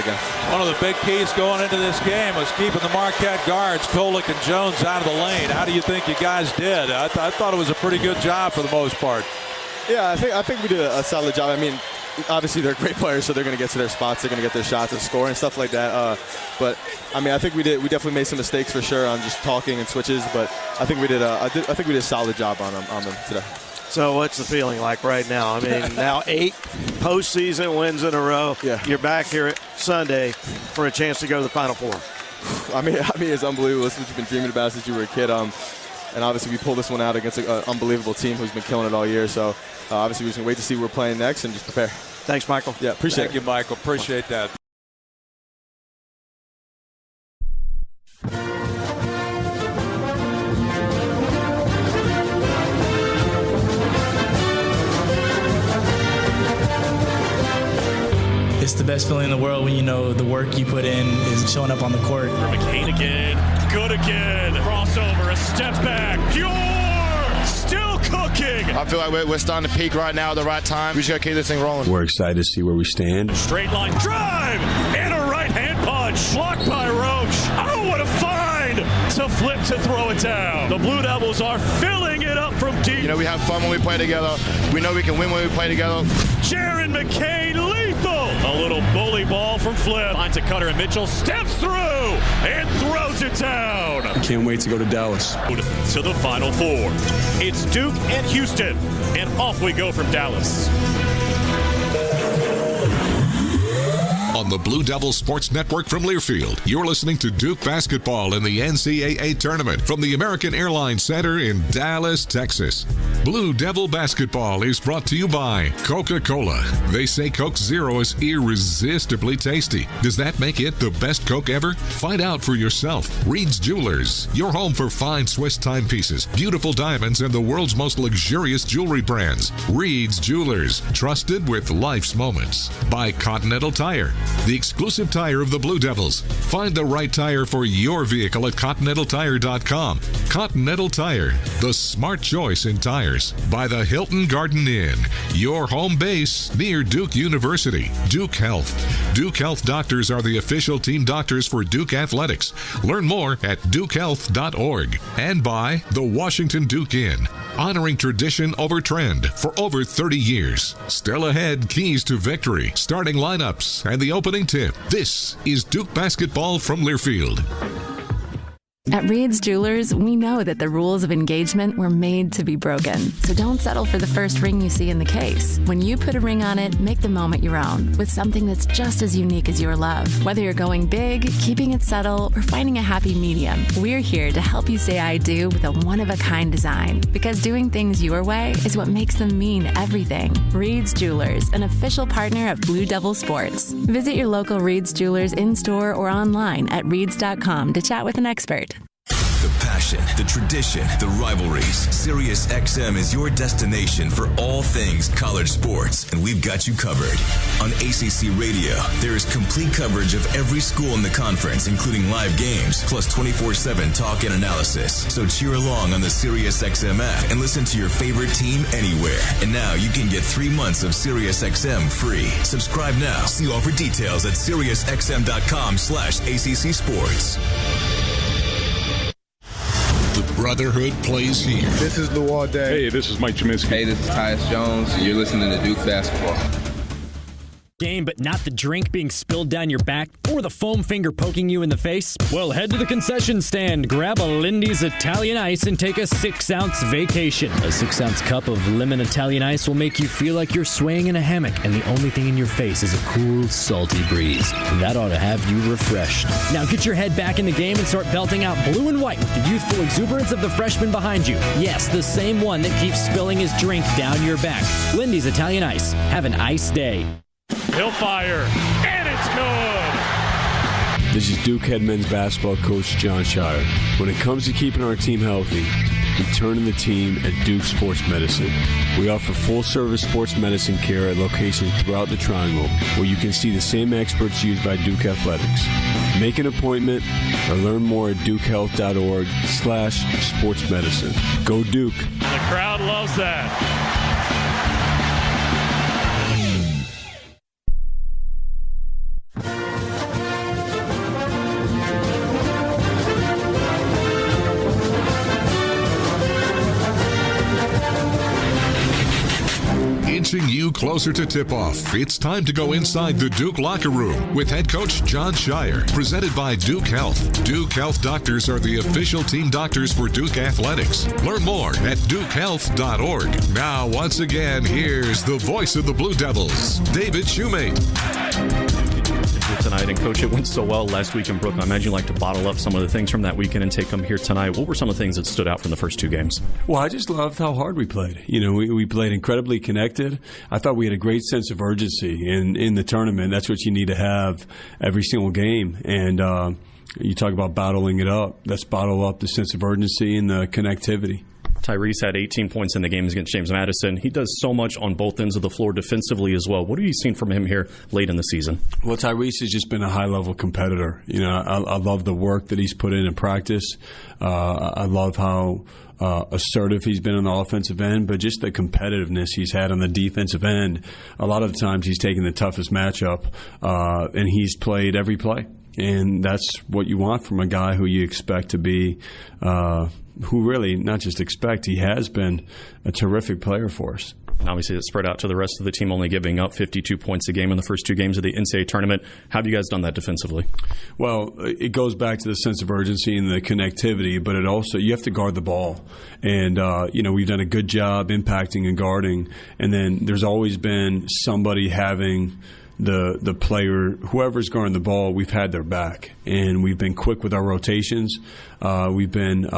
again. One of the big keys going into this game was keeping the Marquette guards, Kolick and Jones, out of the lane. How do you think you guys did? I thought it was a pretty good job for the most part. Yeah, I think we did a solid job. I mean, obviously they're great players, so they're going to get to their spots, they're going to get their shots and score and stuff like that. But I mean, I think we definitely made some mistakes for sure on just talking and switches. But I think we did a solid job on them today. So what's the feeling like right now? I mean, now 8 postseason wins in a row. Yeah. You're back here Sunday for a chance to go to the Final Four. I mean, it's unbelievable. It's what you've been dreaming about since you were a kid. And obviously we pulled this one out against an unbelievable team who's been killing it all year. So obviously we're just going to wait to see who we're playing next and just prepare. Thanks, Michael. Yeah, appreciate it. Thank you, Michael. Appreciate that. It's the best feeling in the world when you know the work you put in is showing up on the court. McCain again, good again. Crossover, a step back, pure, still cooking. I feel like we're starting to peak right now at the right time. We just got to keep this thing rolling. We're excited to see where we stand. Straight line drive and a right hand punch. Blocked by Roach. Oh, what a find to flip to throw it down. The Blue Devils are filling it up from deep. You know, we have fun when we play together. We know we can win when we play together. Jaron McCain, lethal. A little bully ball from Flip. Finds a cutter and Mitchell steps through and throws it down. I can't wait to go to Dallas. To the Final Four. It's Duke and Houston, and off we go from Dallas. On the Blue Devil Sports Network from Learfield, you're listening to Duke basketball in the NCAA tournament from the American Airlines Center in Dallas, Texas. Blue Devil basketball is brought to you by Coca-Cola. They say Coke Zero is irresistibly tasty. Does that make it the best Coke ever? Find out for yourself. Reed's Jewelers, your home for fine Swiss timepieces, beautiful diamonds, and the world's most luxurious jewelry brands. Reed's Jewelers, trusted with life's moments. By Continental Tire, the exclusive tire of the Blue Devils. Find the right tire for your vehicle at ContinentalTire.com. Continental Tire, the smart choice in tires. By the Hilton Garden Inn, your home base near Duke University. Duke Health. Duke Health doctors are the official team doctors for Duke Athletics. Learn more at dukehealth.org. And by the Washington Duke Inn, honoring tradition over trend for over 30 years. Still ahead, keys to victory, starting lineups, and the opening tip. This is Duke basketball from Learfield. At Reed's Jewelers, we know that the rules of engagement were made to be broken. So don't settle for the first ring you see in the case. When you put a ring on it, make the moment your own with something that's just as unique as your love. Whether you're going big, keeping it subtle, or finding a happy medium, we're here to help you say I do with a one-of-a-kind design. Because doing things your way is what makes them mean everything. Reed's Jewelers, an official partner of Blue Devil Sports. Visit your local Reed's Jewelers in-store or online at reeds.com to chat with an expert. The passion, the tradition, the rivalries. SiriusXM is your destination for all things college sports, and we've got you covered. On ACC Radio, there is complete coverage of every school in the conference, including live games, plus 24/7 talk and analysis. So cheer along on the SiriusXM app and listen to your favorite team anywhere. And now you can get 3 months of SiriusXM free. Subscribe now. See offer details at SiriusXM.com/ACC Sports. The Brotherhood plays here. This is Luol Day. Hey, this is Mike Cheminsky. Hey, this is Tyus Jones. You're listening to Duke Basketball. Game, but not the drink being spilled down your back or the foam finger poking you in the face? Well, head to the concession stand, grab a Lindy's Italian Ice, and take a 6-ounce vacation. A 6-ounce cup of lemon Italian Ice will make you feel like you're swaying in a hammock, and the only thing in your face is a cool, salty breeze. That ought to have you refreshed. Now get your head back in the game and start belting out blue and white with the youthful exuberance of the freshman behind you. Yes, the same one that keeps spilling his drink down your back. Lindy's Italian Ice. Have an ice day. He'll fire, and it's good! This is Duke head men's basketball coach John Shire. When it comes to keeping our team healthy, we turn to the team at Duke Sports Medicine. We offer full-service sports medicine care at locations throughout the Triangle, where you can see the same experts used by Duke Athletics. Make an appointment or learn more at dukehealth.org/sportsmedicine. Go Duke! The crowd loves that. closer to tip-off. It's time to go inside the Duke locker room with head coach John Shire. Presented by Duke Health. Duke Health doctors are the official team doctors for Duke Athletics. Learn more at dukehealth.org. Now, once again, here's the voice of the Blue Devils, David Shoemate. Tonight, and Coach, it went so well last week in Brooklyn. I imagine you like to bottle up some of the things from that weekend and take them here tonight. What were some of the things that stood out from the first two games? Well, I just loved how hard we played. You know, we played incredibly connected. I thought we had a great sense of urgency in the tournament. That's what you need to have every single game. And you talk about bottling it up. Let's bottle up the sense of urgency and the connectivity. Tyrese had 18 points in the game against James Madison. He does so much on both ends of the floor defensively as well. What have you seen from him here late in the season? Well, Tyrese has just been a high-level competitor. You know, I love the work that he's put in practice. I love how assertive he's been on the offensive end, but just the competitiveness he's had on the defensive end. A lot of the times he's taken the toughest matchup, and he's played every play. And that's what you want from a guy who you expect to be who really not just expect, he has been a terrific player for us. And obviously it spread out to the rest of the team, only giving up 52 points a game in the first two games of the NCAA tournament. How have you guys done that defensively? Well, it goes back to the sense of urgency and the connectivity, but it also, you have to guard the ball. And, you know, we've done a good job impacting and guarding. And then there's always been somebody having the player, whoever's guarding the ball, we've had their back. And we've been quick with our rotations. We've been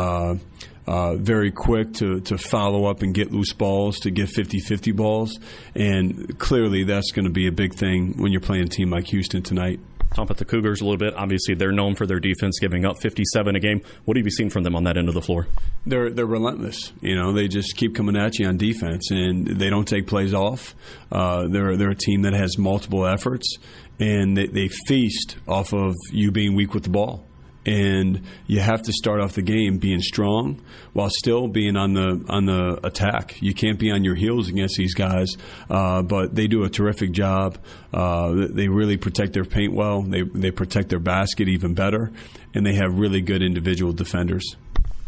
very quick to follow up and get loose balls, to get 50-50 balls. And clearly that's going to be a big thing when you're playing a team like Houston tonight. Talk about the Cougars a little bit. Obviously, they're known for their defense, giving up 57 a game. What have you seen from them on that end of the floor? They're relentless. You know, they just keep coming at you on defense, and they don't take plays off. They're a team that has multiple efforts, and they feast off of you being weak with the ball. And you have to start off the game being strong while still being on the attack. You can't be on your heels against these guys, but they do a terrific job. They really protect their paint well. They protect their basket even better, and they have really good individual defenders.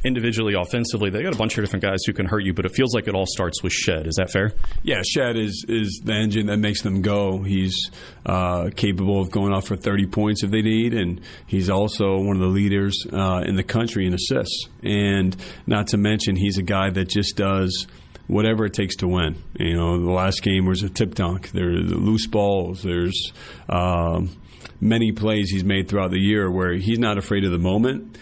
Individually, offensively, they got a bunch of different guys who can hurt you, but it feels like it all starts with Shed. Is that fair? Yeah, Shed is the engine that makes them go. He's capable of going off for 30 points if they need, and he's also one of the leaders in the country in assists. And not to mention, he's a guy that just does whatever it takes to win. You know, the last game was a tip dunk. There are loose balls. There's many plays he's made throughout the year where he's not afraid of the moment.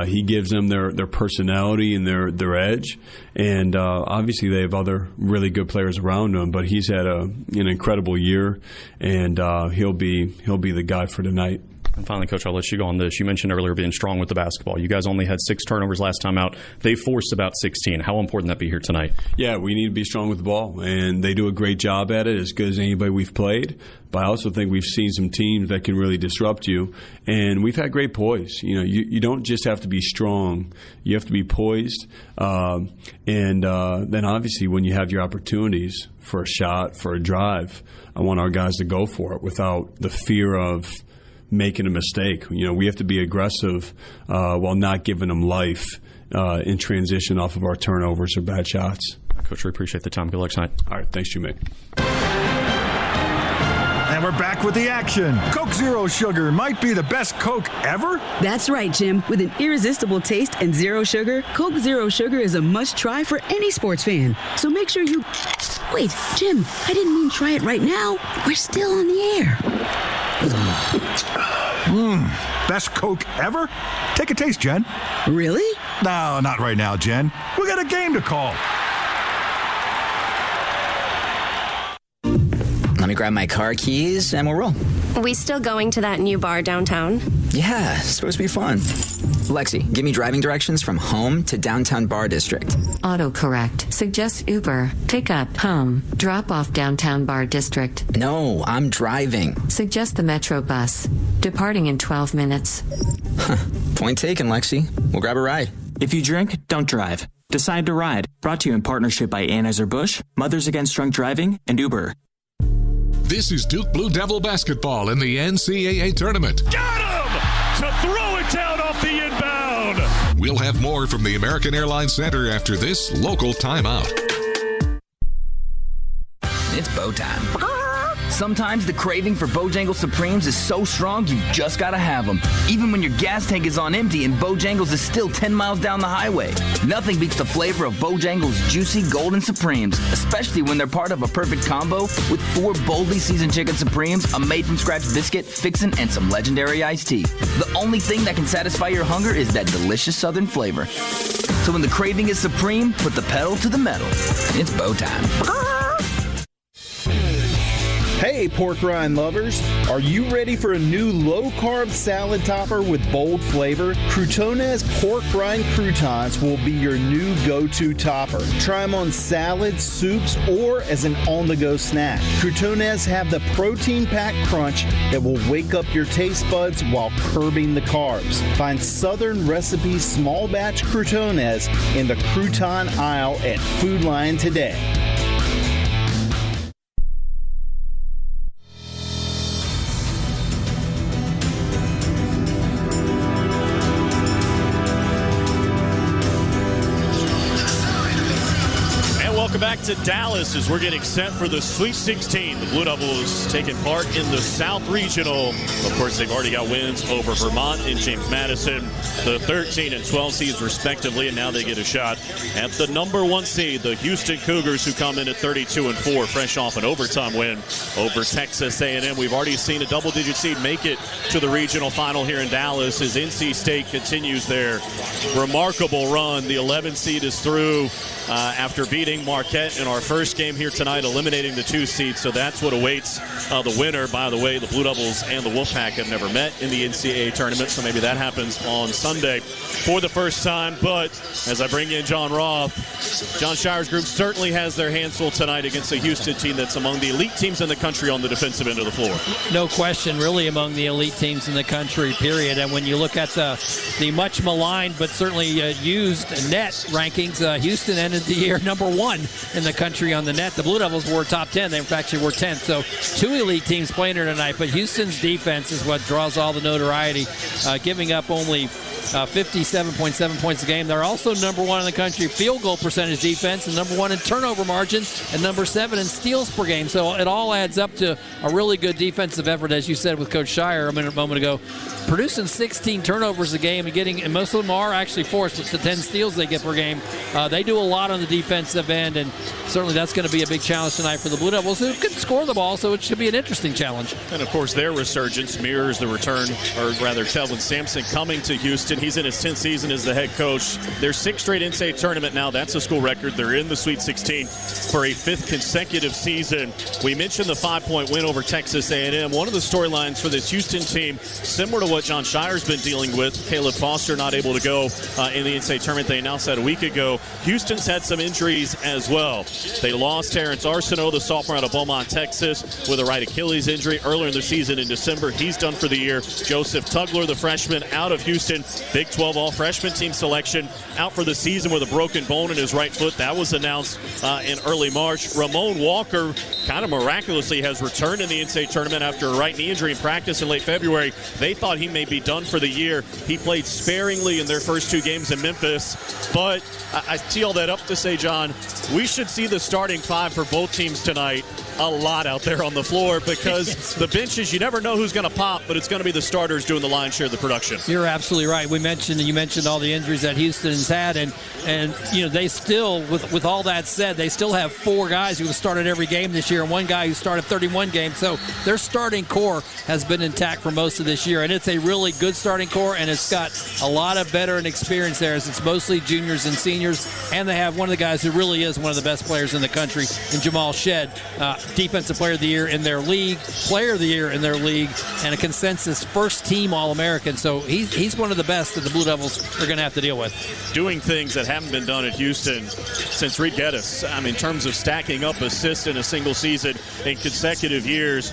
He gives them their personality and their edge, and obviously they have other really good players around him. But he's had an incredible year, and he'll be the guy for tonight. And finally, Coach, I'll let you go on this. You mentioned earlier being strong with the basketball. You guys only had 6 turnovers last time out. They forced about 16. How important that be here tonight? Yeah, we need to be strong with the ball, and they do a great job at it, as good as anybody we've played. But I also think we've seen some teams that can really disrupt you, and we've had great poise. You know, you don't just have to be strong; you have to be poised. And then obviously, when you have your opportunities for a shot, for a drive, I want our guys to go for it without the fear of making a mistake. You know, we have to be aggressive while not giving them life in transition off of our turnovers or bad shots. Coach, we appreciate the time. Good luck tonight. All right, thanks, Jimmy. And we're back with the action. Coke Zero Sugar might be the best Coke ever. That's right, Jim. With an irresistible taste and zero sugar, Coke Zero Sugar is a must-try for any sports fan. So make sure you... Wait, Jim, I didn't mean try it right now. We're still on the air. Best Coke ever? Take a taste, Jen. Really? No, not right now, Jen. We got a game to call. Let me grab my car keys and we'll roll. We still going to that new bar downtown? Yeah, it's supposed to be fun. Lexi, give me driving directions from home to downtown bar district. Autocorrect. Suggest Uber. Pick up, home. Drop off downtown bar district. No, I'm driving. Suggest the Metro bus. Departing in 12 minutes. Point taken, Lexi. We'll grab a ride. If you drink, don't drive. Decide to ride. Brought to you in partnership by Anheuser-Busch, Mothers Against Drunk Driving, and Uber. This is Duke Blue Devil basketball in the NCAA tournament. Got him! To throw it down off the inbound. We'll have more from the American Airlines Center after this local timeout. It's bow time. Sometimes the craving for Bojangles Supremes is so strong you just gotta have them. Even when your gas tank is on empty and Bojangles is still 10 miles down the highway. Nothing beats the flavor of Bojangles Juicy Golden Supremes, especially when they're part of a perfect combo with 4 boldly seasoned chicken Supremes, a made-from-scratch biscuit, fixin', and some legendary iced tea. The only thing that can satisfy your hunger is that delicious southern flavor. So when the craving is supreme, put the pedal to the metal. It's bow time. Hey, pork rind lovers. Are you ready for a new low-carb salad topper with bold flavor? Croutonez pork rind croutons will be your new go-to topper. Try them on salads, soups, or as an on-the-go snack. Croutonez have the protein-packed crunch that will wake up your taste buds while curbing the carbs. Find Southern Recipe small batch Croutonez in the crouton aisle at Food Lion today. Welcome back to Dallas as we're getting set for the Sweet 16. The Blue Devils taking part in the South Regional. Of course, they've already got wins over Vermont and James Madison, the 13 and 12 seeds respectively, and now they get a shot at the number 1 seed, the Houston Cougars, who come in at 32-4, fresh off an overtime win over Texas A&M. We've already seen a double-digit seed make it to the regional final here in Dallas as NC State continues their remarkable run. The 11 seed is through after beating Marquette in our first game here tonight, eliminating the 2 seed. So that's what awaits the winner. By the way, the Blue Devils and the Wolfpack have never met in the NCAA tournament, so maybe that happens on Sunday for the first time. But as I bring in John Roth, John Shire's group certainly has their hands full tonight against a Houston team that's among the elite teams in the country on the defensive end of the floor. No question, really among the elite teams in the country, period. And when you look at the much maligned but certainly used net rankings, Houston ended the year number 1 in the country on the net. The Blue Devils were top 10. They actually were 10th. So 2 elite teams playing here tonight. But Houston's defense is what draws all the notoriety, giving up only 57.7 points a game. They're also number 1 in the country field goal percentage defense and number 1 in turnover margin and number 7 in steals per game. So it all adds up to a really good defensive effort, as you said with Coach Shire a moment ago. Producing 16 turnovers a game and most of them are actually forced with the 10 steals they get per game. They do a lot on the defensive end, and certainly that's going to be a big challenge tonight for the Blue Devils, who can score the ball, so it should be an interesting challenge. And, of course, their resurgence mirrors the return, or rather Kelvin Sampson coming to Houston. He's in his 10th season as the head coach. Their 6th straight NCAA tournament now. That's a school record. They're in the Sweet 16 for a 5th consecutive season. We mentioned the 5-point win over Texas A&M. One of the storylines for this Houston team, similar to what John Shire's been dealing with, Caleb Foster not able to go in the NCAA tournament. They announced that a week ago. Houston's had some injuries as well. They lost Terrence Arsenault, the sophomore out of Beaumont, Texas, with a right Achilles injury earlier in the season in December. He's done for the year. Joseph Tugler, the freshman out of Houston, Big 12 all-freshman team selection, out for the season with a broken bone in his right foot. That was announced in early March. Ramon Walker kind of miraculously has returned in the NCAA tournament after a right knee injury in practice in late February. They thought he may be done for the year. He played sparingly in their first 2 games in Memphis. But I tee all that up to say, John, we should see the starting 5 for both teams tonight a lot out there on the floor, because the benches, you never know who's going to pop, but it's going to be the starters doing the lion's share of the production. You're absolutely right. You mentioned all the injuries that Houston's had, and you know, they still, with all that said, they still have 4 guys who have started every game this year and 1 guy who started 31 games. So their starting core has been intact for most of this year, and it's a really good starting core, and it's got a lot of veteran experience there, as it's mostly juniors and seniors, and they have one of the guys who really is one of the best players in the country in Jamal Shed, Defensive Player of the Year in their league, Player of the Year in their league, and a consensus first-team All-American. So he's one of the best that the Blue Devils are going to have to deal with. Doing things that haven't been done at Houston since Reed Geddes. I mean, in terms of stacking up assists in a single season in consecutive years.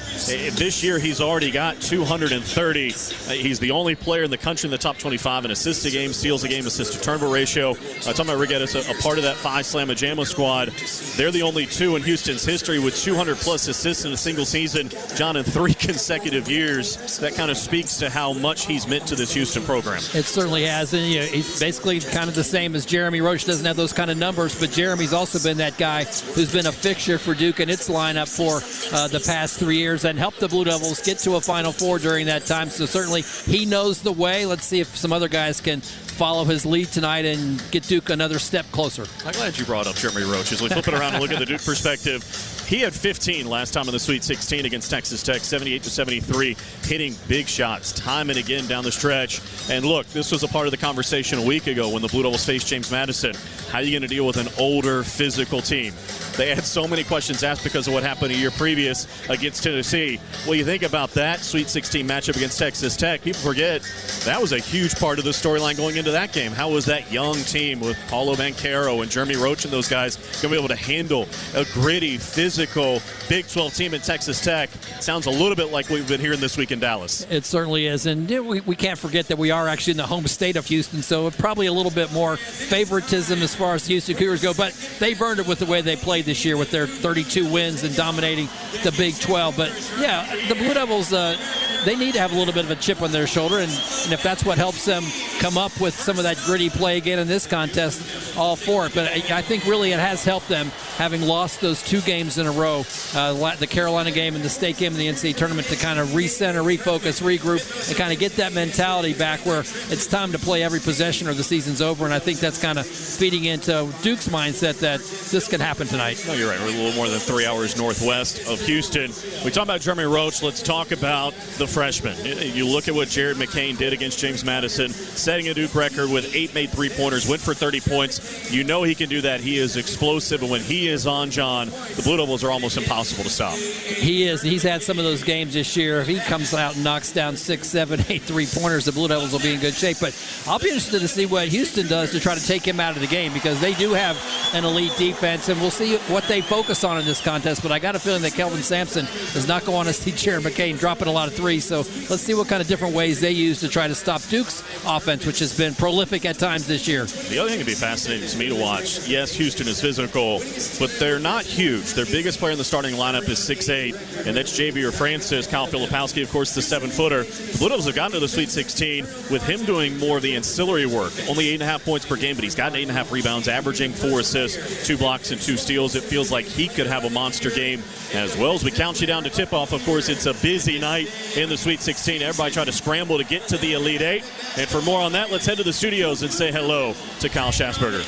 This year, he's already got 230. He's the only player in the country in the top 25 in assists a game, steals a game, assist-to-turnover ratio. Talking about Reed Geddes, a part of that 5 Slamma Jamma squad. They're the only 2 in Houston's history with 200 200-plus assists in a single season, John, in 3 consecutive years. That kind of speaks to how much he's meant to this Houston program. It certainly has. And he's basically kind of the same as Jeremy Roach. Doesn't have those kind of numbers, but Jeremy's also been that guy who's been a fixture for Duke and its lineup for the past 3 years and helped the Blue Devils get to a Final Four during that time. So certainly he knows the way. Let's see if some other guys can follow his lead tonight and get Duke another step closer. I'm glad you brought up Jeremy Roach. As we flip it around and look at the Duke perspective, he had 15 last time in the Sweet 16 against Texas Tech, 78-73, hitting big shots time and again down the stretch. And look, this was a part of the conversation a week ago when the Blue Devils faced James Madison. How are you going to deal with an older, physical team? They had so many questions asked because of what happened a year previous against Tennessee. Well, you think about that Sweet 16 matchup against Texas Tech, people forget that was a huge part of the storyline going into that game. How was that young team with Paulo Banchero and Jeremy Roach and those guys going to be able to handle a gritty, physical Big 12 team in Texas Tech? Sounds a little bit like we've been hearing this week in Dallas. It certainly is, and we can't forget that we are actually in the home state of Houston, so probably a little bit more favoritism as far as the Houston Cougars go, but they've earned it with the way they played this year with their 32 wins and dominating the Big 12. But, yeah, the Blue Devils, they need to have a little bit of a chip on their shoulder, and if that's what helps them come up with some of that gritty play again in this contest, all for it. But I think really it has helped them, having lost those 2 games in a row, the Carolina game and the state game in the NCAA tournament, to kind of recenter, refocus, regroup, and kind of get that mentality back where it's time to play every possession or the season's over. And I think that's kind of feeding into Duke's mindset that this can happen tonight. No, you're right. We're a little more than 3 hours northwest of Houston. We talk about Jeremy Roach. Let's talk about the freshman. You look at what Jared McCain did against James Madison, setting a Duke record with 8 made three-pointers, went for 30 points. You know he can do that. He is explosive, and when he is on, John, the Blue Devils are almost impossible to stop. He is. He's had some of those games this year. If he comes out and knocks down 6, 7, 8 three-pointers, the Blue Devils will be in good shape. But I'll be interested to see what Houston does to try to take him out of the game, because they do have an elite defense, and we'll see what they focus on in this contest. But I got a feeling that Kelvin Sampson is not going to see Jared McCain dropping a lot of threes. So let's see what kind of different ways they use to try to stop Duke's offense, which has been prolific at times this year. The other thing that'd be fascinating to me to watch, yes, Houston is physical, but they're not huge. Their biggest player in the starting lineup is 6'8", and that's Javier Francis. Kyle Filipowski, of course, the 7-footer. The Blue Devils have gotten to the Sweet 16 with him doing more of the ancillary work. Only 8.5 points per game, but he's gotten 8.5 rebounds, averaging 4 assists, 2 blocks, and 2 steals. It feels like he could have a monster game as well. As we count you down to tip-off, of course, it's a busy night in the Sweet 16. Everybody trying to scramble to get to the Elite Eight. And for more on that, let's head to the studios and say hello to Kyle Schassberger.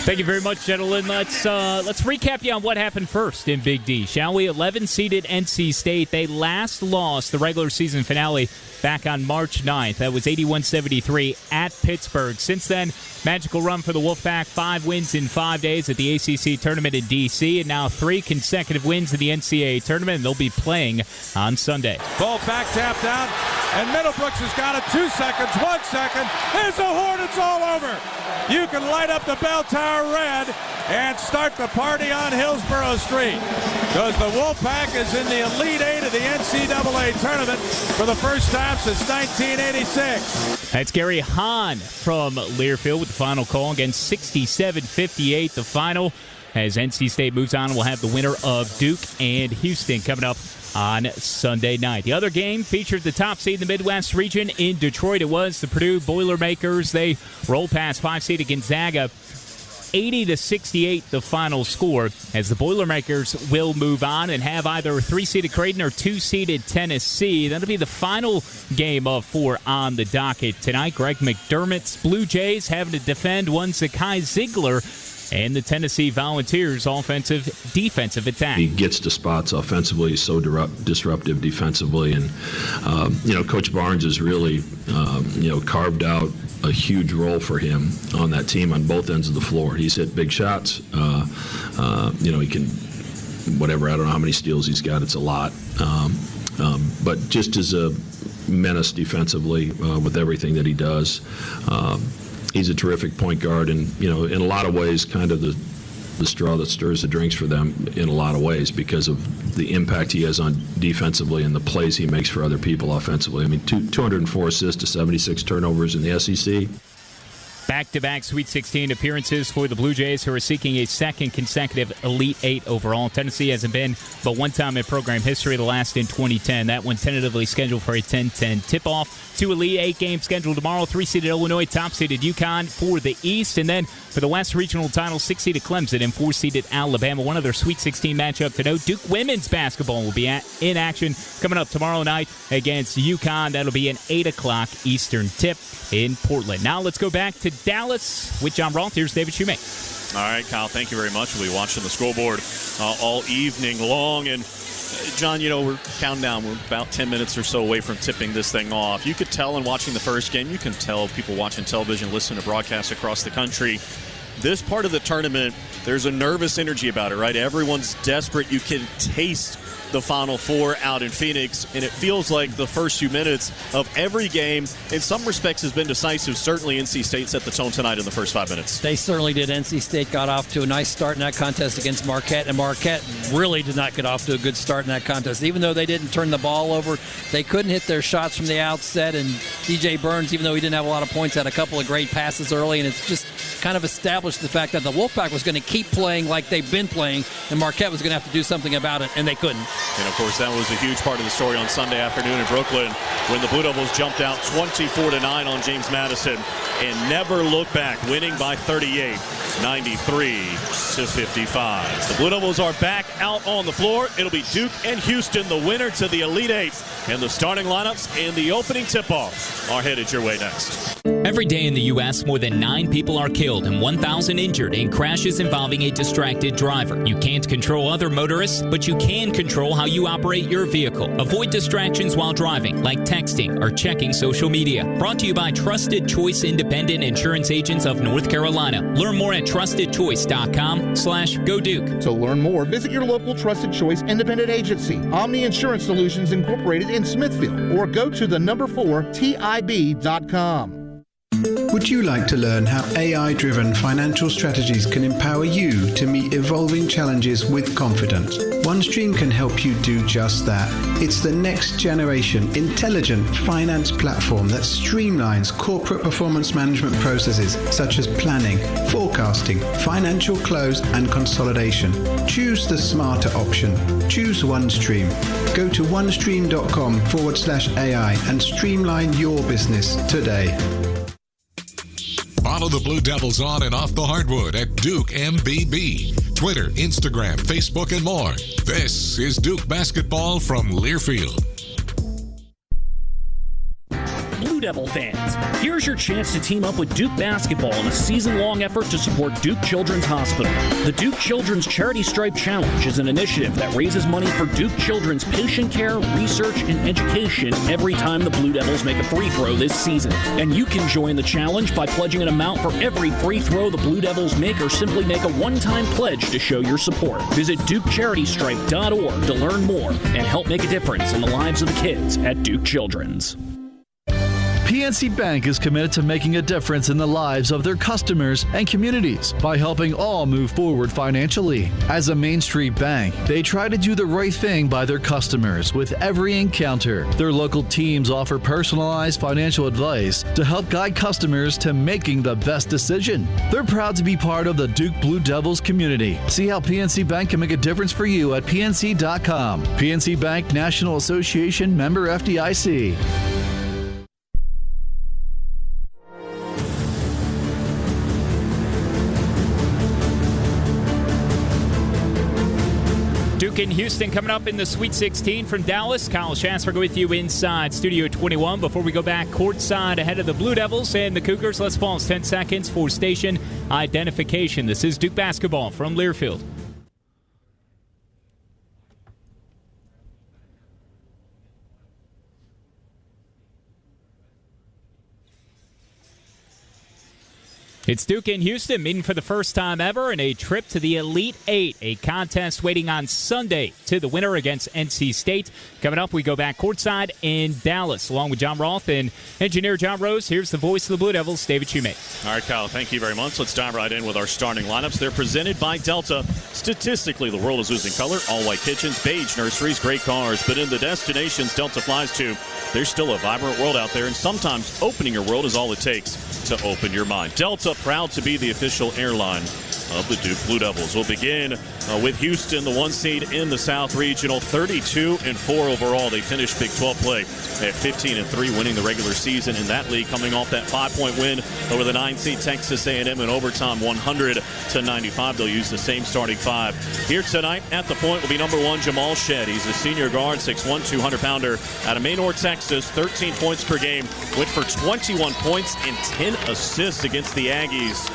Thank you very much, gentlemen. Let's recap you on what happened first in Big D, shall we? 11-seeded NC State. They last lost the regular season finale back on March 9th. That was 81-73 at Pittsburgh. Since then, magical run for the Wolfpack. 5 wins in 5 days at the ACC tournament in D.C., and now 3 consecutive wins in the NCAA tournament, and they'll be playing on Sunday. Ball back tapped out, and Middlebrooks has got it. 2 seconds, 1 second. There's the Hornets all over. You can light up the bell tower red and start the party on Hillsborough Street, because the Wolfpack is in the Elite Eight of the NCAA tournament for the first time since 1986. That's Gary Hahn from Learfield with the final call. Against 67-58 the final, as NC State moves on. We'll have the winner of Duke and Houston coming up on Sunday night. The other game featured the top seed in the Midwest region in Detroit. It was the Purdue Boilermakers. They rolled past 5-seeded Gonzaga. 80-68 the final score, as the Boilermakers will move on and have either 3-seeded Creighton or 2-seeded Tennessee. That'll be the final game of 4 on the docket tonight. Greg McDermott's Blue Jays having to defend one Zakai Ziegler and the Tennessee Volunteers' defensive attack. He gets to spots offensively. He's so disruptive defensively. And, Coach Barnes has really, carved out a huge role for him on that team on both ends of the floor. He's hit big shots. He can, whatever, I don't know how many steals he's got. It's a lot. But just as a menace defensively with everything that he does. He's a terrific point guard, and in a lot of ways, kind of the straw that stirs the drinks for them in a lot of ways, because of the impact he has on defensively and the plays he makes for other people offensively. I mean, 204 assists to 76 turnovers in the SEC. Back-to-back Sweet 16 appearances for the Blue Jays, who are seeking a second consecutive Elite Eight overall. Tennessee hasn't been but one time in program history, the last in 2010. That one tentatively scheduled for a 10-10 tip-off. 2 Elite Eight games scheduled tomorrow. 3-seeded Illinois, top-seeded UConn for the East. And then for the West Regional title, 6-seeded Clemson and 4-seeded Alabama. One other Sweet 16 matchup to note. Duke women's basketball will be in action coming up tomorrow night against UConn. That'll be an 8 o'clock Eastern tip in Portland. Now let's go back to Dallas with John Roth. Here's David Shoemate. All right, Kyle, thank you very much. We'll be watching the scoreboard all evening long. And, John, we're counting down. We're about 10 minutes or so away from tipping this thing off. You could tell in watching the first game, you can tell people watching television, listening to broadcasts across the country, this part of the tournament, there's a nervous energy about it, right? Everyone's desperate. You can taste the Final Four out in Phoenix, and it feels like the first few minutes of every game, in some respects, has been decisive. Certainly NC State set the tone tonight in the first 5 minutes. They certainly did. NC State got off to a nice start in that contest against Marquette, and Marquette really did not get off to a good start in that contest. Even though they didn't turn the ball over, they couldn't hit their shots from the outset, and DJ Burns, even though he didn't have a lot of points, had a couple of great passes early, and it's just kind of established the fact that the Wolfpack was going to keep playing like they've been playing, and Marquette was going to have to do something about it, and they couldn't. And, of course, that was a huge part of the story on Sunday afternoon in Brooklyn when the Blue Devils jumped out 24-9 on James Madison and never looked back, winning by 38, 93-55. The Blue Devils are back out on the floor. It'll be Duke and Houston, the winner to the Elite Eight. And the starting lineups and the opening tip-off are headed your way next. Every day in the U.S., more than 9 people are killed and 1,000 injured in crashes involving a distracted driver. You can't control other motorists, but you can control how you operate your vehicle. Avoid distractions while driving, like texting or checking social media. Brought to you by Trusted Choice Independent Insurance Agents of North Carolina. Learn more at trustedchoice.com/go Duke. To learn more, visit your local Trusted Choice Independent Agency, Omni Insurance Solutions Incorporated in Smithfield, or go to the 4tib.com. Would you like to learn how AI-driven financial strategies can empower you to meet evolving challenges with confidence? OneStream can help you do just that. It's the next generation intelligent finance platform that streamlines corporate performance management processes such as planning, forecasting, financial close, and consolidation. Choose the smarter option. Choose OneStream. Go to onestream.com/AI and streamline your business today. Follow the Blue Devils on and off the hardwood at Duke MBB. Twitter, Instagram, Facebook, and more. This is Duke basketball from Learfield. Blue Devil fans, here's your chance to team up with Duke basketball in a season-long effort to support Duke Children's Hospital. The Duke Children's Charity Stripe Challenge is an initiative that raises money for Duke Children's patient care, research, and education every time the Blue Devils make a free throw this season. And you can join the challenge by pledging an amount for every free throw the Blue Devils make, or simply make a one-time pledge to show your support. Visit DukeCharityStripe.org to learn more and help make a difference in the lives of the kids at Duke Children's. PNC Bank is committed to making a difference in the lives of their customers and communities by helping all move forward financially. As a Main Street bank, they try to do the right thing by their customers with every encounter. Their local teams offer personalized financial advice to help guide customers to making the best decision. They're proud to be part of the Duke Blue Devils community. See how PNC Bank can make a difference for you at PNC.com. PNC Bank National Association, member FDIC. Duke and Houston coming up in the Sweet 16 from Dallas. Kyle Schasberger with you inside Studio 21. Before we go back courtside ahead of the Blue Devils and the Cougars, let's pause 10 seconds for station identification. This is Duke basketball from Learfield. It's Duke and Houston meeting for the first time ever in a trip to the Elite Eight, a contest waiting on Sunday to the winner against NC State. Coming up, we go back courtside in Dallas. Along with John Roth and engineer John Rose, here's the voice of the Blue Devils, David Shoemate. All right, Kyle, thank you very much. Let's dive right in with our starting lineups. They're presented by Delta. Statistically, the world is losing color. All-white kitchens, beige nurseries, great cars. But in the destinations Delta flies to, there's still a vibrant world out there, and sometimes opening your world is all it takes. to open your mind. Delta, proud to be the official airline of the Duke Blue Devils. We'll begin with Houston, the 1 seed in the South Regional, 32-4 overall. They finished Big 12 play at 15-3, winning the regular season in that league, coming off that 5-point win over the 9 seed Texas A&M in overtime, 100-95. They'll use the same starting 5. Here tonight at the point will be number 1, Jamal Shedd. He's a senior guard, 6'1", 200-pounder out of Maynard, Texas. 13 points per game, went for 21 points and 10 assists against the Aggies,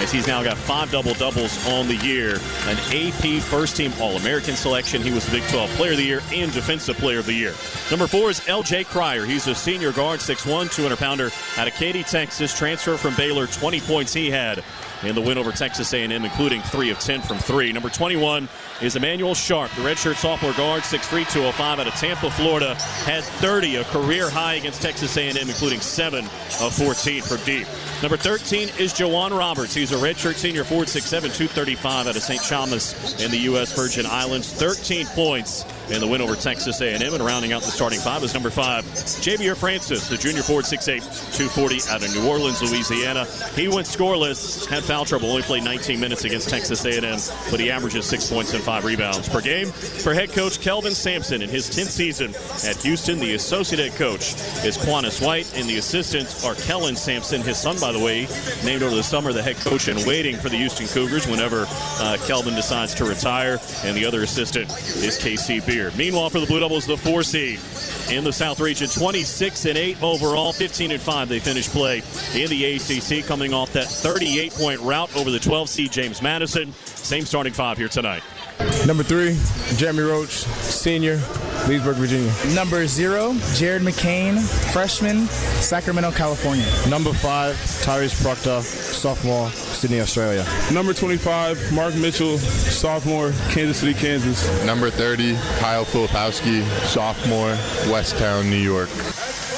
as he's now got 5 double-doubles on the year. An AP first-team All-American selection. He was the Big 12 Player of the Year and Defensive Player of the Year. Number 4 is L.J. Cryer. He's a senior guard, 6'1", 200-pounder out of Katy, Texas. Transfer from Baylor, 20 points he had in the win over Texas A&M, including 3 of 10 from 3. Number 21 is Emmanuel Sharp, the redshirt sophomore guard, 6'3", 205 out of Tampa, Florida. Had 30, a career high against Texas A&M, including 7 of 14 from deep. Number 13 is Jawan Roberts. He's a redshirt senior forward, 6'7", 235 out of St. Thomas in the U.S. Virgin Islands. 13 points in the win over Texas A&M, and rounding out the starting 5 is number 5, Javier Francis, the junior forward, 6'8", 240 out of New Orleans, Louisiana. He went scoreless, had foul trouble, only played 19 minutes against Texas A&M, but he averages 6 points and 5 rebounds per game. For head coach Kelvin Sampson in his 10th season at Houston, the associate head coach is Quantus White, and the assistants are Kellen Sampson, his son, by the way, named over the summer the head coach and waiting for the Houston Cougars whenever Kelvin decides to retire, and the other assistant is KC Beard. Meanwhile, for the Blue Devils, the 4 seed in the South Region, 26-8 overall, 15-5 they finished play in the ACC, coming off that 38-point rout over the 12 seed James Madison. Same starting 5 here tonight. Number 3, Jeremy Roach, senior, Leesburg, Virginia. Number 0, Jared McCain, freshman, Sacramento, California. Number 5, Tyrese Proctor, sophomore, Sydney, Australia. Number 25, Mark Mitchell, sophomore, Kansas City, Kansas. Number 30, Kyle Filipowski, sophomore, Westtown, New York.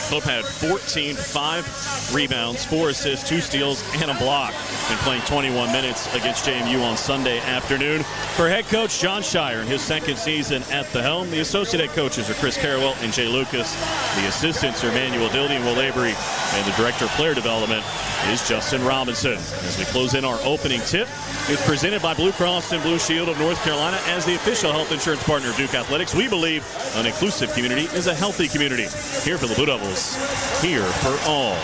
Flip had 14, 5 rebounds, 4 assists, 2 steals, and a block in playing 21 minutes against JMU on Sunday afternoon. For head coach John Shire in his 2nd season at the helm, the associate head coaches are Chris Carrawell and Jay Lucas. The assistants are Manuel Dildy and Will Avery, and the director of player development is Justin Robinson. As we close in our opening tip, it's presented by Blue Cross and Blue Shield of North Carolina as the official health insurance partner of Duke Athletics. We believe an inclusive community is a healthy community. Here for the Blue Devils, here for all.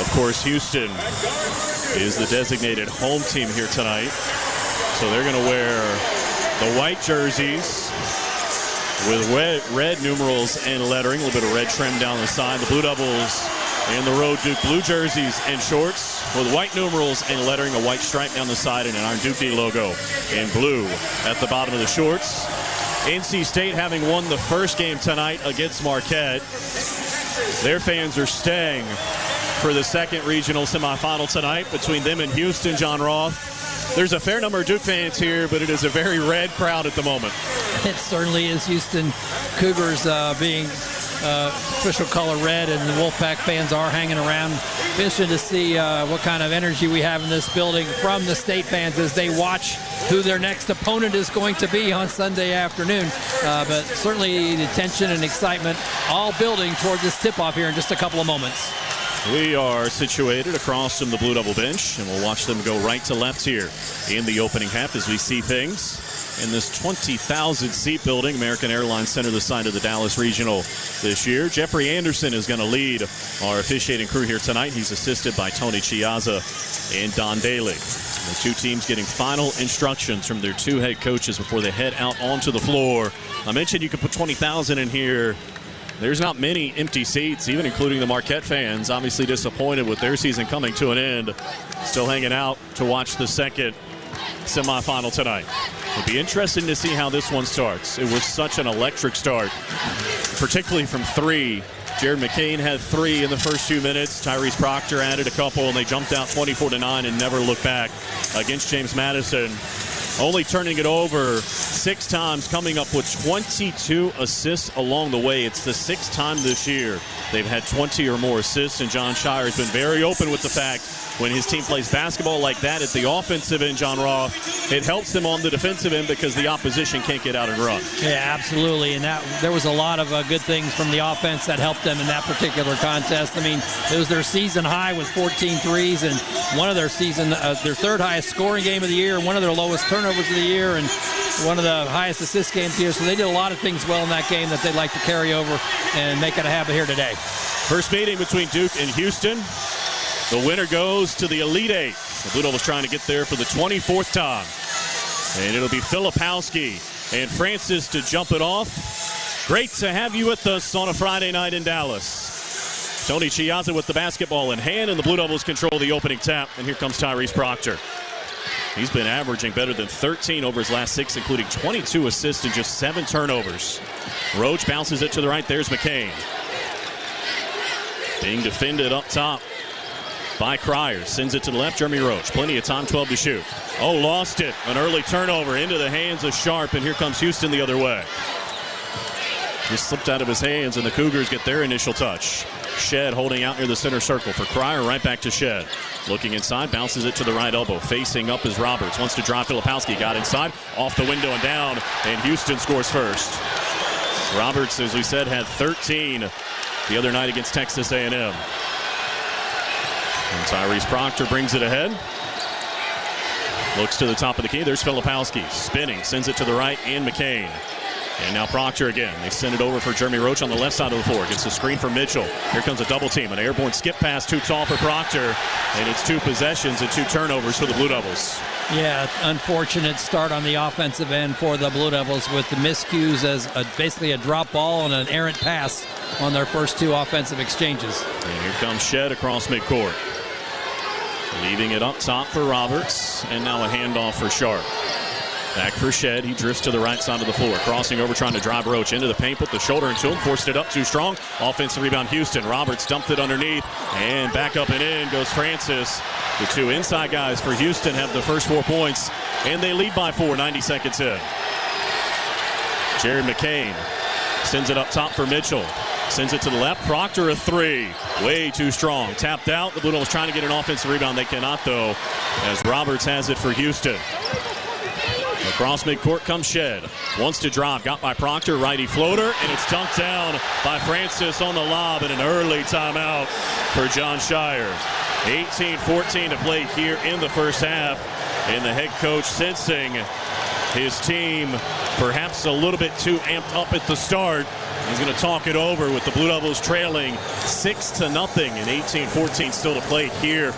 Of course, Houston is the designated home team here tonight. So they're going to wear the white jerseys with red numerals and lettering, a little bit of red trim down the side. The Blue Devils in the road Duke blue jerseys and shorts with white numerals and lettering, a white stripe down the side, and an Iron Duke D logo in blue at the bottom of the shorts. NC State having won the first game tonight against Marquette. Their fans are staying for the 2nd regional semifinal tonight between them and Houston. John Roth, there's a fair number of Duke fans here, but it is a very red crowd at the moment. It certainly is. Houston Cougars being official color red, and the Wolfpack fans are hanging around. Interesting to see what kind of energy we have in this building from the State fans as they watch who their next opponent is going to be on Sunday afternoon. But certainly the tension and excitement all building toward this tip-off here in just a couple of moments. We are situated across from the Blue Devil bench, and we'll watch them go right to left here in the opening half as we see things in this 20,000-seat building, American Airlines Center, the site of the Dallas Regional this year. Jeffrey Anderson is going to lead our officiating crew here tonight. He's assisted by Tony Chiazza and Don Daly. The 2 teams getting final instructions from their 2 head coaches before they head out onto the floor. I mentioned you could put 20,000 in here. There's not many empty seats, even including the Marquette fans, obviously disappointed with their season coming to an end. Still hanging out to watch the 2nd semifinal tonight. It'll be interesting to see how this one starts. It was such an electric start, particularly from 3. Jared McCain had 3 in the first 2 minutes. Tyrese Proctor added a couple, and they jumped out 24-9 and never looked back against James Madison. only turning it over 6 times, coming up with 22 assists along the way. It's the 6th time this year they've had 20 or more assists, and John Shire has been very open with the fact when his team plays basketball like that at the offensive end, John Roth, it helps them on the defensive end because the opposition can't get out and run. Yeah, absolutely. And there was a lot of good things from the offense that helped them in that particular contest. I mean, it was their season high with 14 threes, and one of their season, their 3rd highest scoring game of the year, one of their lowest turnovers of the year, and one of the highest assist games of the year. So they did a lot of things well in that game that they'd like to carry over and make it a habit here today. First meeting between Duke and Houston. The winner goes to the Elite Eight. The Blue Devils trying to get there for the 24th time. And it'll be Filipowski and Francis to jump it off. Great to have you with us on a Friday night in Dallas. Tony Chiazza with the basketball in hand, and the Blue Devils control the opening tap. And here comes Tyrese Proctor. He's been averaging better than 13 over his last 6, including 22 assists and just 7 turnovers. Roach bounces it to the right. There's McCain. Being defended up top by Cryer. Sends it to the left. Jeremy Roach. Plenty of time, 12 to shoot. Oh, lost it. An early turnover into the hands of Sharp, and here comes Houston the other way. Just slipped out of his hands, and the Cougars get their initial touch. Shed holding out near the center circle for Cryer. Right back to Shed. Looking inside, bounces it to the right elbow. Facing up is Roberts. Wants to drive. Filipowski got inside. Off the window and down, and Houston scores first. Roberts, as we said, had 13 the other night against Texas A&M. And Tyrese Proctor brings it ahead. Looks to the top of the key. There's Filipowski. Spinning. Sends it to the right. And McCain. And now Proctor again. They send it over for Jeremy Roach on the left side of the floor. Gets the screen from Mitchell. Here comes a double team. An airborne skip pass. Too tall for Proctor. And it's 2 possessions and 2 turnovers for the Blue Devils. Yeah, unfortunate start on the offensive end for the Blue Devils with the miscues as basically a drop ball and an errant pass on their first 2 offensive exchanges. And here comes Shed across midcourt. Leaving it up top for Roberts, and now a handoff for Sharp. Back for Shed. He drifts to the right side of the floor. Crossing over, trying to drive Roach into the paint. Put the shoulder into him. Forced it up too strong. Offensive rebound, Houston. Roberts dumped it underneath. And back up and in goes Francis. The 2 inside guys for Houston have the first 4 points. And they lead by 4, 90 seconds in. Jared McCain sends it up top for Mitchell. Sends it to the left. Proctor a 3. Way too strong. Tapped out. The Blue Devils trying to get an offensive rebound. They cannot, though, as Roberts has it for Houston. Across midcourt comes Shed. Wants to drive. Got by Proctor. Righty floater. And it's dunked down by Francis on the lob, and an early timeout for John Shire. 18-14 to play here in the first half. And the head coach sensing his team perhaps a little bit too amped up at the start. He's going to talk it over with the Blue Devils trailing 6-0 and 18-14 still to play here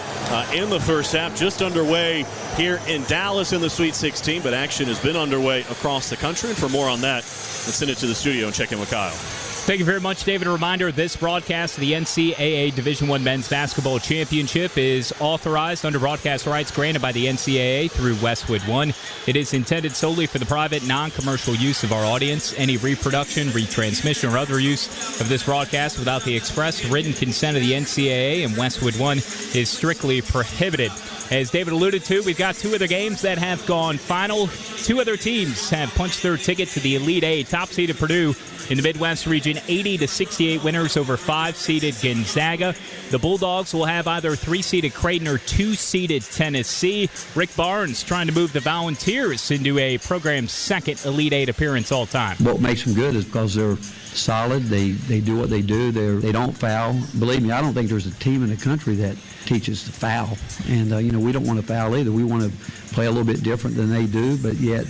in the first half. Just underway here in Dallas in the Sweet 16, but action has been underway across the country. And for more on that, let's send it to the studio and check in with Kyle. Thank you very much, David. A reminder, this broadcast of the NCAA Division I Men's Basketball Championship is authorized under broadcast rights granted by the NCAA through Westwood One. It is intended solely for the private, non-commercial use of our audience. Any reproduction, retransmission, or other use of this broadcast without the express written consent of the NCAA and Westwood One is strictly prohibited. As David alluded to, we've got 2 other games that have gone final. 2 other teams have punched their ticket to the Elite Eight. Top-seeded Purdue in the Midwest region, 80-68 winners over 5-seeded Gonzaga. The Bulldogs will have either 3-seeded Creighton or 2-seeded Tennessee. Rick Barnes trying to move the Volunteers into a program's 2nd Elite Eight appearance all time. What makes them good is because they're solid. They do what they do. They don't foul. Believe me, I don't think there's a team in the country that teaches to foul. And, we don't want to foul either. We want to play a little bit different than they do, but yet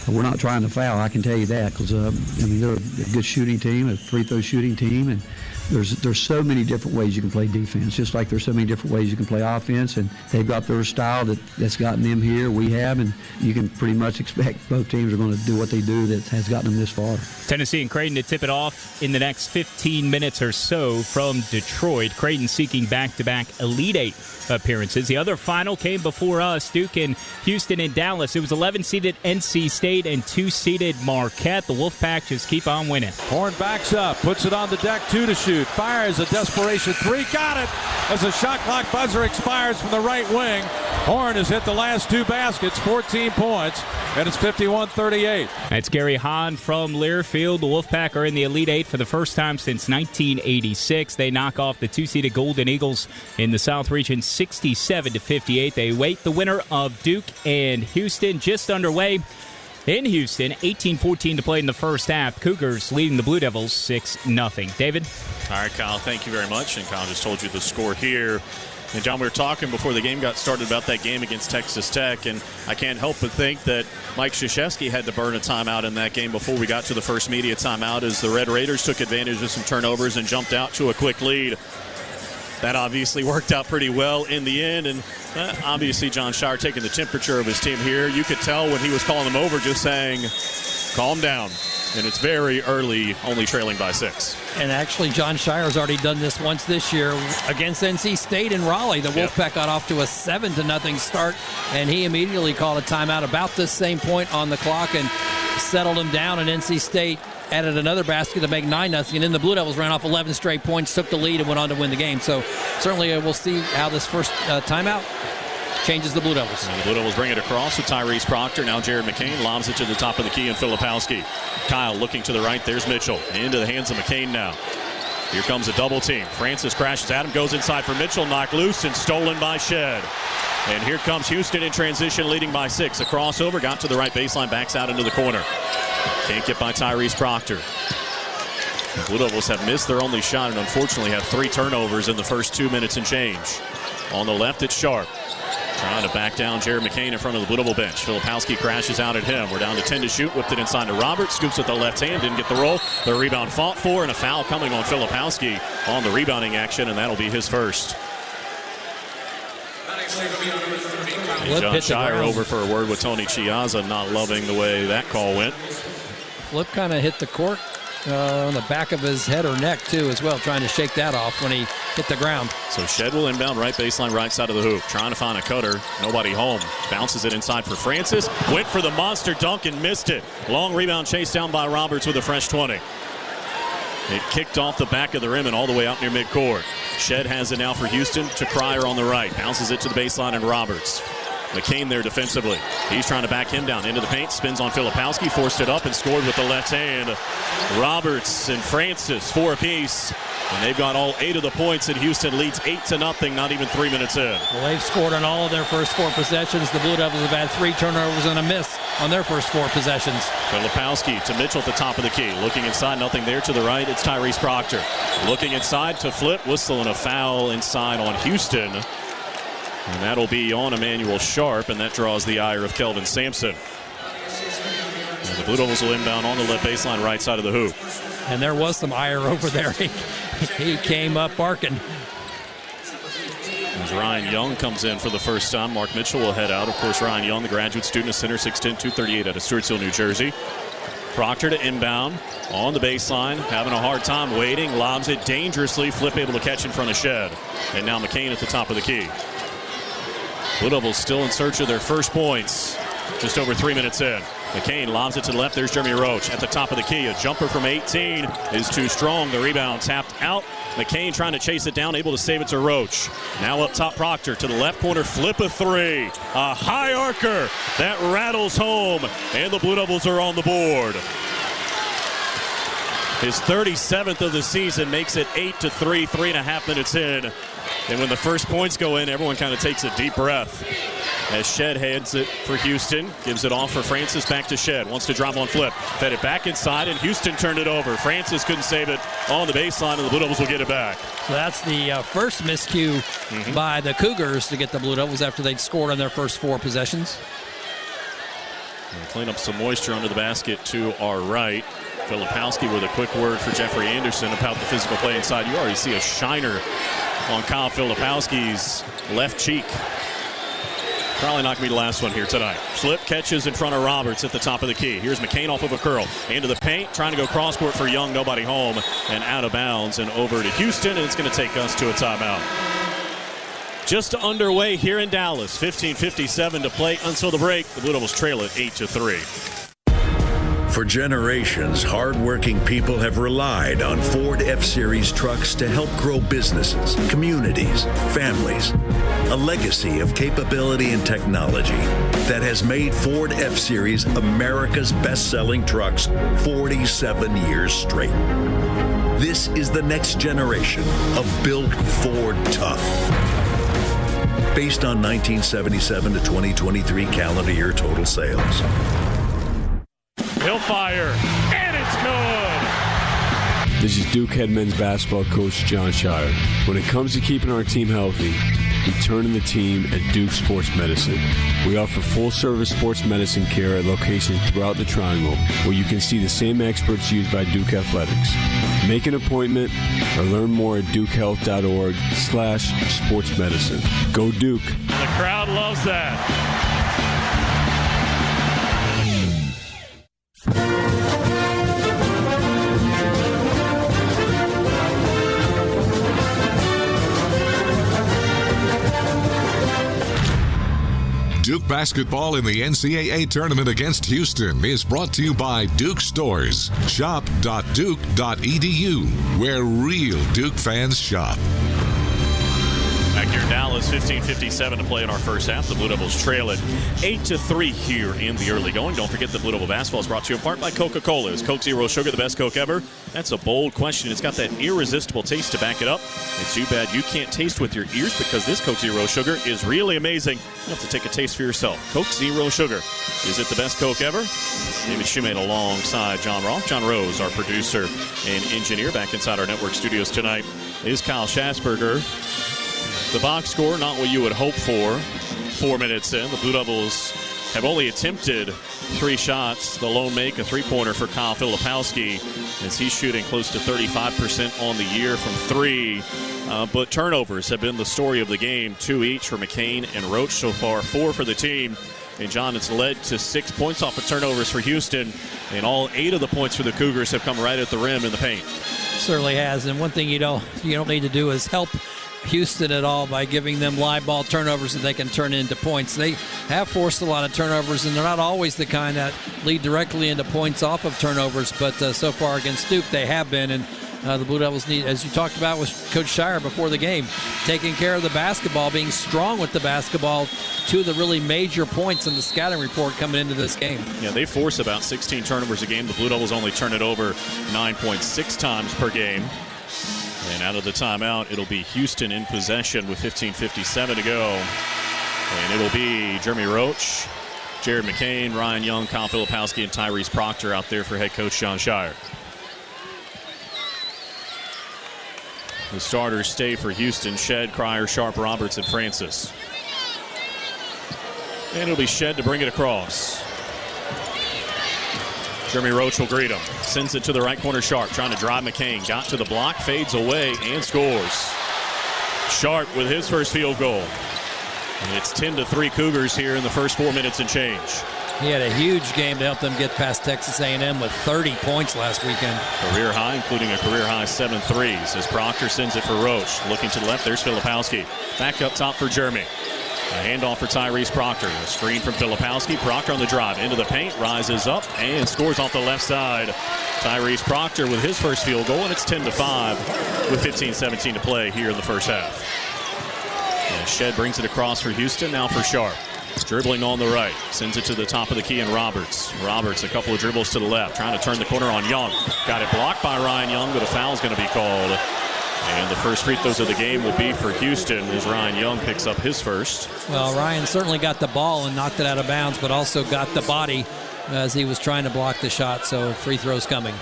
we're not trying to foul. I can tell you that because, they're a good shooting team, a free-throw shooting team, and there's so many different ways you can play defense, just like there's so many different ways you can play offense, and they've got their style that's gotten them here. We have, and you can pretty much expect both teams are going to do what they do that has gotten them this far. Tennessee and Creighton to tip it off in the next 15 minutes or so from Detroit. Creighton seeking back-to-back Elite Eight appearances. The other final came before us, Duke and Houston and Dallas. It was 11-seeded NC State and 2-seeded Marquette. The Wolfpack just keep on winning. Horn backs up, puts it on the deck, 2 to shoot. Fires a desperation 3. Got it as the shot clock buzzer expires from the right wing. Horn has hit the last 2 baskets, 14 points, and it's 51-38. That's Gary Hahn from Learfield. The Wolfpack are in the Elite Eight for the first time since 1986. They knock off the 2-seeded Golden Eagles in the South Region 67-58. They await the winner of Duke and Houston. Just underway in Houston, 18-14 to play in the first half. Cougars leading the Blue Devils 6-0. David? All right, Kyle, thank you very much. And Kyle just told you the score here. And, John, we were talking before the game got started about that game against Texas Tech, and I can't help but think that Mike Krzyzewski had to burn a timeout in that game before we got to the first media timeout as the Red Raiders took advantage of some turnovers and jumped out to a quick lead. That obviously worked out pretty well in the end, and obviously John Shire taking the temperature of his team here. You could tell when he was calling them over just saying, calm down. And it's very early, only trailing by 6. And actually, John Shire's already done this once this year against NC State in Raleigh. The Wolfpack got off to a 7-0 start, and he immediately called a timeout about this same point on the clock and settled him down. And NC State added another basket to make 9-0. And then the Blue Devils ran off 11 straight points, took the lead, and went on to win the game. So certainly we'll see how this first timeout changes the Blue Devils. And the Blue Devils bring it across with Tyrese Proctor. Now Jared McCain lobs it to the top of the key, and Filipowski. Kyle looking to the right. There's Mitchell. Into the hands of McCain now. Here comes a double team. Francis crashes at him, goes inside for Mitchell, knocked loose and stolen by Shed. And here comes Houston in transition, leading by 6. A crossover, got to the right baseline, backs out into the corner. Can't get by Tyrese Proctor. The Blue Devils have missed their only shot and unfortunately have 3 turnovers in the first 2 minutes and change. On the left, it's Sharp. Trying to back down Jared McCain in front of the Blue Devil bench. Filipowski crashes out at him. We're down to 10 to shoot. Whipped it inside to Roberts. Scoops with the left hand. Didn't get the roll. The rebound fought for, and a foul coming on Filipowski on the rebounding action, and that'll be his first. John Shire over for a word with Tony Chiazza, not loving the way that call went. Flip kind of hit the court on the back of his head or neck, too, as well, trying to shake that off when he hit the ground. So Shed will inbound right baseline, right side of the hoop. Trying to find a cutter. Nobody home. Bounces it inside for Francis. Went for the monster dunk and missed it. Long rebound chased down by Roberts with a fresh 20. It kicked off the back of the rim and all the way out near midcourt. Shed has it now for Houston to Cryer on the right. Bounces it to the baseline and Roberts. McCain there defensively. He's trying to back him down into the paint. Spins on Filipowski. Forced it up and scored with the left hand. Roberts and Francis 4 apiece. And they've got all 8 of the points, and Houston leads 8-0, not even 3 minutes in. Well, they've scored on all of their first 4 possessions. The Blue Devils have had 3 turnovers and a miss on their first 4 possessions. Filipowski to Mitchell at the top of the key. Looking inside, nothing there to the right. It's Tyrese Proctor. Looking inside to Flip. Whistle and a foul inside on Houston. And that'll be on Emmanuel Sharp, and that draws the ire of Kelvin Sampson. And the Blue Devils will inbound on the left baseline, right side of the hoop. And there was some ire over there. He came up barking. As Ryan Young comes in for the first time, Mark Mitchell will head out. Of course, Ryan Young, the graduate student, center, 6'10", 238 out of Stewartsville, New Jersey. Proctor to inbound on the baseline, having a hard time waiting, lobs it dangerously. Flip able to catch in front of Shed. And now McCain at the top of the key. Blue Devils still in search of their first points. Just over 3 minutes in. McCain lobs it to the left. There's Jeremy Roach at the top of the key. A jumper from 18 is too strong. The rebound tapped out. McCain trying to chase it down, able to save it to Roach. Now up top, Proctor to the left corner. Flip a 3. A high arcer that rattles home. And the Blue Devils are on the board. His 37th of the season makes it 8-3, 3.5 minutes in. And when the first points go in, everyone kind of takes a deep breath. As Shed heads it for Houston, gives it off for Francis, back to Shed. Wants to drop on Flip. Fed it back inside, and Houston turned it over. Francis couldn't save it on the baseline, and the Blue Devils will get it back. So that's the first miscue by the Cougars to get the Blue Devils after they'd scored on their first 4 possessions. And clean up some moisture under the basket to our right. Filipowski with a quick word for Jeffrey Anderson about the physical play inside. You already see a shiner on Kyle Filipowski's left cheek. Probably not going to be the last one here tonight. Flip catches in front of Roberts at the top of the key. Here's McCain off of a curl. Into the paint, trying to go cross court for Young. Nobody home, and out of bounds and over to Houston, and it's going to take us to a timeout. Just underway here in Dallas. 15:57 to play until the break. The Blue Devils trail it 8-3. For generations, hardworking people have relied on Ford F-Series trucks to help grow businesses, communities, families. A legacy of capability and technology that has made Ford F-Series America's best-selling trucks 47 years straight. This is the next generation of Built Ford Tough. Based on 1977 to 2023 calendar year total sales. He'll fire, and it's good! This is Duke head men's basketball coach John Shire. When it comes to keeping our team healthy, we turn to the team at Duke Sports Medicine. We offer full-service sports medicine care at locations throughout the Triangle, where you can see the same experts used by Duke Athletics. Make an appointment or learn more at dukehealth.org/sportsmedicine. Go Duke. The crowd loves that. Duke basketball in the NCAA tournament against Houston is brought to you by Duke Stores. Shop.duke.edu, where real Duke fans shop. Back here in Dallas, 15:57 to play in our first half. The Blue Devils trail it 8-3 here in the early going. Don't forget the Blue Devil basketball is brought to you in part by Coca-Cola. Is Coke Zero Sugar the best Coke ever? That's a bold question. It's got that irresistible taste to back it up. It's too bad you can't taste with your ears because this Coke Zero Sugar is really amazing. You have to take a taste for yourself. Coke Zero Sugar. Is it the best Coke ever? David Shoemate alongside John Roth. John Rose, our producer and engineer, back inside our network studios tonight is Kyle Schatzberger. The box score, not what you would hope for. 4 minutes in, the Blue Devils have only attempted 3 shots. The lone make, a three-pointer for Kyle Filipowski, as he's shooting close to 35% on the year from 3. But turnovers have been the story of the game. 2 each for McCain and Roach so far, 4 for the team. And, John, it's led to 6 points off of turnovers for Houston, and all 8 of the points for the Cougars have come right at the rim in the paint. Certainly has, and one thing you don't need to do is help Houston at all by giving them live ball turnovers that they can turn into points. They have forced a lot of turnovers, and they're not always the kind that lead directly into points off of turnovers, but so far against Duke they have been, and the Blue Devils need, as you talked about with Coach Shire before the game, taking care of the basketball, being strong with the basketball, 2 of the really major points in the scouting report coming into this game. Yeah, they force about 16 turnovers a game. The Blue Devils only turn it over 9.6 times per game. And out of the timeout, it'll be Houston in possession with 15:57 to go. And it'll be Jeremy Roach, Jared McCain, Ryan Young, Kyle Filipowski, and Tyrese Proctor out there for head coach John Shire. The starters stay for Houston: Shed, Cryer, Sharp, Roberts, and Francis. And it'll be Shed to bring it across. Jeremy Roach will greet him. Sends it to the right corner. Sharp trying to drive McCain. Got to the block, fades away, and scores. Sharp with his first field goal. And it's 10-3 Cougars here in the first 4 minutes and change. He had a huge game to help them get past Texas A&M with 30 points last weekend. Career high, including a career-high 7 threes. As Proctor sends it for Roach. Looking to the left, there's Filipowski. Back up top for Jeremy. A handoff for Tyrese Proctor. A screen from Filipowski. Proctor on the drive. Into the paint. Rises up and scores off the left side. Tyrese Proctor with his first field goal, and it's 10-5 with 15:17 to play here in the first half. And Shed brings it across for Houston. Now for Sharp. Dribbling on the right. Sends it to the top of the key, and Roberts. Roberts, a couple of dribbles to the left. Trying to turn the corner on Young. Got it blocked by Ryan Young, but a foul's going to be called. And the first free throws of the game will be for Houston as Ryan Young picks up his first. Well, Ryan certainly got the ball and knocked it out of bounds, but also got the body as he was trying to block the shot, so free throws coming.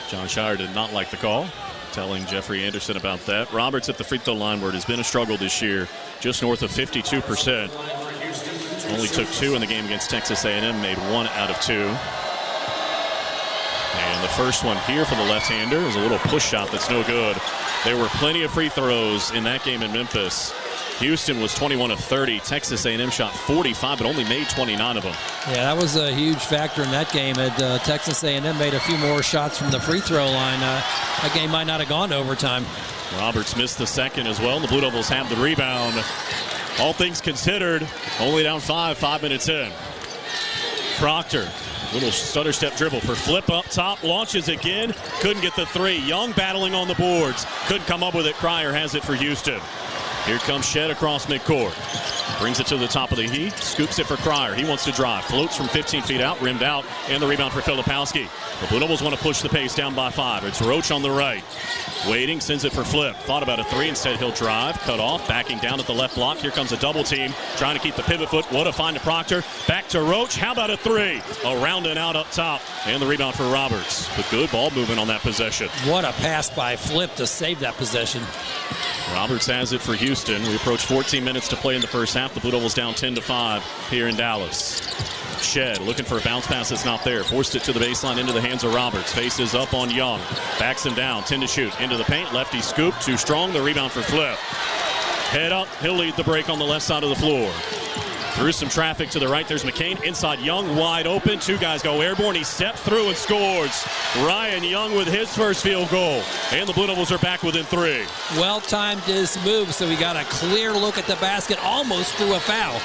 John Shire did not like the call, telling Jeffrey Anderson about that. Roberts at the free throw line where it has been a struggle this year, just north of 52%. Only took 2 in the game against Texas A&M, made 1 out of 2. And the first one here for the left-hander is a little push shot that's no good. There were plenty of free throws in that game in Memphis. Houston was 21 of 30. Texas A&M shot 45, but only made 29 of them. Yeah, that was a huge factor in that game. Texas A&M made a few more shots from the free throw line. That game might not have gone to overtime. Roberts missed the second as well. The Blue Devils have the rebound. All things considered, only down 5 minutes in. Proctor Little stutter step dribble for Flip up top, launches again, couldn't get the three. Young battling on the boards, couldn't come up with it. Cryer has it for Houston. Here comes Shed across midcourt. Brings it to the top of the key, scoops it for Cryer. He wants to drive, floats from 15 feet out, rimmed out, and the rebound for Filipowski. The Blue Devils want to push the pace down by 5. It's Roach on the right. Waiting, sends it for Flip. Thought about a three, instead he'll drive, cut off, backing down at the left block. Here comes a double team, trying to keep the pivot foot. What a find to Proctor. Back to Roach. How about a three? Around and out up top, and the rebound for Roberts. But good ball movement on that possession. What a pass by Flip to save that possession. Roberts has it for Houston. We approach 14 minutes to play in the first half. The Blue Devils down 10-5 here in Dallas. Shed looking for a bounce pass that's not there. Forced it to the baseline into the hands of Roberts. Faces up on Young. Backs him down. 10 to shoot. Into the paint. Lefty scoop. Too strong. The rebound for Flip. Head up. He'll lead the break on the left side of the floor. Through some traffic to the right, there's McCain. Inside Young, wide open. Two guys go airborne. He steps through and scores. Ryan Young with his first field goal. And the Blue Devils are back within 3. Well timed his move, so we got a clear look at the basket, almost through a foul.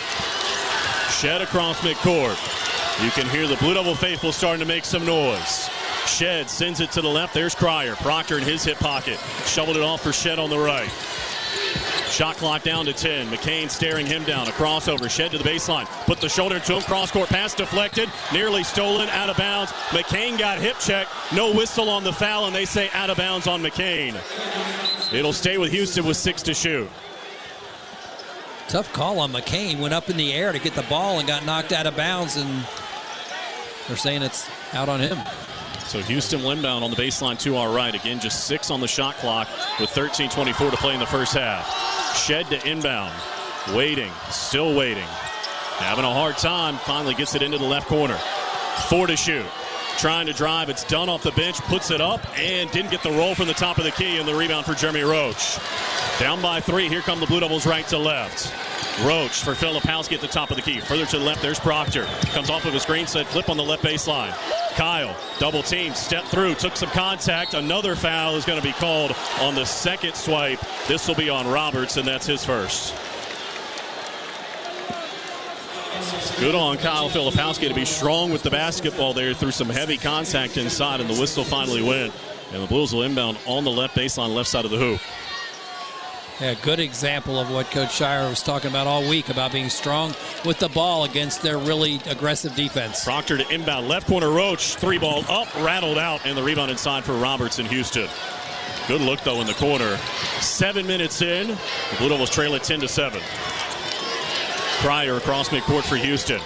Shed across midcourt. You can hear the Blue Devil faithful starting to make some noise. Shed sends it to the left. There's Cryer. Proctor in his hip pocket. Shoveled it off for Shed on the right. Shot clock down to 10. McCain staring him down. A crossover. Shed to the baseline. Put the shoulder to him. Cross-court pass deflected. Nearly stolen. Out of bounds. McCain got hip checked. No whistle on the foul, and they say out of bounds on McCain. It'll stay with Houston with 6 to shoot. Tough call on McCain. Went up in the air to get the ball and got knocked out of bounds, and they're saying it's out on him. So Houston will inbound on the baseline to our right. Again, just 6 on the shot clock with 13:24 to play in the first half. Shed to inbound. Waiting. Still waiting. Having a hard time. Finally gets it into the left corner. 4 to shoot. Trying to drive. It's done off the bench. Puts it up and didn't get the roll from the top of the key, and the rebound for Jeremy Roach. Down by 3. Here come the Blue Devils right to left. Roach for Filipowski at the top of the key. Further to the left, there's Proctor. Comes off of a screen set, flip on the left baseline. Kyle, double team, step through, took some contact. Another foul is going to be called on the second swipe. This will be on Roberts, and that's his first. Good on Kyle Filipowski to be strong with the basketball there through some heavy contact inside, and the whistle finally went. And the Blues will inbound on the left baseline, left side of the hoop. Yeah, good example of what Coach Shire was talking about all week, about being strong with the ball against their really aggressive defense. Proctor to inbound, left corner Roach, 3-ball up, rattled out, and the rebound inside for Roberts in Houston. Good look, though, in the corner. 7 minutes in, the Blue Devils trail at 10-7. Cryer across midcourt for Houston.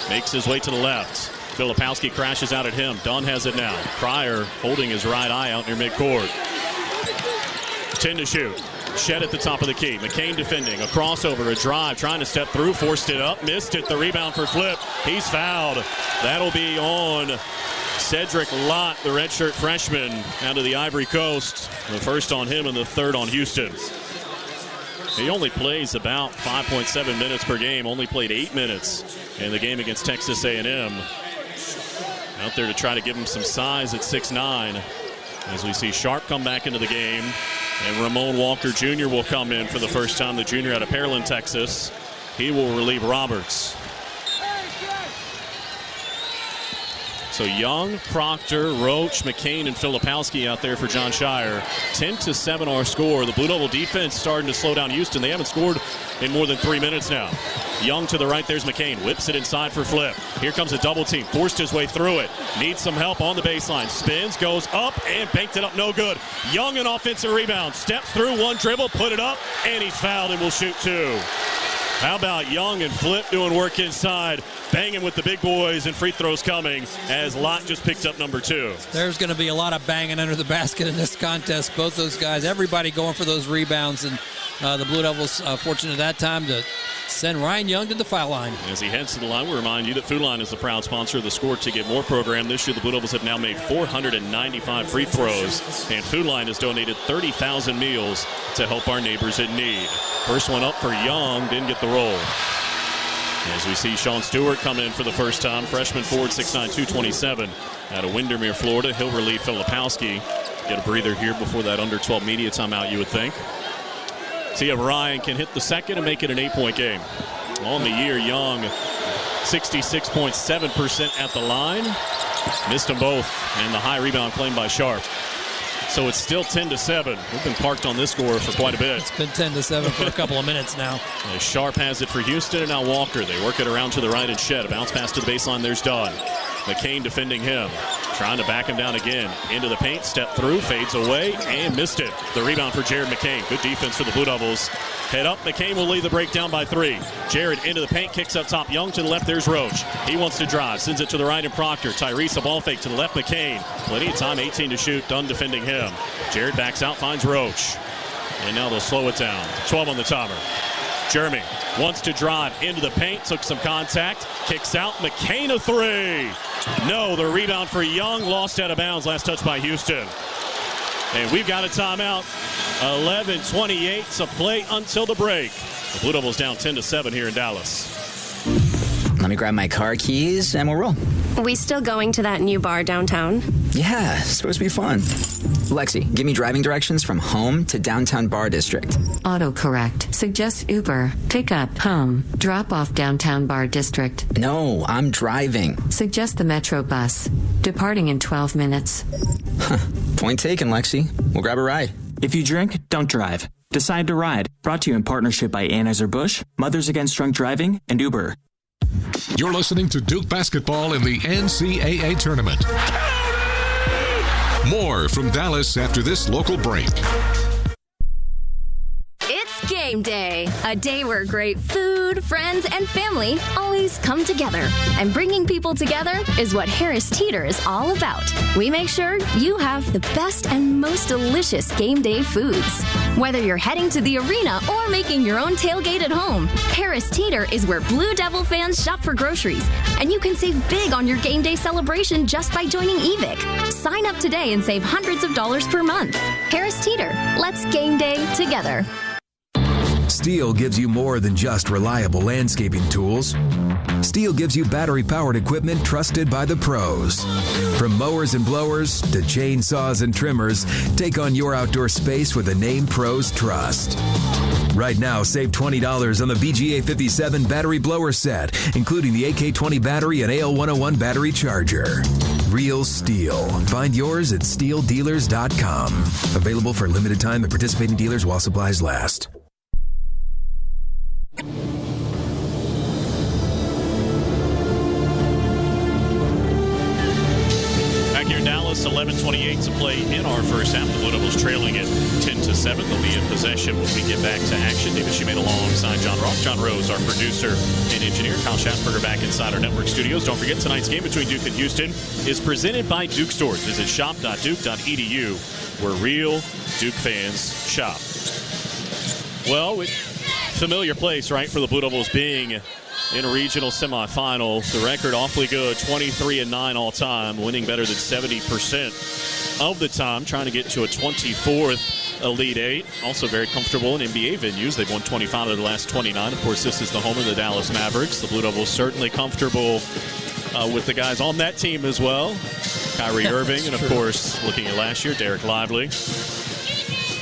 Makes his way to the left. Filipowski crashes out at him. Dunn has it now. Cryer holding his right eye out near midcourt. 10 to shoot. Shed at the top of the key. McCain defending. A crossover, a drive, trying to step through, forced it up, missed it. The rebound for Flip. He's fouled. That'll be on Cedric Lott, the redshirt freshman out of the Ivory Coast. The first on him and the third on Houston. He only plays about 5.7 minutes per game. Only played 8 minutes in the game against Texas A&M. Out there to try to give him some size at 6'9", as we see Sharp come back into the game. And Ramon Walker Jr. will come in for the first time, the junior out of Pearland, Texas. He will relieve Roberts. So Young, Proctor, Roach, McCain, and Filipowski out there for John Shire. 10-7 our score. The Blue Devil defense starting to slow down Houston. They haven't scored in more than 3 minutes now. Young to the right, there's McCain. Whips it inside for Flip. Here comes a double team. Forced his way through it. Needs some help on the baseline. Spins, goes up, and banked it up. No good. Young an offensive rebound. Steps through, one dribble, put it up, and he's fouled and will shoot 2. How about Young and Flip doing work inside, banging with the big boys, and free throws coming as Lott just picked up number 2. There's going to be a lot of banging under the basket in this contest. Both those guys, everybody going for those rebounds, and the Blue Devils fortunate at that time to send Ryan Young to the foul line. As he heads to the line, we remind you that Food Line is the proud sponsor of the Score to Get More program. This year, the Blue Devils have now made 495 free throws, and Food Line has donated 30,000 meals to help our neighbors in need. First one up for Young, didn't get the roll. As we see Sean Stewart coming in for the first time, freshman forward, 6'9", 227, out of Windermere, Florida. He'll relieve Filipowski. Get a breather here before that under-12 media timeout, you would think. See if Ryan can hit the second and make it an 8-point game. On the year, Young 66.7% at the line. Missed them both, and the high rebound claimed by Sharp. So it's still 10-7. We've been parked on this score for quite a bit. It's been 10-7 for a couple of minutes now. Sharp has it for Houston, and now Walker. They work it around to the right and Shed. A bounce pass to the baseline. There's Dunn. McCain defending him. Trying to back him down again. Into the paint, step through, fades away, and missed it. The rebound for Jared McCain. Good defense for the Blue Devils. Head up, McCain will lead the break down by 3. Jared into the paint, kicks up top. Young to the left, there's Roach. He wants to drive, sends it to the right and Proctor. Tyrese, a ball fake to the left, McCain. Plenty of time, 18 to shoot. Dunn defending him. Jared backs out, finds Roach. And now they'll slow it down. 12 on the timer. Jeremy wants to drive into the paint, took some contact, kicks out, McCain a 3. No, the rebound for Young, lost out of bounds, last touch by Houston. And we've got a timeout. 11:28 to play until the break. The Blue Devils down 10-7 here in Dallas. Let me grab my car keys and we'll roll. We still going to that new bar downtown? Yeah, it's supposed to be fun. Lexi, give me driving directions from home to downtown bar district. Autocorrect. Suggest Uber. Pick up home. Drop off downtown bar district. No, I'm driving. Suggest the Metro bus. Departing in 12 minutes. Point taken, Lexi. We'll grab a ride. If you drink, don't drive. Decide to ride. Brought to you in partnership by Anheuser-Busch, Mothers Against Drunk Driving, and Uber. You're listening to Duke basketball in the NCAA tournament. More from Dallas after this local break. It's game day, a day where great food, friends, and family always come together. And bringing people together is what Harris Teeter is all about. We make sure you have the best and most delicious game day foods. Whether you're heading to the arena or making your own tailgate at home, Harris Teeter is where Blue Devil fans shop for groceries. And you can save big on your game day celebration just by joining EVIC. Sign up today and save hundreds of dollars per month. Harris Teeter, let's game day together. Steel gives you more than just reliable landscaping tools. Steel gives you battery-powered equipment trusted by the pros. From mowers and blowers to chainsaws and trimmers, take on your outdoor space with a name pros trust. Right now, save $20 on the BGA 57 battery blower set, including the AK-20 battery and AL101 battery charger. Real Steel. Find yours at steeldealers.com. Available for a limited time at participating dealers while supplies last. Back here in Dallas, 11:28 to play in our first half. The Blue Devils trailing it 10-7. They'll be in possession when we get back to action. David Schmidt alongside John Roth. John Rose, our producer and engineer. Kyle Schasberger back inside our network studios. Don't forget, tonight's game between Duke and Houston is presented by Duke Stores. Visit shop.duke.edu, where real Duke fans shop. Well, familiar place, right, for the Blue Devils being in a regional semifinal. The record awfully good, 23-9 all time, winning better than 70% of the time, trying to get to a 24th Elite Eight. Also very comfortable in NBA venues. They've won 25 of the last 29. Of course, this is the home of the Dallas Mavericks. The Blue Devils certainly comfortable with the guys on that team as well. Kyrie Irving, and of course, looking at last year, Derek Lively.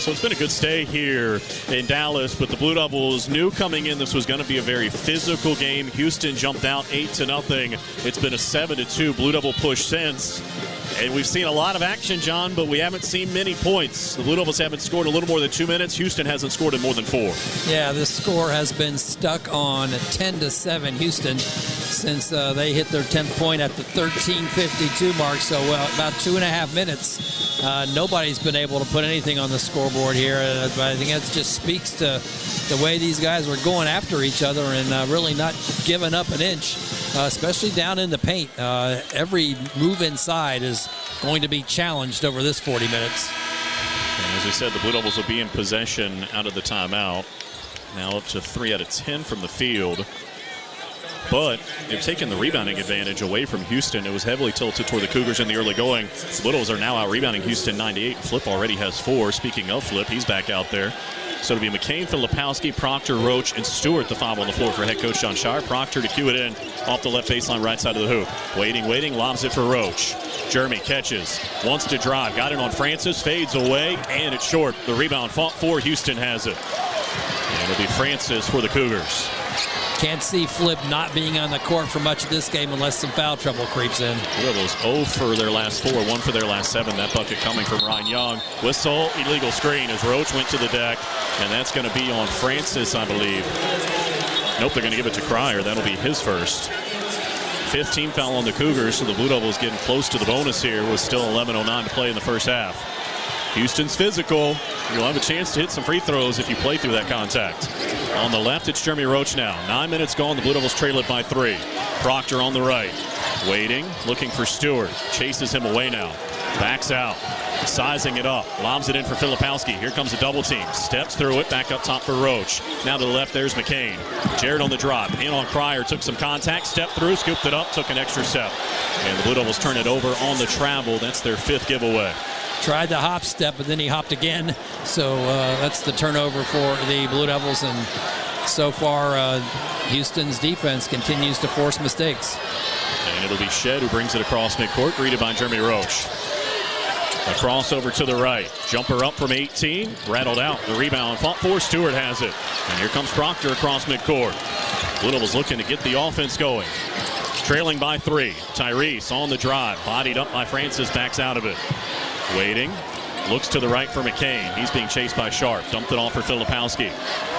So it's been a good stay here in Dallas, but the Blue Devils knew coming in this was going to be a very physical game. Houston jumped out 8-0. It's been a 7-2 Blue Devil push since. And we've seen a lot of action, John, but we haven't seen many points. The Blue Devils haven't scored a little more than 2 minutes. Houston hasn't scored in more than 4. Yeah, this score has been stuck on 10-7 Houston since they hit their 10th point at the 13:52 mark. So about 2.5 minutes. Nobody's been able to put anything on the scoreboard here. But I think that just speaks to the way these guys were going after each other and really not giving up an inch, especially down in the paint. Every move inside is going to be challenged over this 40 minutes. And as I said, the Blue Devils will be in possession out of the timeout. Now up to 3 out of 10 from the field. But they've taken the rebounding advantage away from Houston. It was heavily tilted toward the Cougars in the early going. The Blue Devils are now out rebounding Houston 98. Flip already has 4. Speaking of Flip, he's back out there. So it'll be McCain, Filipowski, Proctor, Roach, and Stewart, the 5 on the floor for head coach John Shire. Proctor to cue it in off the left baseline, right side of the hoop. Waiting, lobs it for Roach. Jeremy catches, wants to drive, got it on Francis, fades away, and it's short. The rebound fought for, Houston has it. And it'll be Francis for the Cougars. Can't see Flip not being on the court for much of this game unless some foul trouble creeps in. Blue Devils 0 for their last 4, 1 for their last 7. That bucket coming from Ryan Young. Whistle, illegal screen as Roach went to the deck, and that's going to be on Francis, I believe. Nope, they're going to give it to Cryer. That'll be his first. 15 foul on the Cougars, so the Blue Devils getting close to the bonus here with still 11:09 to play in the first half. Houston's physical. You'll have a chance to hit some free throws if you play through that contact. On the left, it's Jeremy Roach now. 9 minutes gone. The Blue Devils trail it by 3. Proctor on the right. Waiting, looking for Stewart. Chases him away now. Backs out. Sizing it up. Lobs it in for Filipowski. Here comes a double team. Steps through it. Back up top for Roach. Now to the left, there's McCain. Jared on the drop. In on Cryer. Took some contact. Stepped through. Scooped it up. Took an extra step. And the Blue Devils turn it over on the travel. That's their 5th giveaway. Tried the hop step, but then he hopped again. So that's the turnover for the Blue Devils. And so far, Houston's defense continues to force mistakes. And it'll be Shed who brings it across midcourt, greeted by Jeremy Roach. A crossover to the right. Jumper up from 18. Rattled out. The rebound fought for. Stewart has it. And here comes Proctor across midcourt. Blue Devils looking to get the offense going. Trailing by 3. Tyrese on the drive. Bodied up by Francis. Backs out of it. Waiting. Looks to the right for McCain. He's being chased by Sharp. Dumped it off for Filipowski.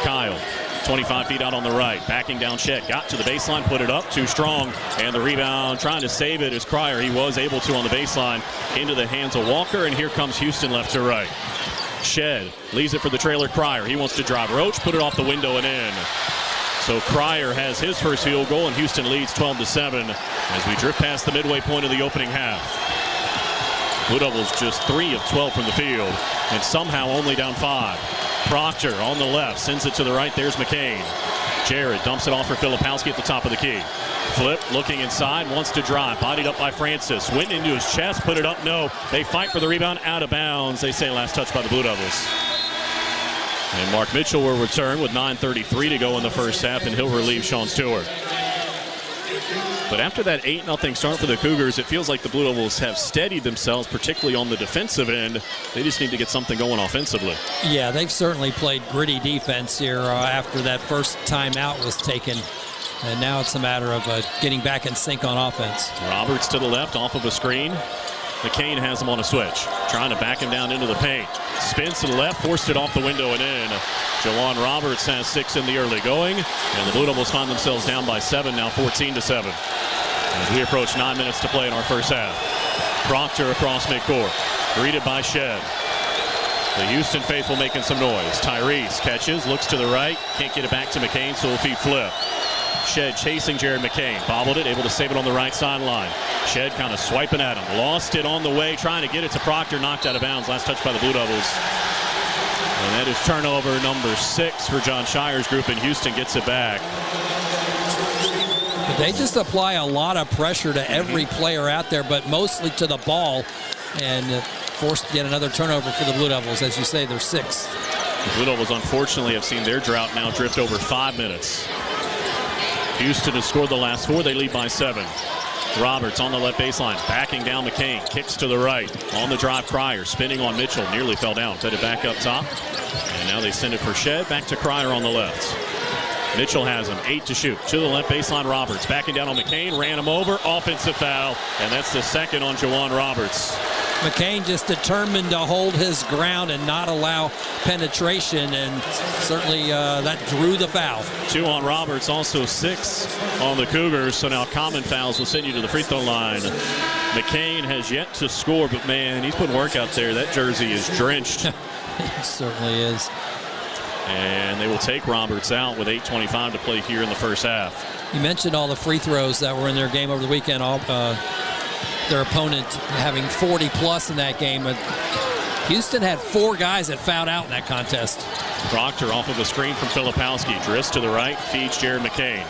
Kyle. 25 feet out on the right. Backing down Chet. Got to the baseline. Put it up. Too strong. And the rebound trying to save it is Cryer. He was able to on the baseline. Into the hands of Walker. And here comes Houston left to right. Shed leaves it for the trailer Cryer. He wants to drive. Roach put it off the window and in. So Cryer has his first field goal. And Houston leads 12-7 as we drift past the midway point of the opening half. Blue Devils just 3 of 12 from the field. And somehow only down 5. Proctor on the left, sends it to the right. There's McCain. Jared dumps it off for Filipowski at the top of the key. Flip, looking inside, wants to drive. Bodied up by Francis. Went into his chest, put it up. No. They fight for the rebound, out of bounds. They say last touch by the Blue Devils. And Mark Mitchell will return with 9:33 to go in the first half, and he'll relieve Sean Stewart. But after that 8-0 start for the Cougars, it feels like the Blue Devils have steadied themselves, particularly on the defensive end. They just need to get something going offensively. Yeah, they've certainly played gritty defense here after that first timeout was taken. And now it's a matter of getting back in sync on offense. Roberts to the left off of a screen. McCain has him on a switch, trying to back him down into the paint. Spins to the left, forced it off the window and in. Jawan Roberts has 6 in the early going, and the Blue Devils find themselves down by 7, now 14-7. As we approach 9 minutes to play in our first half. Proctor across midcourt, greeted by Shed. The Houston faithful making some noise. Tyrese catches, looks to the right, can't get it back to McCain, so he'll feed Flip. Shed chasing Jared McCain. Bobbled it, able to save it on the right sideline. Shed kind of swiping at him. Lost it on the way, trying to get it to Proctor. Knocked out of bounds. Last touch by the Blue Devils. And that is turnover number 6 for John Shire's group, and Houston gets it back. They just apply a lot of pressure to every player out there, but mostly to the ball. And forced to get another turnover for the Blue Devils. As you say, they're 6th. The Blue Devils, unfortunately, have seen their drought now drift over 5 minutes. Houston has scored the last 4. They lead by 7. Roberts on the left baseline, backing down McCain, kicks to the right. On the drive, Cryer, spinning on Mitchell, nearly fell down. Set it back up top. And now they send it for Shed, back to Cryer on the left. Mitchell has him, 8 to shoot. To the left baseline, Roberts, backing down on McCain, ran him over, offensive foul, and that's the second on Jawan Roberts. McCain just determined to hold his ground and not allow penetration, and certainly that drew the foul. 2 on Roberts, also 6 on the Cougars, so now common fouls will send you to the free throw line. McCain has yet to score, but man, he's putting work out there. That jersey is drenched. It certainly is. And they will take Roberts out with 8:25 to play here in the first half. You mentioned all the free throws that were in their game over the weekend. Their opponent having 40-plus in that game. Houston had 4 guys that fouled out in that contest. Proctor off of a screen from Filipowski. Drifts to the right, feeds Jared McCain.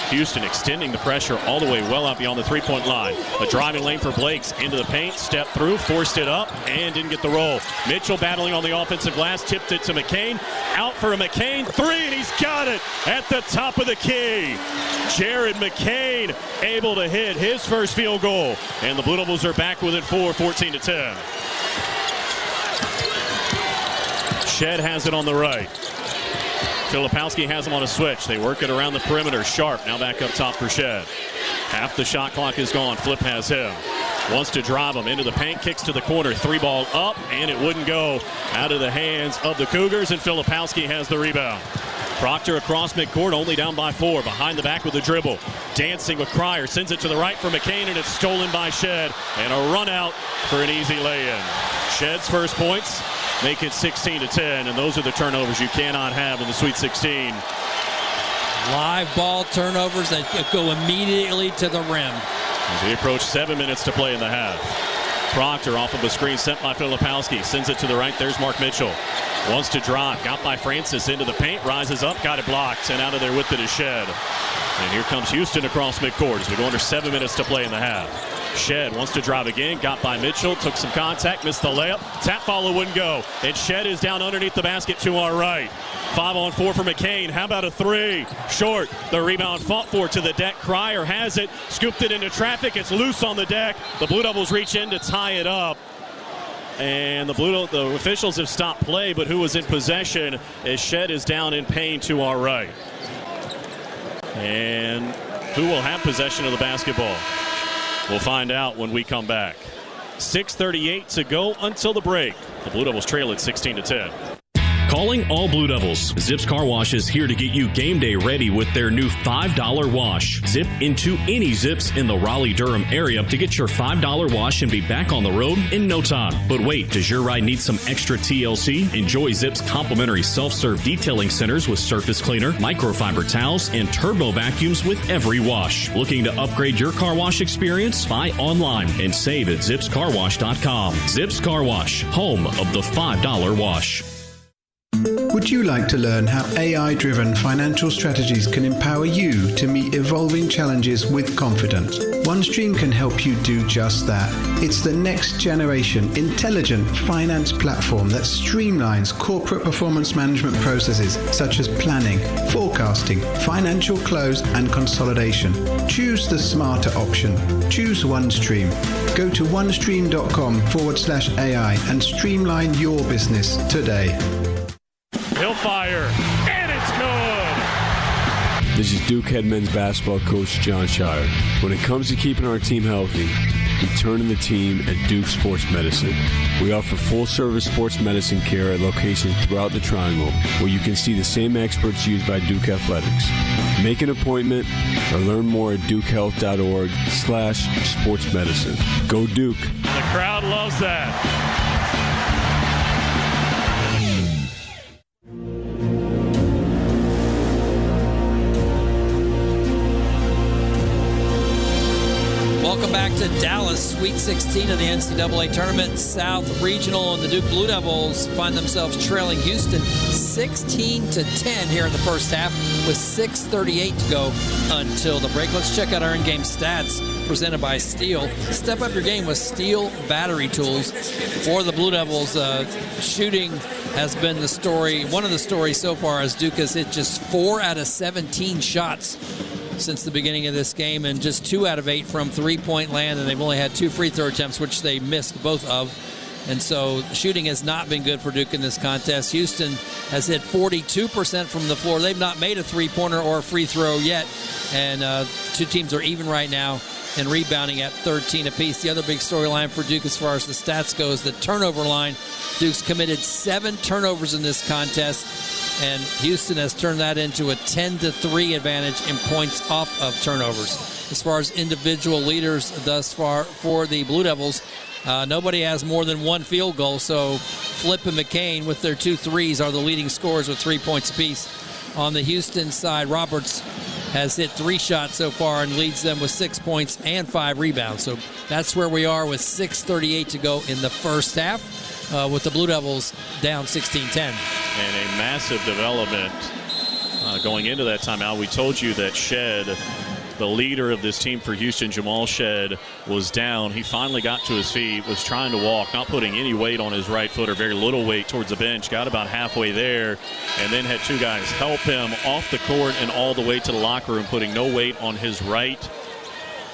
Houston extending the pressure all the way well out beyond the three-point line. A driving lane for Blakes into the paint, stepped through, forced it up, and didn't get the roll. Mitchell battling on the offensive glass, tipped it to McCain. Out for a McCain 3, and he's got it at the top of the key. Jared McCain able to hit his first field goal, and the Blue Devils are back within 4, 14-10. Shed has it on the right. Filipowski has him on a switch. They work it around the perimeter. Sharp now back up top for Shed. Half the shot clock is gone. Flip has him. Wants to drive him into the paint. Kicks to the corner. 3-ball up, and it wouldn't go out of the hands of the Cougars, and Filipowski has the rebound. Proctor across midcourt, only down by 4. Behind the back with the dribble. Dancing with Cryer. Sends it to the right for McCain, and it's stolen by Shed. And a run out for an easy lay-in. Shed's first points make it 16-10, and those are the turnovers you cannot have in the Sweet 16. Live ball turnovers that go immediately to the rim. As we approach 7 minutes to play in the half. Proctor off of a screen sent by Filipowski. Sends it to the right. There's Mark Mitchell. Wants to drive. Got by Francis into the paint. Rises up. Got it blocked. And out of there with it is Shed. And here comes Houston across midcourt as we go under 7 minutes to play in the half. Shed wants to drive again. Got by Mitchell. Took some contact. Missed the layup. Tap follow wouldn't go. And Shed is down underneath the basket to our right. 5-on-4 for McCain. How about a 3? Short. The rebound fought for to the deck. Cryer has it. Scooped it into traffic. It's loose on the deck. The Blue Devils reach in to tie it up. And the officials have stopped play, but who was in possession as Shed is down in pain to our right. And who will have possession of the basketball? We'll find out when we come back. 6:38 to go until the break. The Blue Devils trail at 16-10. Calling all Blue Devils. Zips Car Wash is here to get you game day ready with their new $5 wash. Zip into any Zips in the Raleigh-Durham area to get your $5 wash and be back on the road in no time. But wait, does your ride need some extra TLC? Enjoy Zips complimentary self-serve detailing centers with surface cleaner, microfiber towels, and turbo vacuums with every wash. Looking to upgrade your car wash experience? Buy online and save at zipscarwash.com. Zips Car Wash, home of the $5 wash. Would you like to learn how AI-driven financial strategies can empower you to meet evolving challenges with confidence? OneStream can help you do just that. It's the next generation intelligent finance platform that streamlines corporate performance management processes such as planning, forecasting, financial close, and consolidation. Choose the smarter option. Choose OneStream. Go to onestream.com/AI and streamline your business today. He'll fire, and it's good! This is Duke head men's basketball coach John Shire. When it comes to keeping our team healthy, we turn to the team at Duke Sports Medicine. We offer full-service sports medicine care at locations throughout the Triangle, where you can see the same experts used by Duke Athletics. Make an appointment or learn more at dukehealth.org/sportsmedicine. Go Duke! The crowd loves that. Welcome back to Dallas, Sweet 16 of the NCAA Tournament. South Regional and the Duke Blue Devils find themselves trailing Houston 16-10 here in the first half with 6:38 to go until the break. Let's check out our in-game stats presented by Steel. Step up your game with Steel battery tools. For the Blue Devils, shooting has been the story. One of the stories so far as Duke has hit just 4 out of 17 shots since the beginning of this game, and just 2 out of 8 from three-point land, and they've only had 2 free throw attempts, which they missed both of. And so shooting has not been good for Duke in this contest. Houston has hit 42% from the floor. They've not made a three-pointer or a free throw yet, and 2 teams are even right now and rebounding at 13 apiece. The other big storyline for Duke as far as the stats go is the turnover line. Duke's committed 7 turnovers in this contest, and Houston has turned that into a 10-3 advantage in points off of turnovers. As far as individual leaders thus far for the Blue Devils, nobody has more than 1 field goal, so Flip and McCain with their 2 threes are the leading scorers with 3 points apiece. On the Houston side, Roberts has hit 3 shots so far and leads them with 6 points and 5 rebounds. So that's where we are with 6:38 to go in the first half, with the Blue Devils down 16-10. And a massive development going into that timeout. We told you that Shed, the leader of this team for Houston, Jamal Shed, was down. He finally got to his feet, was trying to walk, not putting any weight on his right foot or very little weight towards the bench. Got about halfway there and then had 2 guys help him off the court and all the way to the locker room, putting no weight on his right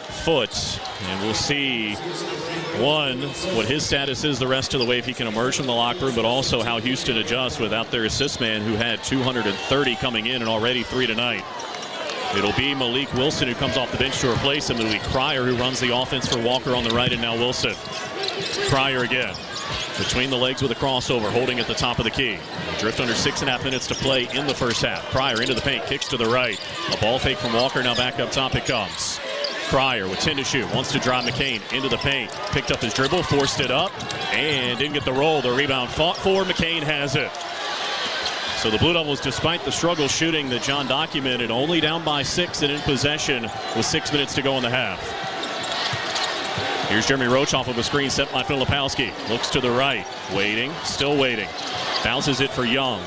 foot. And we'll see, one, what his status is the rest of the way if he can emerge from the locker room, but also how Houston adjusts without their assist man who had 230 coming in and already 3 tonight. It'll be Malik Wilson who comes off the bench to replace him. It'll be Cryer who runs the offense for Walker on the right, and now Wilson. Cryer again. Between the legs with a crossover, holding at the top of the key. Drift under 6.5 minutes to play in the first half. Cryer into the paint, kicks to the right. A ball fake from Walker, now back up top it comes. Cryer with 10 to shoot, wants to drive McCain into the paint. Picked up his dribble, forced it up, and didn't get the roll. The rebound fought for, McCain has it. So the Blue Devils, despite the struggle shooting that John documented, only down by 6 and in possession with 6 minutes to go in the half. Here's Jeremy Roach off of a screen set by Filipowski. Looks to the right, waiting, still waiting. Bounces it for Young.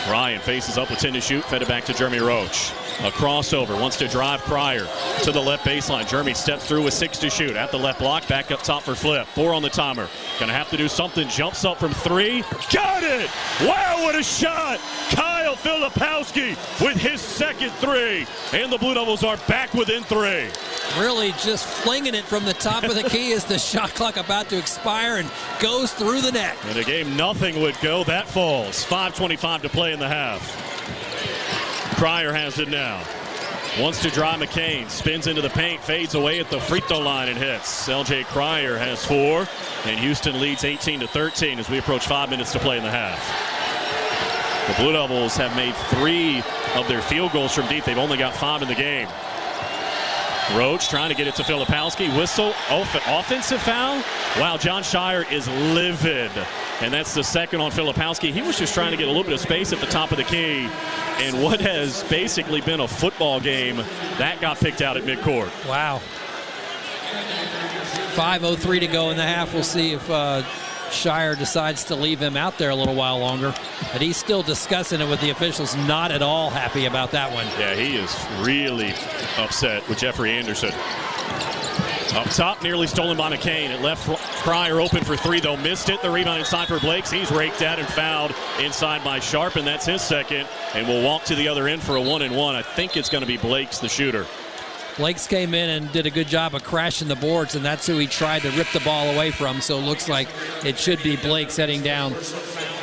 Ryan faces up with 10 to shoot, fed it back to Jeremy Roach. A crossover, wants to drive Cryer to the left baseline. Jeremy steps through with 6 to shoot. At the left block, back up top for Flip. 4 on the timer. Gonna have to do something. Jumps up from 3. Got it! Wow, what a shot! Kyle Filipowski with his second 3. And the Blue Devils are back within 3. Really just flinging it from the top of the key as the shot clock about to expire and goes through the net. In a game nothing would go, that falls. 5:25 to play in the half. Cryer has it now. Wants to drive McCain. Spins into the paint. Fades away at the free throw line and hits. LJ Cryer has 4. And Houston leads 18-13 as we approach 5 minutes to play in the half. The Blue Devils have made 3 of their field goals from deep. They've only got 5 in the game. Roach trying to get it to Filipowski. Whistle. Offensive foul. Wow, John Shire is livid. And that's the second on Filipowski. He was just trying to get a little bit of space at the top of the key. And what has basically been a football game, that got picked out at midcourt. Wow. 5:03 to go in the half. We'll see if Shire decides to leave him out there a little while longer. But he's still discussing it with the officials. Not at all happy about that one. Yeah, he is really upset with Jeffrey Anderson. Up top, nearly stolen by McCain. It left Cryer open for 3, though. Missed it. The rebound inside for Blakes. He's raked at and fouled inside by Sharp, and that's his second. And we'll walk to the other end for a 1-and-1. I think it's going to be Blakes, the shooter. Blakes came in and did a good job of crashing the boards, and that's who he tried to rip the ball away from. So it looks like it should be Blakes heading down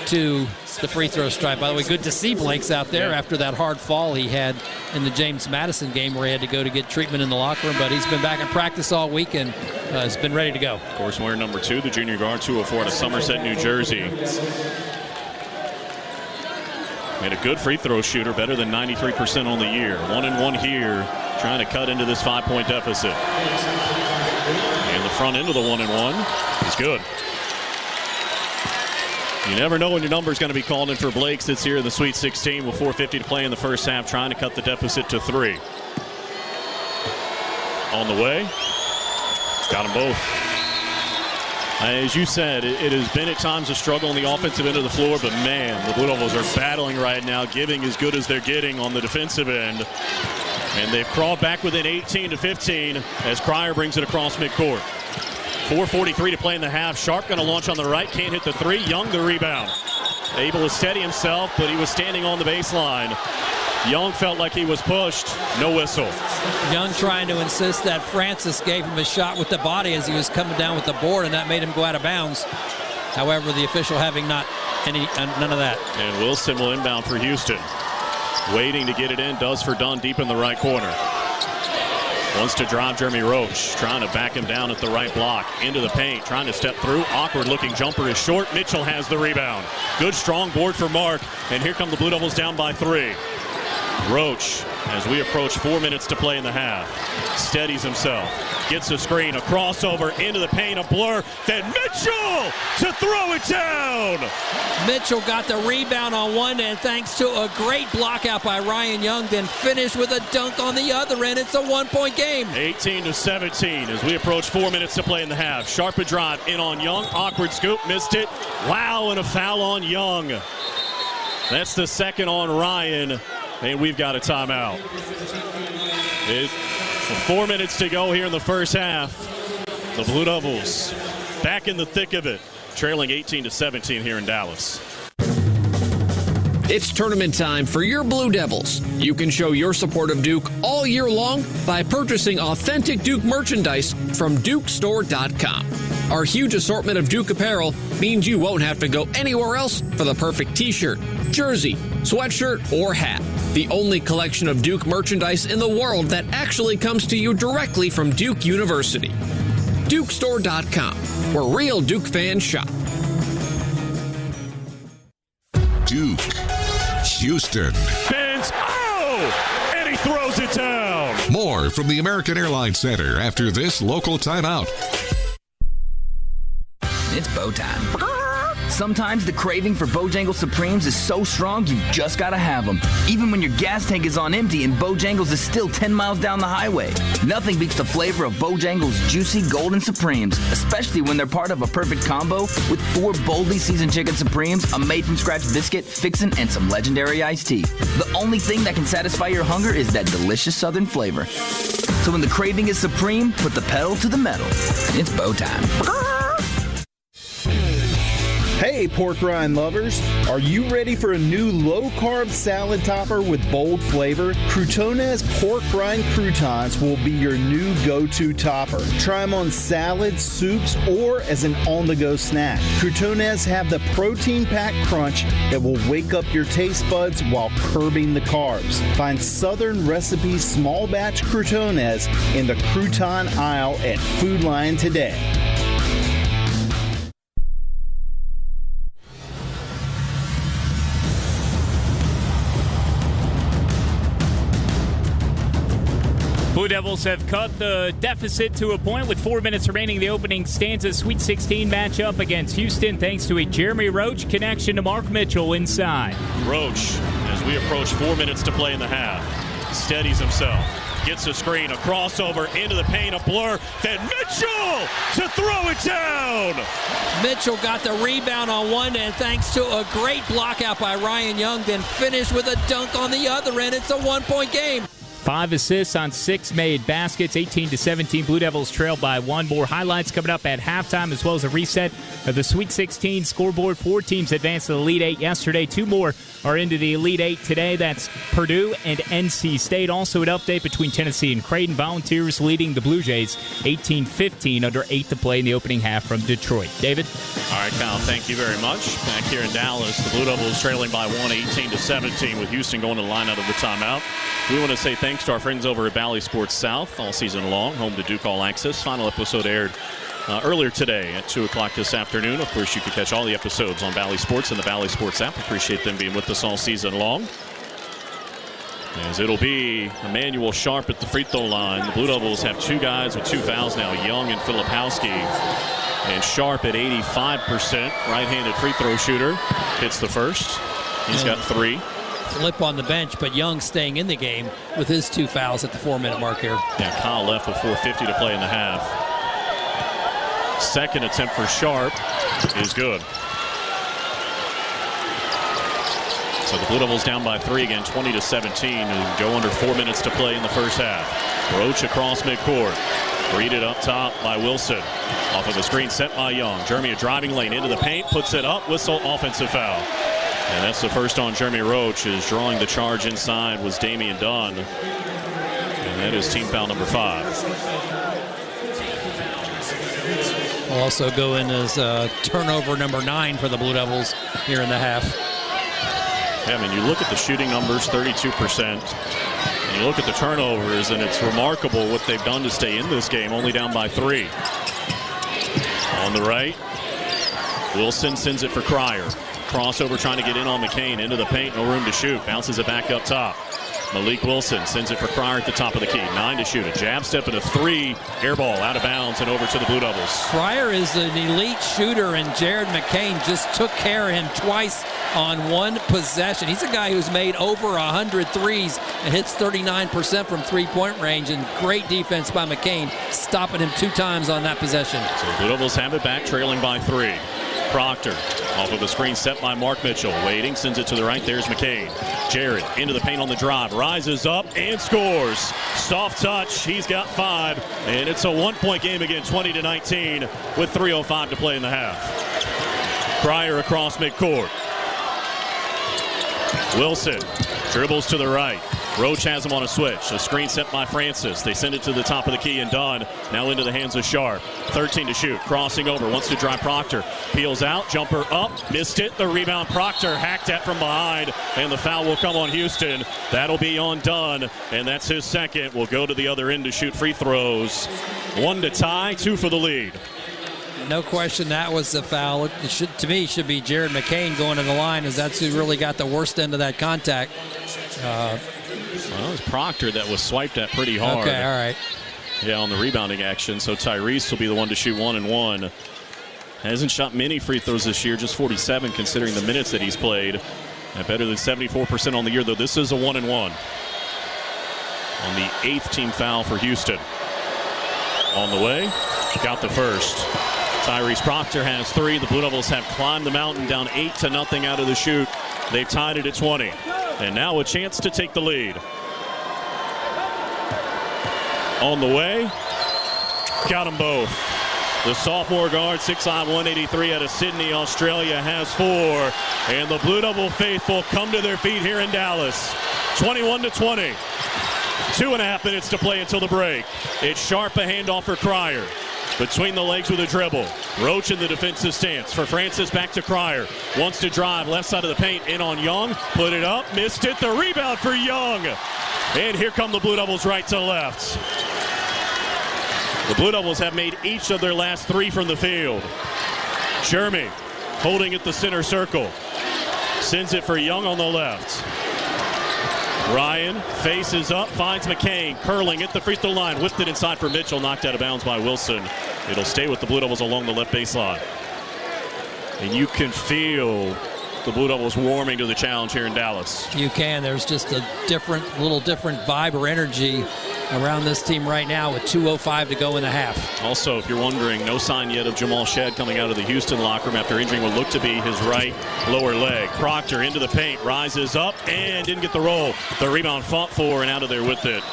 to the free throw stripe. By the way, good to see Blakes out there after that hard fall he had in the James Madison game where he had to go to get treatment in the locker room. But he's been back in practice all week and has been ready to go. Of course, wearing number 2, the junior guard, 204 out of Somerset, New Jersey. Made a good free throw shooter, better than 93% on the year. 1-and-1 here, trying to cut into this 5-point deficit. And the front end of the 1-and-1 is good. You never know when your number is going to be called in for Blakes. That's here in the Sweet 16 with 4:50 to play in the first half, trying to cut the deficit to 3. On the way. Got them both. As you said, it has been at times a struggle on the offensive end of the floor, but man, the Blue Devils are battling right now, giving as good as they're getting on the defensive end. And they've crawled back within 18-15 as Cryer brings it across midcourt. 4:43 to play in the half. Sharp going to launch on the right, can't hit the 3. Young the rebound. Able to steady himself, but he was standing on the baseline. Young felt like he was pushed. No whistle. Young trying to insist that Francis gave him a shot with the body as he was coming down with the board, and that made him go out of bounds. However, the official having none of that. And Wilson will inbound for Houston. Waiting to get it in, does for Dunn deep in the right corner. Wants to drive Jeremy Roach, trying to back him down at the right block. Into the paint, trying to step through. Awkward looking jumper is short. Mitchell has the rebound. Good strong board for Mark. And here come the Blue Devils down by 3. Roach, as we approach 4 minutes to play in the half, steadies himself. Gets a screen, a crossover into the paint, a blur. Then Mitchell to throw it down. Mitchell got the rebound on one end thanks to a great block out by Ryan Young, then finished with a dunk on the other end. It's a 1-point game. 18-17 as we approach 4 minutes to play in the half. Sharp a drive in on Young. Awkward scoop, missed it. Wow, and a foul on Young. That's the second on Ryan, and we've got a timeout. 4 minutes to go here in the first half. The Blue Devils back in the thick of it, trailing 18-17 here in Dallas. It's tournament time for your Blue Devils. You can show your support of Duke all year long by purchasing authentic Duke merchandise from DukeStore.com. Our huge assortment of Duke apparel means you won't have to go anywhere else for the perfect t-shirt, jersey, sweatshirt, or hat. The only collection of Duke merchandise in the world that actually comes to you directly from Duke University. DukeStore.com, where real Duke fans shop. Duke, Houston. Benz, and he throws it down. More from the American Airlines Center after this local timeout. It's bow time. Sometimes the craving for Bojangles Supremes is so strong you just gotta have them. Even when your gas tank is on empty and Bojangles is still 10 miles down the highway. Nothing beats the flavor of Bojangles Juicy Golden Supremes, especially when they're part of a perfect combo with 4 boldly seasoned chicken Supremes, a made-from-scratch biscuit, fixin', and some legendary iced tea. The only thing that can satisfy your hunger is that delicious southern flavor. So when the craving is supreme, put the pedal to the metal. It's bow time. Hey, pork rind lovers! Are you ready for a new low-carb salad topper with bold flavor? Croutonez pork rind croutons will be your new go-to topper. Try them on salads, soups, or as an on-the-go snack. Croutonez have the protein-packed crunch that will wake up your taste buds while curbing the carbs. Find Southern Recipes small batch Croutonez in the crouton aisle at Food Lion today. Blue Devils have cut the deficit to a point with 4 minutes remaining in the opening stanza Sweet 16 matchup against Houston thanks to a Jeremy Roach connection to Mark Mitchell inside. Roach, as we approach 4 minutes to play in the half, steadies himself, gets a screen, a crossover into the paint, a blur, then Mitchell to throw it down. Mitchell got the rebound on one end thanks to a great block out by Ryan Young, then finished with a dunk on the other end. It's a 1-point game. 5 assists on 6 made baskets, 18-17. Blue Devils trail by 1. More highlights coming up at halftime, as well as a reset of the Sweet 16 scoreboard. 4 teams advanced to the Elite 8 yesterday. 2 more are into the Elite 8 today. That's Purdue and NC State. Also an update between Tennessee and Creighton. Volunteers leading the Blue Jays 18-15 under 8 to play in the opening half from Detroit. David? All right, Kyle, thank you very much. Back here in Dallas, the Blue Devils trailing by 1, 18-17, with Houston going to the line out of the timeout. We want to say thanks to our friends over at Bally Sports South all season long, home to Duke All Access. Final episode aired earlier today at 2 o'clock this afternoon. Of course, you can catch all the episodes on Bally Sports and the Bally Sports app. Appreciate them being with us all season long. As it'll be Emmanuel Sharp at the free throw line. The Blue Devils have 2 guys with 2 fouls now, Young and Filipowski. And Sharp at 85%, right-handed free throw shooter, hits the first. He's got 3. Flip on the bench, but Young staying in the game with his 2 fouls at the 4-minute mark here. Yeah, Kyle left with 4:50 to play in the half. Second attempt for Sharp is good. So the Blue Devils down by 3 again, 20-17, and go under 4 minutes to play in the first half. Roach across midcourt. Read up top by Wilson. Off of a screen set by Young. Jeremy a driving lane into the paint, puts it up, whistle, offensive foul. And that's the first on Jeremy Roach. Is drawing the charge inside was Damian Dunn. And that is team foul number 5. Will also go in as turnover number 9 for the Blue Devils here in the half. Yeah, I mean, you look at the shooting numbers, 32%. And you look at the turnovers, and it's remarkable what they've done to stay in this game, only down by 3. On the right, Wilson sends it for Cryer. Crossover trying to get in on McCain, into the paint, no room to shoot. Bounces it back up top. Malik Wilson sends it for Cryer at the top of the key. 9 to shoot. A jab step and a 3. Air ball out of bounds and over to the Blue Devils. Cryer is an elite shooter, and Jared McCain just took care of him twice on 1 possession. He's a guy who's made over 100 threes and hits 39% from three-point range, and great defense by McCain, stopping him 2 times on that possession. So the Blue Devils have it back, trailing by 3. Proctor off of the screen set by Mark Mitchell. Waiting, sends it to the right. There's McCain. Jared into the paint on the drive. Rises up and scores. Soft touch. He's got 5. And it's a 1-point game again, 20-19 with 3:05 to play in the half. Cryer across midcourt. Wilson dribbles to the right. Roach has him on a switch. A screen set by Francis. They send it to the top of the key and done. Now into the hands of Sharp. 13 to shoot. Crossing over. Wants to drive Proctor. Peels out. Jumper up. Missed it. The rebound. Proctor hacked at from behind. And the foul will come on Houston. That'll be on Dunn. And that's his second. Will go to the other end to shoot free throws. 1 to tie. 2 for the lead. No question that was the foul. It should, to me, should be Jared McCain going to the line, as that's who really got the worst end of that contact. Well, it was Proctor that was swiped at pretty hard. Okay, all right. Yeah, on the rebounding action. So Tyrese will be the one to shoot 1 and 1. Hasn't shot many free throws this year, just 47 considering the minutes that he's played. At better than 74% on the year, though. This is a 1 and 1. On the 8th team foul for Houston. On the way, got the first. Tyrese Proctor has 3. The Blue Devils have climbed the mountain, down 8-0 out of the shoot. They've tied it at 20. And now a chance to take the lead. On the way, got them both. The sophomore guard, 6'9", 183 out of Sydney, Australia, has 4. And the Blue Devil faithful come to their feet here in Dallas. 21-20. 2.5 minutes to play until the break. It's Sharp, a handoff for Cryer. Between the legs with a dribble. Roach in the defensive stance. For Francis, back to Cryer. Wants to drive left side of the paint. In on Young. Put it up. Missed it. The rebound for Young. And here come the Blue Devils right to left. The Blue Devils have made each of their last 3 from the field. Jeremy holding at the center circle. Sends it for Young on the left. Ryan faces up, finds McCain, curling at the free throw line, whipped it inside for Mitchell, knocked out of bounds by Wilson. It'll stay with the Blue Devils along the left baseline. And you can feel the Blue Devils warming to the challenge here in Dallas. You can. There's just a little different vibe or energy around this team right now with 2:05 to go in the half. Also, if you're wondering, no sign yet of Jamal Shedd coming out of the Houston locker room after injuring what looked to be his right lower leg. Proctor into the paint, rises up, and didn't get the roll. The rebound fought for, and out of there with it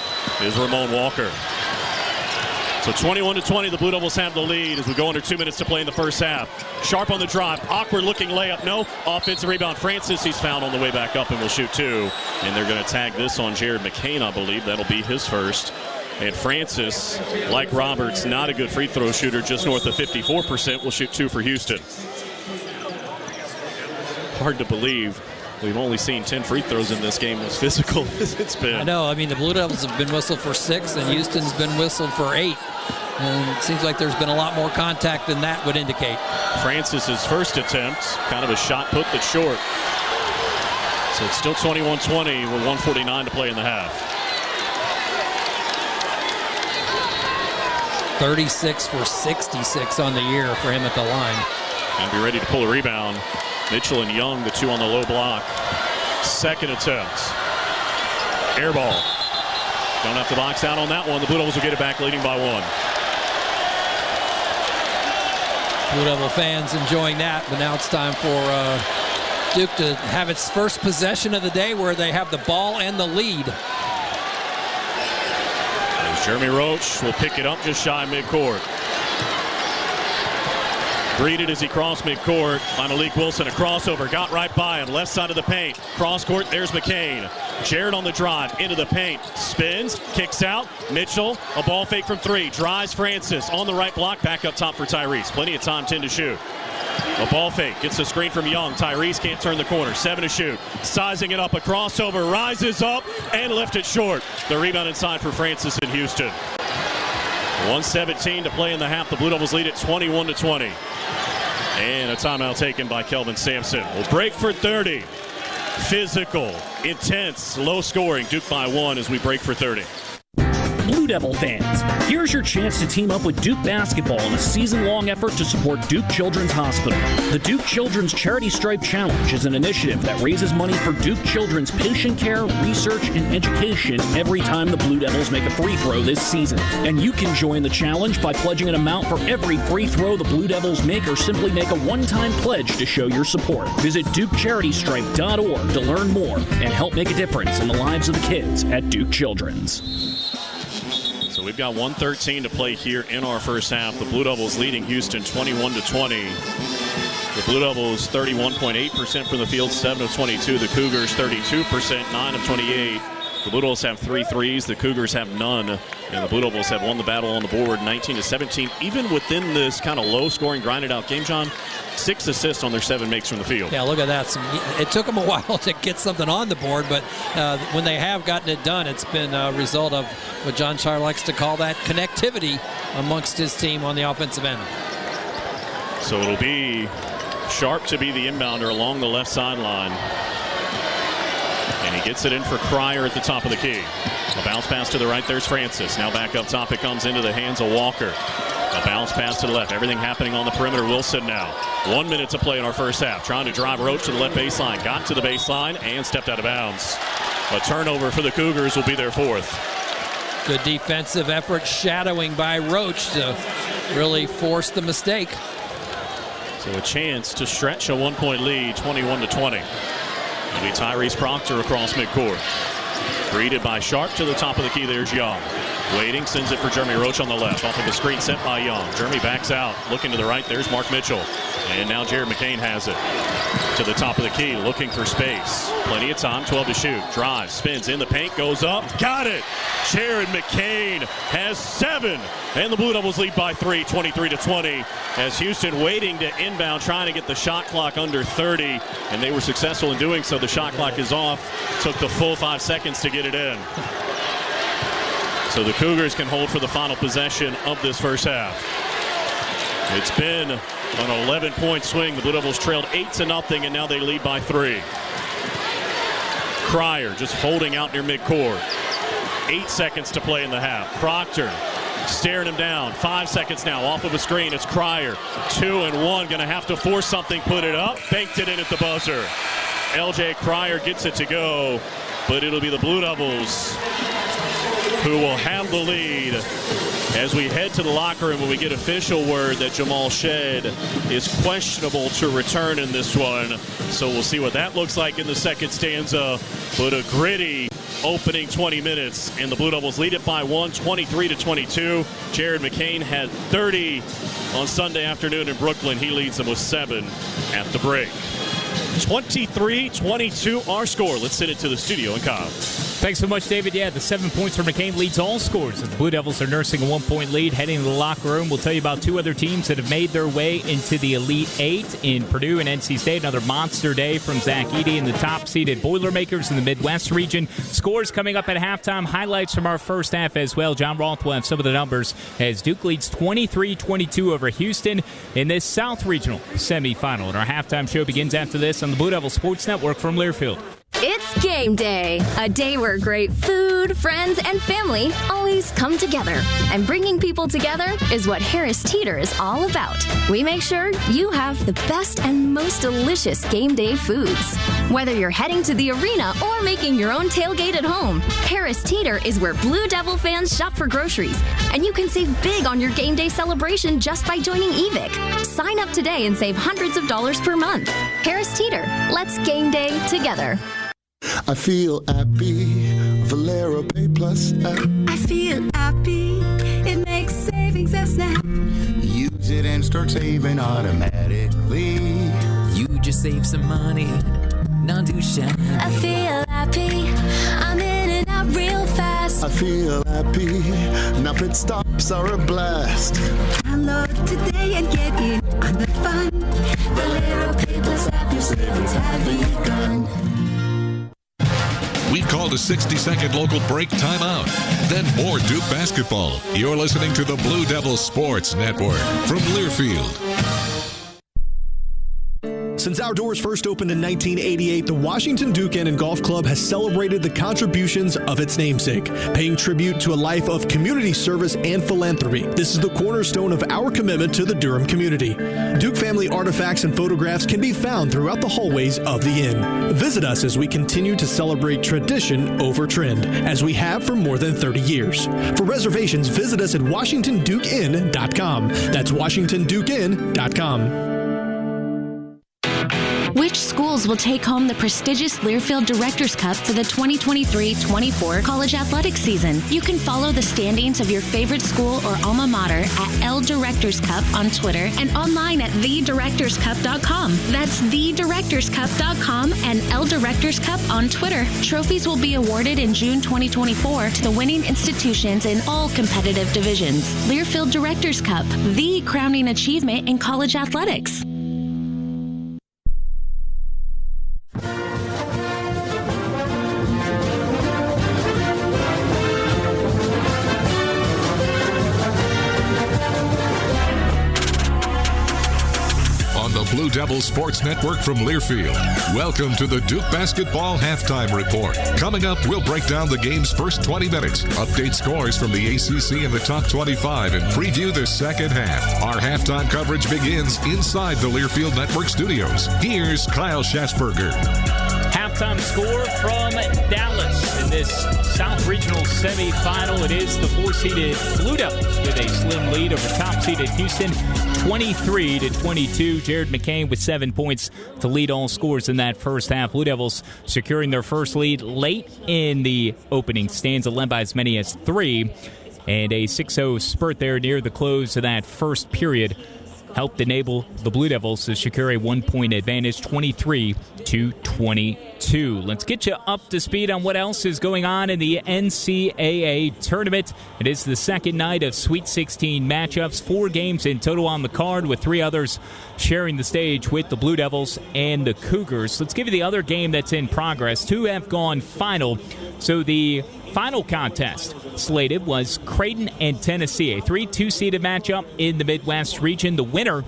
is Ramon Walker. So 21-20, the Blue Devils have the lead as we go under 2 minutes to play in the first half. Sharp on the drive, awkward looking layup, no. Offensive rebound, Francis, he's fouled on the way back up and will shoot 2. And they're going to tag this on Jared McCain, I believe. That'll be his first. And Francis, like Roberts, not a good free throw shooter, just north of 54%, will shoot 2 for Houston. Hard to believe. We've only seen 10 free throws in this game, as physical as it's been. I know. I mean, the Blue Devils have been whistled for 6, and Houston's been whistled for 8. And it seems like there's been a lot more contact than that would indicate. Francis's first attempt, kind of a shot put that's short. So it's still 21-20 with 1:49 to play in the half. 36 for 66 on the year for him at the line. And be ready to pull a rebound. Mitchell and Young, the 2 on the low block. Second attempt. Air ball. Don't have to box out on that one. The Blue Devils will get it back, leading by 1. Blue Devil fans enjoying that, but now it's time for Duke to have its first possession of the day where they have the ball and the lead. As Jeremy Roach will pick it up just shy midcourt. Greeted as he crossed midcourt by Malik Wilson. A crossover, got right by him, left side of the paint. Cross court, there's McCain. Jared on the drive, into the paint. Spins, kicks out. Mitchell, a ball fake from 3. Drives Francis on the right block, back up top for Tyrese. Plenty of time, 10 to shoot. A ball fake, gets the screen from Young. Tyrese can't turn the corner, 7 to shoot. Sizing it up, a crossover, rises up, and left it short. The rebound inside for Francis in Houston. 1:17 to play in the half. The Blue Devils lead at 21-20. And a timeout taken by Kelvin Sampson. We'll break for 30. Physical, intense, low scoring. Duke by 1 as we break for 30. Blue Devil fans, here's your chance to team up with Duke Basketball in a season-long effort to support Duke Children's Hospital. The Duke Children's Charity Stripe Challenge is an initiative that raises money for Duke Children's patient care, research, and education every time the Blue Devils make a free throw this season. And you can join the challenge by pledging an amount for every free throw the Blue Devils make, or simply make a one-time pledge to show your support. Visit DukeCharityStripe.org to learn more and help make a difference in the lives of the kids at Duke Children's. So we've got 1:13 to play here in our first half. The Blue Devils leading Houston 21-20. The Blue Devils 31.8% from the field, 7 of 22. The Cougars 32%, 9 of 28. The Blue Devils have 3 threes. The Cougars have none. And the Blue Devils have won the battle on the board 19-17. Even within this kind of low-scoring, grinded-out game, John, 6 assists on their 7 makes from the field. Yeah, look at that. It took them a while to get something on the board, but when they have gotten it done, it's been a result of what John Shire likes to call that connectivity amongst his team on the offensive end. So it'll be Sharp to be the inbounder along the left sideline. And he gets it in for Cryer at the top of the key. A bounce pass to the right. There's Francis. Now back up top. It comes into the hands of Walker. A bounce pass to the left. Everything happening on the perimeter. Wilson now. 1 minute to play in our first half. Trying to drive Roach to the left baseline. Got to the baseline and stepped out of bounds. A turnover for the Cougars will be their 4th. Good defensive effort, shadowing by Roach to really force the mistake. So a chance to stretch a 1-point lead, 21-20. It'll be Tyrese Proctor across midcourt. Greeted by Sharp to the top of the key. There's Young. Waiting, sends it for Jeremy Roach on the left. Off of the screen sent by Young. Jeremy backs out. Looking to the right. There's Mark Mitchell. And now Jared McCain has it. To the top of the key. Looking for space. Plenty of time. 12 to shoot. Drives. Spins in the paint. Goes up. Got it. Jared McCain has 7. And the Blue Devils lead by 3. 23-20. As Houston waiting to inbound. Trying to get the shot clock under 30. And they were successful in doing so. The shot clock is off. Took the full 5 seconds to get it in. So the Cougars can hold for the final possession of this first half. It's been an 11-point swing. The Blue Devils trailed 8-0, and now they lead by 3. Cryer just holding out near midcourt. 8 seconds to play in the half. Proctor staring him down. 5 seconds now off of a screen. It's Cryer. 2 and 1. Going to have to force something. Put it up. Banked it in at the buzzer. LJ Cryer gets it to go, but it'll be the Blue Devils who will have the lead as we head to the locker room when we get official word that Jamal Shedd is questionable to return in this one. So we'll see what that looks like in the second stanza. But a gritty opening 20 minutes, and the Blue Devils lead it by 1, 23-22. Jared McCain had 30 on Sunday afternoon in Brooklyn. He leads them with 7 at the break. 23-22 our score. Let's send it to the studio in Cobb. Thanks so much, David. Yeah, the 7 points for McCain leads all scores. The Blue Devils are nursing a 1-point lead heading to the locker room. We'll tell you about 2 other teams that have made their way into the Elite 8 in Purdue and NC State. Another monster day from Zach Edey and the top-seeded Boilermakers in the Midwest region. Scores coming up at halftime. Highlights from our first half as well. John Roth will have some of the numbers as Duke leads 23-22 over Houston in this South Regional semifinal. And our halftime show begins after this on the Blue Devil Sports Network from Learfield. It's game day, a day where great food, friends, and family always come together. And bringing people together is what Harris Teeter is all about. We make sure you have the best and most delicious game day foods. Whether you're heading to the arena or making your own tailgate at home, Harris Teeter is where Blue Devil fans shop for groceries. And you can save big on your game day celebration just by joining EVIC. Sign up today and save hundreds of dollars per month. Harris Teeter, let's game day together. I feel happy, Valero Pay Plus app. I feel happy, it makes savings a snap. Use it and start saving automatically. You just save some money, not too shabby. I feel happy, I'm in and out real fast. I feel happy, now pit stops are a blast. Download today and get in on the fun. Valero Pay Plus app, your savings have begun. We've called a 60-second local break timeout. Then more Duke basketball. You're listening to the Blue Devil Sports Network from Learfield. Since our doors first opened in 1988, the Washington Duke Inn and Golf Club has celebrated the contributions of its namesake, paying tribute to a life of community service and philanthropy. This is the cornerstone of our commitment to the Durham community. Duke family artifacts and photographs can be found throughout the hallways of the inn. Visit us as we continue to celebrate tradition over trend, as we have for more than 30 years. For reservations, visit us at WashingtonDukeInn.com. That's WashingtonDukeInn.com. Which schools will take home the prestigious Learfield Directors Cup for the 2023-24 college athletics season. You can follow the standings of your favorite school or alma mater at L Directors Cup on Twitter and online at thedirectorscup.com. That's thedirectorscup.com and L Directors Cup on Twitter. Trophies will be awarded in June 2024 to the winning institutions in all competitive divisions. Learfield Directors Cup, the crowning achievement in college athletics. Blue Devils Sports Network from Learfield. Welcome to the Duke Basketball Halftime Report. Coming up, we'll break down the game's first 20 minutes, update scores from the ACC and the top 25, and preview the second half. Our halftime coverage begins inside the Learfield Network studios. Here's Kyle Schasberger. Halftime score from Dallas in this South Regional semifinal. It is the 4-seeded Blue Devils with a slim lead over top-seeded Houston, 23-22. Jared McCain with 7 points to lead all scores in that first half. Blue Devils securing their first lead late in the opening stanza, led by as many as 3. And a 6-0 spurt there near the close of that first period helped enable the Blue Devils to secure a 1-point advantage, 23-22. Let's get you up to speed on what else is going on in the NCAA tournament. It is the second night of Sweet 16 matchups, 4 games in total on the card, with 3 others sharing the stage with the Blue Devils and the Cougars. Let's give you the other game that's in progress. 2 have gone final. So the final contest slated was Creighton and Tennessee, a 3-2-seeded matchup in the Midwest region. The winner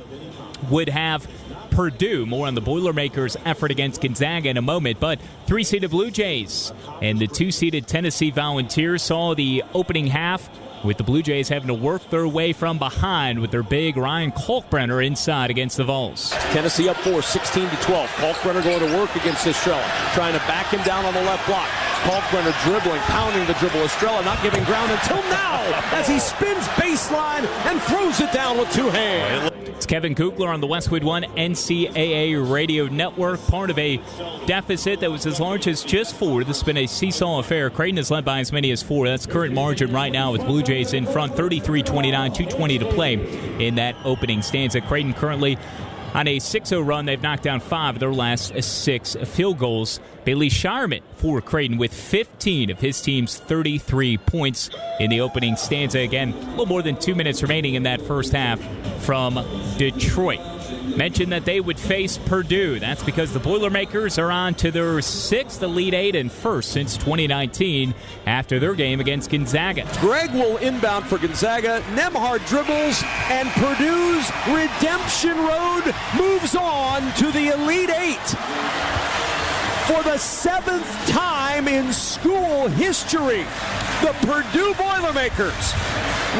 would have Purdue. More on the Boilermakers' effort against Gonzaga in a moment. But 3-seeded Blue Jays and the 2-seeded Tennessee Volunteers saw the opening half with the Blue Jays having to work their way from behind with their big Ryan Kalkbrenner inside against the Vols. Tennessee up 4, 16-12. Kalkbrenner going to work against Estrella, trying to back him down on the left block. Kalkbrenner dribbling, pounding the dribble. Estrella not giving ground until now as he spins baseline and throws it down with 2 hands. It's Kevin Kugler on the Westwood One NCAA Radio Network, part of a deficit that was as large as just 4. This has been a seesaw affair. Creighton is led by as many as 4. That's current margin right now with Blue Jays in front, 33-29, 2:20 to play in that opening stanza. Creighton currently on a 6-0 run. They've knocked down 5 of their last 6 field goals. Bailey Shireman for Creighton with 15 of his team's 33 points in the opening stanza. Again, a little more than 2 minutes remaining in that first half from Detroit. Mentioned that they would face Purdue. That's because the Boilermakers are on to their 6th Elite 8 and first since 2019 after their game against Gonzaga. Greg will inbound for Gonzaga. Nemhard dribbles, and Purdue's redemption road moves on to the Elite 8. For the 7th time in school history, the Purdue Boilermakers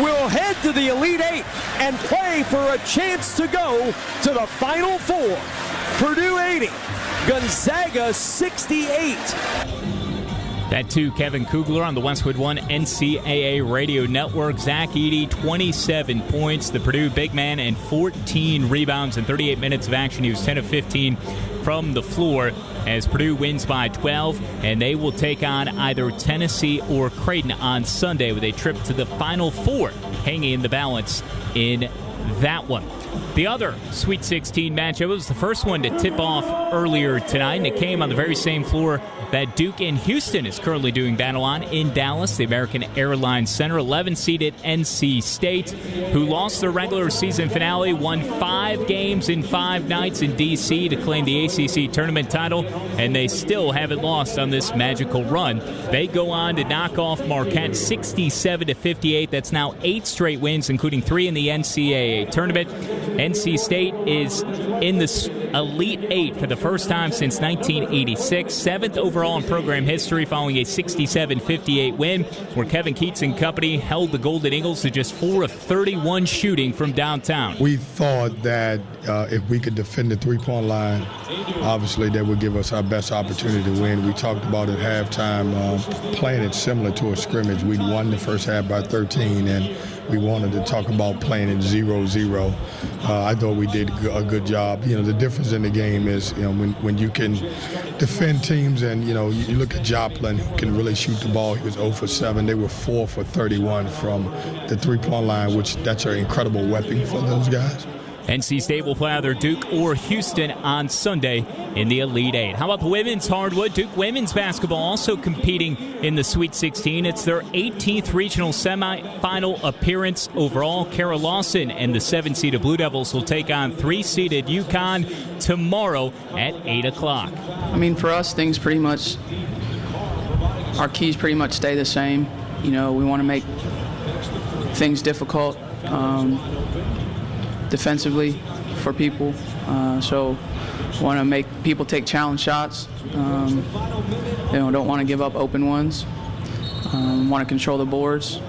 will head to the Elite 8 and play for a chance to go to the Final Four. Purdue 80, Gonzaga 68. That too, Kevin Kugler on the Westwood One NCAA Radio Network. Zach Edey, 27 points. The Purdue big man and 14 rebounds in 38 minutes of action. He was 10 of 15 from the floor as Purdue wins by 12, and they will take on either Tennessee or Creighton on Sunday with a trip to the Final Four hanging in the balance in that one. The other Sweet 16 matchup was the first one to tip off earlier tonight, and it came on the very same floor that Duke and Houston is currently doing battle on in Dallas, the American Airlines Center. 11-seeded NC State, who lost their regular season finale, won 5 games in 5 nights in D.C. to claim the ACC tournament title, and they still haven't lost on this magical run. They go on to knock off Marquette 67-58. That's now 8 straight wins, including 3 in the NCAA tournament. NC State is in the Elite 8 for the first time since 1986, 7th overall in program history following a 67-58 win where Kevin Keats and company held the Golden Eagles to just 4 of 31 shooting from downtown. We thought that if we could defend the three-point line, obviously that would give us our best opportunity to win. We talked about at halftime playing it similar to a scrimmage. We won the first half by 13, and we wanted to talk about playing it 0-0. I thought we did a good job. You know, the difference difference in the game is, when you can defend teams and, you look at Joplin, who can really shoot the ball. He was 0 for 7. They were 4 for 31 from the three-point line, which that's an incredible weapon for those guys. NC State will play either Duke or Houston on Sunday in the Elite Eight. How about the women's hardwood? Duke women's basketball also competing in the Sweet 16. It's their 18th regional semifinal appearance overall. Kara Lawson and the 7-seeded Blue Devils will take on 3-seeded UConn tomorrow at 8 o'clock. I mean, for us, things pretty much, our keys pretty much stay the same. We want to make things difficult. Defensively for people, so want to make people take challenge shots. Don't want to give up open ones. Want to control the boards.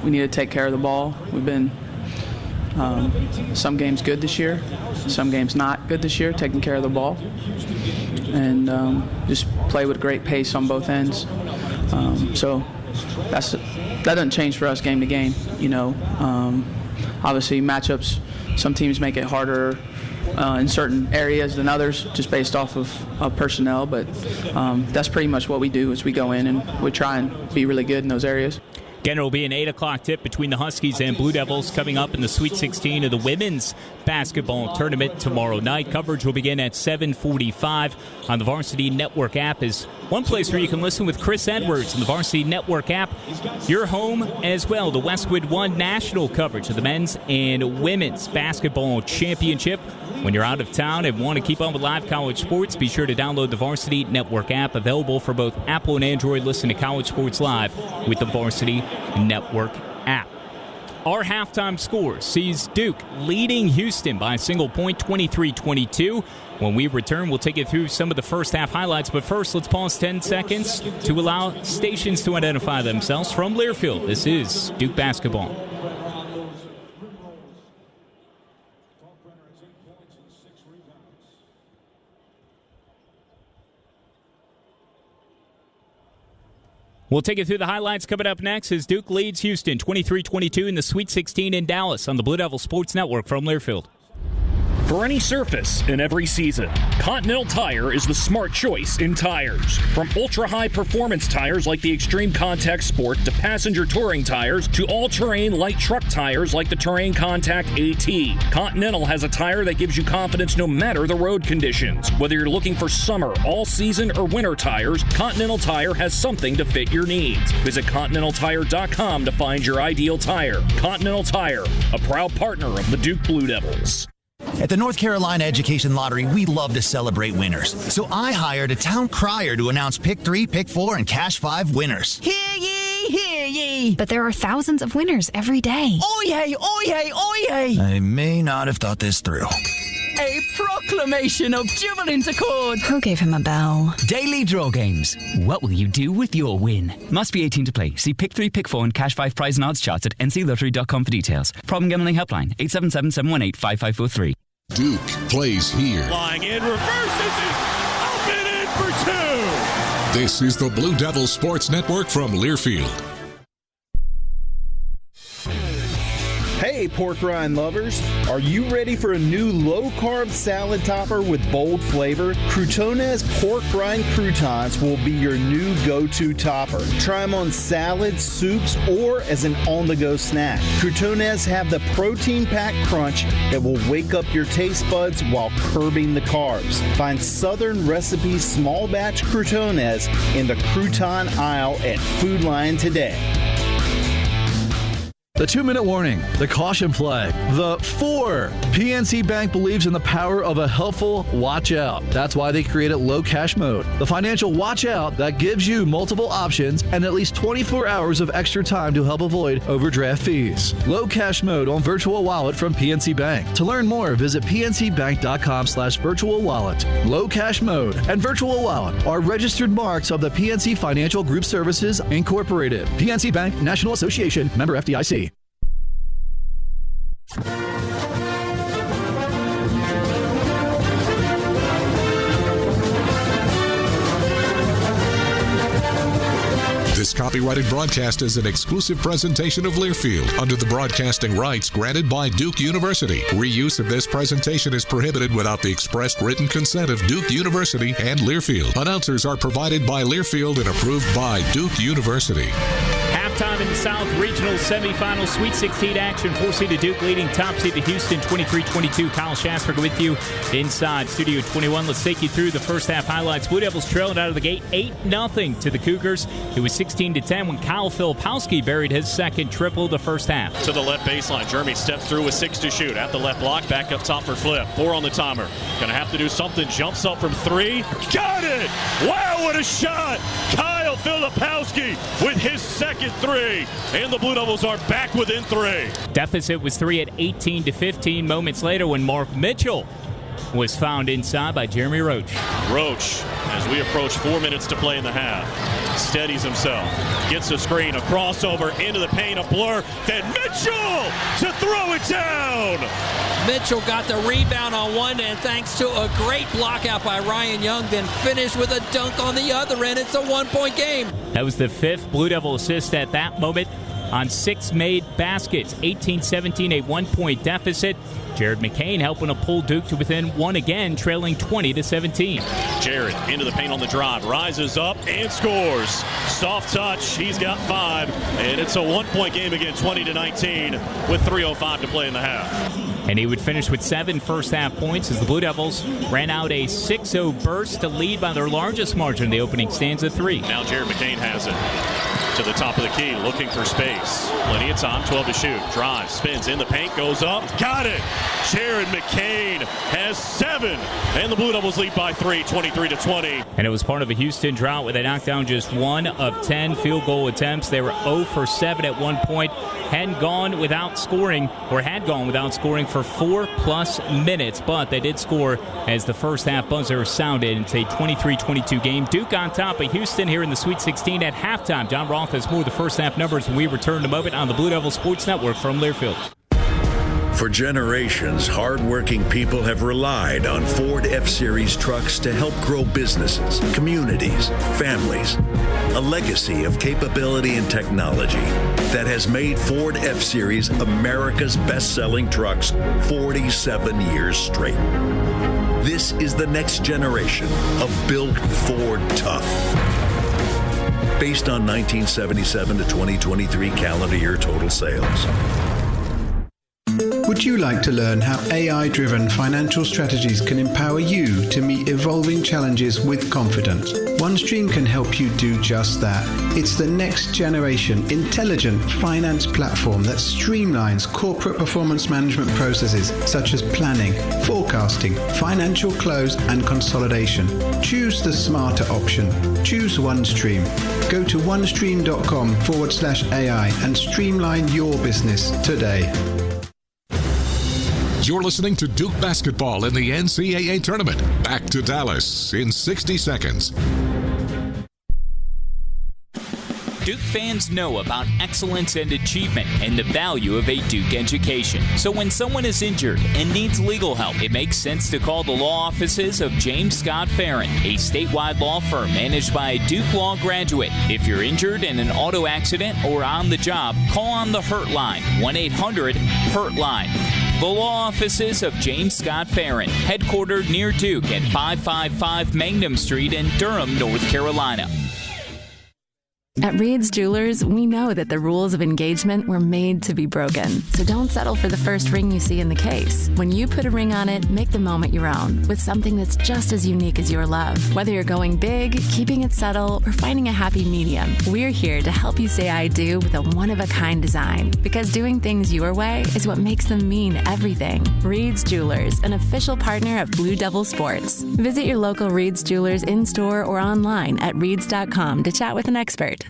We need to take care of the ball. We've been some games good this year, some games not good this year, taking care of the ball, and just play with great pace on both ends. So that doesn't change for us game to game. Obviously, matchups, some teams make it harder in certain areas than others, just based off of personnel. But that's pretty much what we do is we go in and we try and be really good in those areas. Again, it will be an 8 o'clock tip between the Huskies and Blue Devils coming up in the Sweet 16 of the women's basketball tournament tomorrow night. Coverage will begin at 7:45 on the Varsity Network app. Is one place where you can listen with Chris Edwards on the Varsity Network app. Your home as well, the Westwood One national coverage of the men's and women's basketball championship. When you're out of town and want to keep up with live college sports, be sure to download the Varsity Network app, available for both Apple and Android. Listen to College Sports Live with the Varsity Network app. Our halftime score sees Duke leading Houston by a single point, 23-22. When we return, we'll take you through some of the first half highlights. But first, let's pause 10 seconds to allow stations to identify themselves. From Learfield, this is Duke basketball. We'll take you through the highlights. Coming up next is Duke leads Houston 23-22 in the Sweet 16 in Dallas on the Blue Devil Sports Network from Learfield. For any surface in every season, Continental Tire is the smart choice in tires. From ultra-high performance tires like the Extreme Contact Sport to passenger touring tires to all-terrain light truck tires like the Terrain Contact AT, Continental has a tire that gives you confidence no matter the road conditions. Whether you're looking for summer, all-season, or winter tires, Continental Tire has something to fit your needs. Visit ContinentalTire.com to find your ideal tire. Continental Tire, a proud partner of the Duke Blue Devils. At the North Carolina Education Lottery, we love to celebrate winners. So I hired a town crier to announce Pick 3, Pick 4, and Cash 5 winners. Hear ye, hear ye. But there are thousands of winners every day. Oyez, oyez, oyez. I may not have thought this through. A proclamation of jubilant accord. Who gave him a bell? Daily draw games. What will you do with your win? Must be 18 to play. See Pick 3, Pick 4 and Cash 5 prize and odds charts at nclottery.com for details. Problem Gambling Helpline, 877-718-5543. Duke plays here. Flying in, reverses it. Open in for two. This is the Blue Devil Sports Network from Learfield. Hey, pork rind lovers. Are you ready for a new low-carb salad topper with bold flavor? Croutonez pork rind croutons will be your new go-to topper. Try them on salads, soups, or as an on-the-go snack. Croutonez have the protein-packed crunch that will wake up your taste buds while curbing the carbs. Find Southern Recipe small batch Croutonez in the crouton aisle at Food Lion today. The 2-minute warning, the caution flag, the 4. PNC Bank believes in the power of a helpful watch out. That's why they created low cash mode, the financial watch out that gives you multiple options and at least 24 hours of extra time to help avoid overdraft fees. Low cash mode on Virtual Wallet from PNC Bank. To learn more, visit pncbank.com/virtual wallet. Low cash mode and Virtual Wallet are registered marks of the PNC Financial Group Services Incorporated. PNC Bank, National Association, member FDIC. This copyrighted broadcast is an exclusive presentation of Learfield under the broadcasting rights granted by Duke University. Reuse of this presentation is prohibited without the expressed written consent of Duke University and Learfield. Announcers are provided by Learfield and approved by Duke University. Halftime in the South Regional Semifinal Sweet 16 action. 4-seeded Duke leading top seed to Houston 23-22. Kyle Schasberg with you inside Studio 21. Let's take you through the first half highlights. Blue Devils trailing out of the gate 8-0 to the Cougars. It was 16-10 when Kyle Filipowski buried his second triple the first half. To the left baseline, Jeremy steps through with 6 to shoot. At the left block, back up top for Flip. 4 on the timer. Gonna have to do something. Jumps up from 3. Got it! Wow, what a shot! Kyle Filipowski with his second 3. And the Blue Devils are back within 3. Deficit was 3 at 18-15 moments later when Mark Mitchell was found inside by Jeremy Roach. Roach, as we approach 4 minutes to play in the half, steadies himself, gets a screen, a crossover into the paint, a blur, then Mitchell to throw it down. Mitchell got the rebound on one end thanks to a great block out by Ryan Young, then finished with a dunk on the other end. It's a 1-point game. That was the 5th Blue Devil assist at that moment on 6 made baskets. 18-17, a 1-point deficit. Jared McCain helping to pull Duke to within 1 again, trailing 20-17. Jared into the paint on the drive, rises up and scores. Soft touch, he's got 5, and it's a 1-point game again, 20-19, with 3:05 to play in the half. And he would finish with 7 first-half points as the Blue Devils ran out a 6-0 burst to lead by their largest margin in the opening stanza 3. Now Jared McCain has it. To the top of the key, looking for space. Plenty of time, 12 to shoot. Drives, spins in the paint, goes up. Got it! Jared McCain has 7. And the Blue Devils lead by 3, 23-20. And it was part of a Houston drought where they knocked down just 1 of 10 field goal attempts. They were 0 for 7 at one point. Had gone without scoring for 4+ minutes, but they did score as the first half buzzer sounded. It's a 23-22 game. Duke on top of Houston here in the Sweet 16 at halftime. John Roth has more of the first half numbers when we return in a moment on the Blue Devils Sports Network from Learfield. For generations, hardworking people have relied on Ford F-Series trucks to help grow businesses, communities, families. A legacy of capability and technology that has made Ford F-Series America's best-selling trucks 47 years straight. This is the next generation of Built Ford Tough. Based on 1977 to 2023 calendar year total sales. Would you like to learn how AI-driven financial strategies can empower you to meet evolving challenges with confidence? OneStream can help you do just that. It's the next generation intelligent finance platform that streamlines corporate performance management processes such as planning, forecasting, financial close, and consolidation. Choose the smarter option. Choose OneStream. Go to onestream.com/AI and streamline your business today. You're listening to Duke basketball in the NCAA tournament. Back to Dallas in 60 seconds. Duke fans know about excellence and achievement and the value of a Duke education. So when someone is injured and needs legal help, it makes sense to call the law offices of James Scott Farron, a statewide law firm managed by a Duke Law graduate. If you're injured in an auto accident or on the job, call on the Hurt Line, 1-800-HURT-LINE. The law offices of James Scott Farron, headquartered near Duke at 555 Mangum Street in Durham, North Carolina. At Reed's Jewelers, we know that the rules of engagement were made to be broken. So don't settle for the first ring you see in the case. When you put a ring on it, make the moment your own with something that's just as unique as your love. Whether you're going big, keeping it subtle, or finding a happy medium, we're here to help you say I do with a one-of-a-kind design. Because doing things your way is what makes them mean everything. Reed's Jewelers, an official partner of Blue Devil Sports. Visit your local Reed's Jewelers in-store or online at reeds.com to chat with an expert.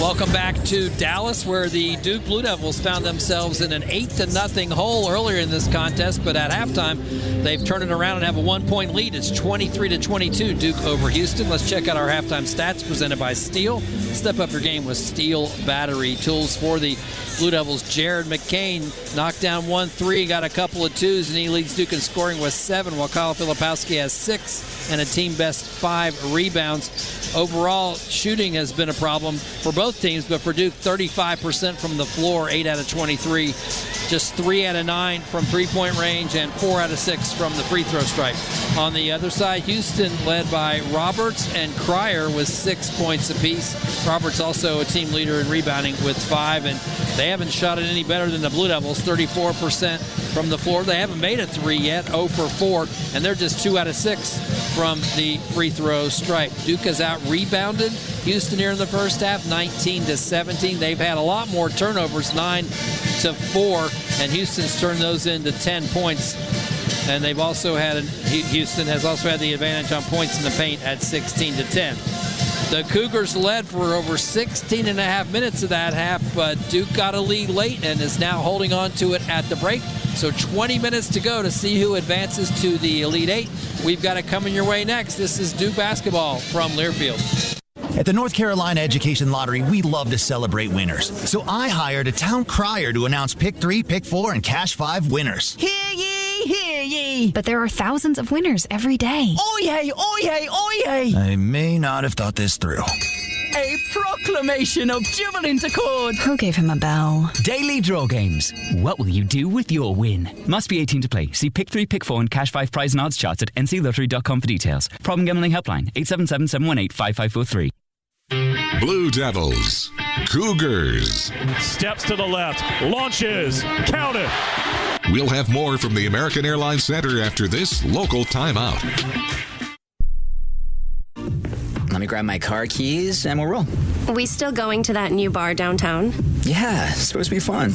Welcome back to Dallas, where the Duke Blue Devils found themselves in an 8-0 hole earlier in this contest, but at halftime, they've turned it around and have a 1-point lead. It's 23-22, Duke over Houston. Let's check out our halftime stats presented by Steel. Step up your game with Steel battery tools for the Blue Devils. Jared McCain knocked down 1 3, got a couple of 2s, and he leads Duke in scoring with 7, while Kyle Filipowski has 6 and a team best 5 rebounds. Overall, shooting has been a problem for both teams, but for Duke, 35% from the floor, 8 out of 23. Just 3 out of 9 from three-point range and 4 out of 6 from the free throw stripe. On the other side, Houston led by Roberts and Cryer with 6 points apiece. Roberts also a team leader in rebounding with 5, and they haven't shot it any better than the Blue Devils, 34% from the floor. They haven't made a 3 yet, 0 for 4, and they're just 2 out of 6 from the free throw stripe. Duke has out-rebounded Houston here in the first half, 19-17. They've had a lot more turnovers, 9 to 4, and Houston's turned those into 10 points. And they've also had Houston has also had the advantage on points in the paint at 16-10. The Cougars led for over 16 and a half minutes of that half, but Duke got a lead late and is now holding on to it at the break. So 20 minutes to go to see who advances to the Elite Eight. We've got it coming your way next. This is Duke basketball from Learfield. At the North Carolina Education Lottery, we love to celebrate winners. So I hired a town crier to announce Pick 3, Pick 4, and Cash 5 winners. Hear ye, hear ye. But there are thousands of winners every day. Oyez, oyez, oyez. I may not have thought this through. A proclamation of jubilant accord. Who gave him a bell? Daily draw games. What will you do with your win? Must be 18 to play. See Pick 3, Pick 4 and Cash 5 prize and odds charts at nclottery.com for details. Problem gambling helpline 877-718-5543. Blue Devils, Cougars. Steps to the left, launches, count it. We'll have more from the American Airlines Center after this local timeout. Let me grab my car keys and we'll roll. We still going to that new bar downtown? Yeah, it's supposed to be fun.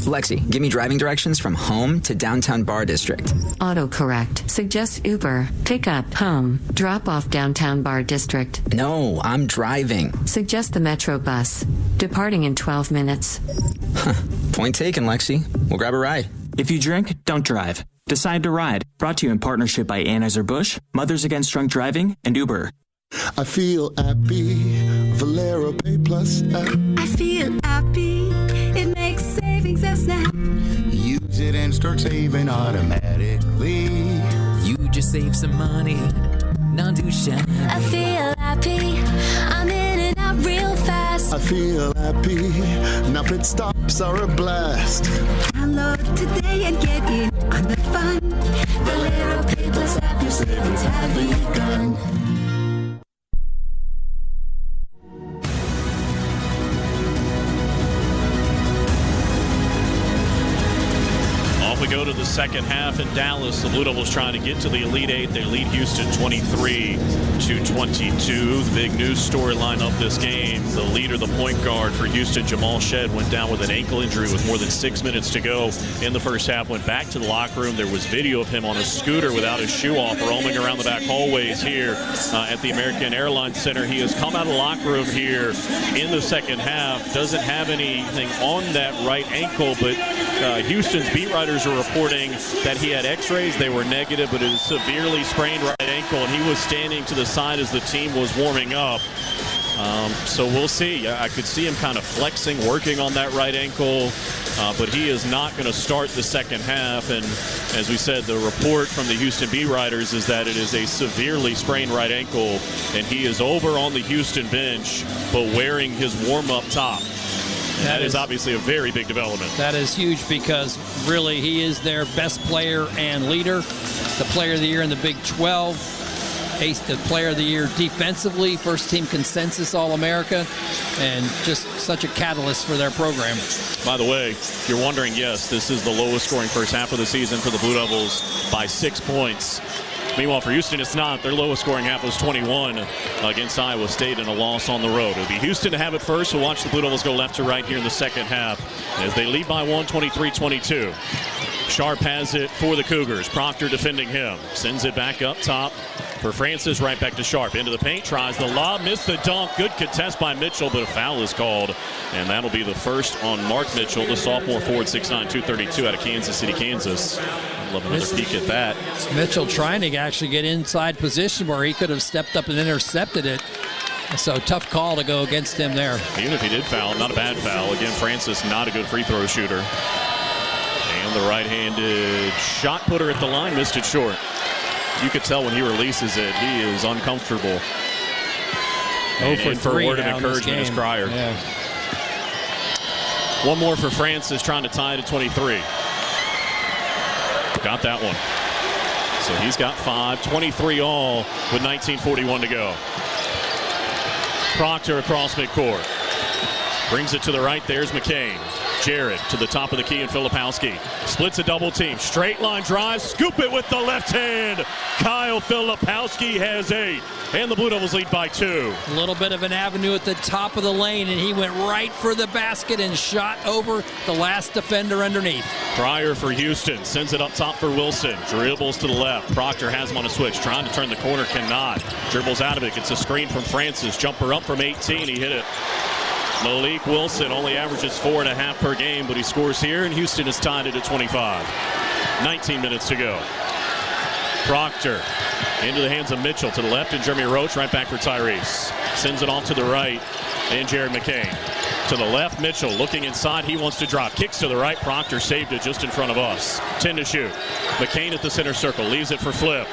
Lexi, give me driving directions from home to downtown Bar District. Autocorrect. Suggest Uber. Pick up. Home. Drop off downtown Bar District. No, I'm driving. Suggest the Metro bus. Departing in 12 minutes. Point taken, Lexi. We'll grab a ride. If you drink, don't drive. Decide to ride. Brought to you in partnership by Anheuser-Busch, Mothers Against Drunk Driving, and Uber. I feel happy, Valero Pay Plus app. I feel happy, it makes savings a snap. Use it and start saving automatically. You just save some money, not too shabby. I feel happy, I'm in and out real fast. I feel happy, now pit stops are a blast. Download today and get in on the fun. Valero Pay Plus app, your savings have begun. We go to the second half in Dallas. The Blue Devils trying to get to the Elite Eight. They lead Houston 23-22. The big news storyline of this game, the leader, the point guard for Houston, Jamal Shedd, went down with an ankle injury with more than 6 minutes to go in the first half. Went back to the locker room. There was video of him on a scooter without his shoe off, roaming around the back hallways here at the American Airlines Center. He has come out of the locker room here in the second half. Doesn't have anything on that right ankle, but Houston's beat writers are reporting that he had x-rays. They were negative, but it was severely sprained right ankle, and he was standing to the side as the team was warming up. So we'll see. I could see him kind of flexing, working on that right ankle, but he is not going to start the second half. And as we said, the report from the Houston beat writers is that it is a severely sprained right ankle, and he is over on the Houston bench, but wearing his warm-up top. And that is obviously a very big development. That is huge because really he is their best player and leader, the player of the year in the Big 12, the player of the year defensively, first team consensus All-America, and just such a catalyst for their program. By the way, if you're wondering, yes, this is the lowest scoring first half of the season for the Blue Devils by 6 points. Meanwhile, for Houston, it's not. Their lowest scoring half was 21 against Iowa State in a loss on the road. It'll be Houston to have it first. We'll watch the Blue Devils go left to right here in the second half as they lead by 1, 23-22. Sharp has it for the Cougars. Proctor defending him. Sends it back up top for Francis, right back to Sharp. Into the paint, tries the lob, missed the dunk. Good contest by Mitchell, but a foul is called. And that'll be the first on Mark Mitchell, the sophomore forward, 6'9", 232 out of Kansas City, Kansas. Love another peek at that. Mitchell trying to actually get inside position where he could have stepped up and intercepted it. So tough call to go against him there. Even if he did foul, not a bad foul. Again, Francis not a good free throw shooter. And the right-handed shot putter at the line missed it short. You could tell when he releases it, he is uncomfortable. And for a word of encouragement is Cryer. Yeah. One more for Francis, trying to tie it at 23. Got that one. So he's got 5, 23 all with 19:41 to go. Proctor across midcourt. Brings it to the right. There's McCain. Jared to the top of the key and Filipowski. Splits a double team. Straight line drive. Scoop it with the left hand. Kyle Filipowski has 8. And the Blue Devils lead by 2. A little bit of an avenue at the top of the lane, and he went right for the basket and shot over the last defender underneath. Cryer for Houston. Sends it up top for Wilson. Dribbles to the left. Proctor has him on a switch. Trying to turn the corner. Cannot. Dribbles out of it. Gets a screen from Francis. Jumper up from 18. He hit it. Malik Wilson only averages 4.5 per game, but he scores here, and Houston is tied at 25. 19 minutes to go. Proctor into the hands of Mitchell to the left, and Jeremy Roach right back for Tyrese. Sends it off to the right, and Jared McCain. To the left, Mitchell looking inside. He wants to drop. Kicks to the right. Proctor saved it just in front of us. 10 to shoot. McCain at the center circle. Leaves it for Flip.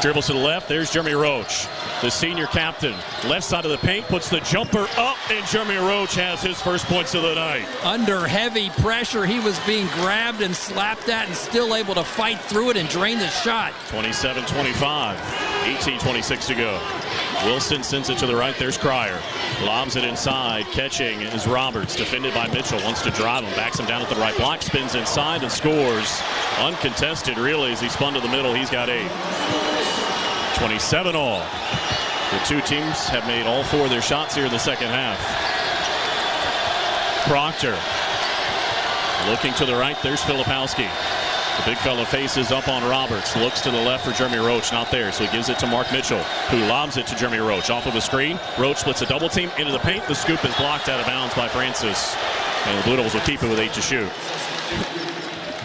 Dribbles to the left. There's Jeremy Roach, the senior captain. Left side of the paint, puts the jumper up, and Jeremy Roach has his first points of the night. Under heavy pressure, he was being grabbed and slapped at and still able to fight through it and drain the shot. 27-25, 18-26 to go. Wilson sends it to the right. There's Cryer. Lobs it inside. Catching is Roberts. Defended by Mitchell. Wants to drive him. Backs him down at the right block. Spins inside and scores. Uncontested, really, as he spun to the middle. He's got 8. 27 all. The two teams have made all 4 of their shots here in the second half. Proctor looking to the right. There's Filipowski. The big fella faces up on Roberts. Looks to the left for Jeremy Roach. Not there, so he gives it to Mark Mitchell, who lobs it to Jeremy Roach. Off of a screen. Roach splits a double team into the paint. The scoop is blocked out of bounds by Francis. And the Blue Devils will keep it with 8 to shoot.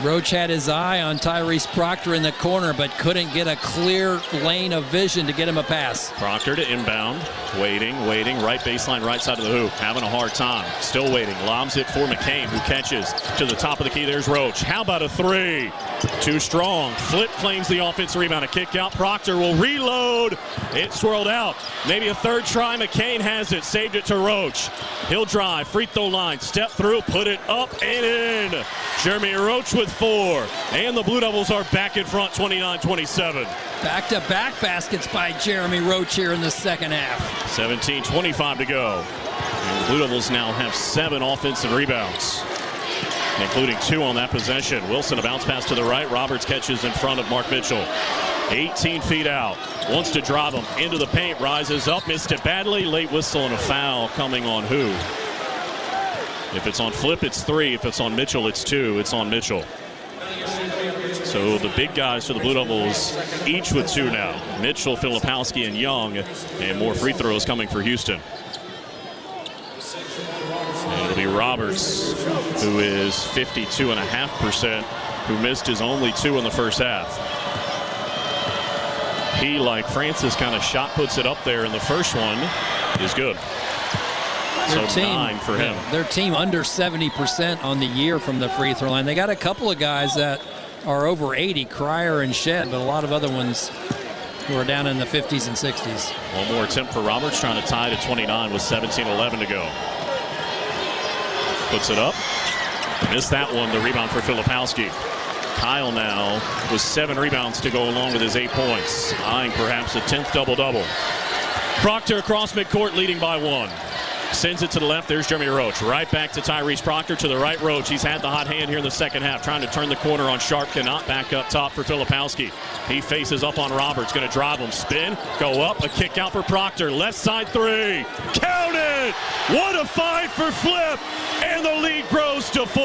Roach had his eye on Tyrese Proctor in the corner, but couldn't get a clear lane of vision to get him a pass. Proctor to inbound. Waiting. Right baseline, right side of the hoop. Having a hard time. Still waiting. Lobs it for McCain, who catches to the top of the key. There's Roach. How about a 3? Too strong. Flip claims the offensive rebound. A kick out. Proctor will reload. It swirled out. Maybe a third try. McCain has it. Saved it to Roach. He'll drive. Free throw line. Step through. Put it up and in. Jeremy Roach with 4. And the Blue Devils are back in front, 29-27. Back-to-back baskets by Jeremy Roach here in the second half. 17:25 to go. And the Blue Devils now have 7 offensive rebounds, including 2 on that possession. Wilson, a bounce pass to the right. Roberts catches in front of Mark Mitchell. 18 feet out. Wants to drive him into the paint. Rises up. Missed it badly. Late whistle and a foul coming on who? If it's on Flip, it's 3. If it's on Mitchell, it's 2. It's on Mitchell. So the big guys for the Blue Devils, each with 2 now. Mitchell, Filipowski, and Young. And more free throws coming for Houston. And it'll be Roberts, who is 52.5%, who missed his only 2 in the first half. He, like Francis, kind of shot puts it up there, and the first one is good. So 9 for him. Their team under 70% on the year from the free throw line. They got a couple of guys that are over 80, Cryer and Shed, but a lot of other ones who are down in the 50s and 60s. One more attempt for Roberts, trying to tie it at 29 with 17:11 to go. Puts it up. Missed that one. The rebound for Filipowski. Kyle now with 7 rebounds to go along with his 8 points. Eyeing perhaps a 10th double-double. Proctor across midcourt, leading by 1. Sends it to the left. There's Jeremy Roach. Right back to Tyrese Proctor. To the right, Roach. He's had the hot hand here in the second half. Trying to turn the corner on Sharp. Cannot. Back up top for Filipowski. He faces up on Roberts. Going to drive him. Spin. Go up. A kick out for Proctor. Left side three. Count it! What a find for Flip! And the lead grows to 4.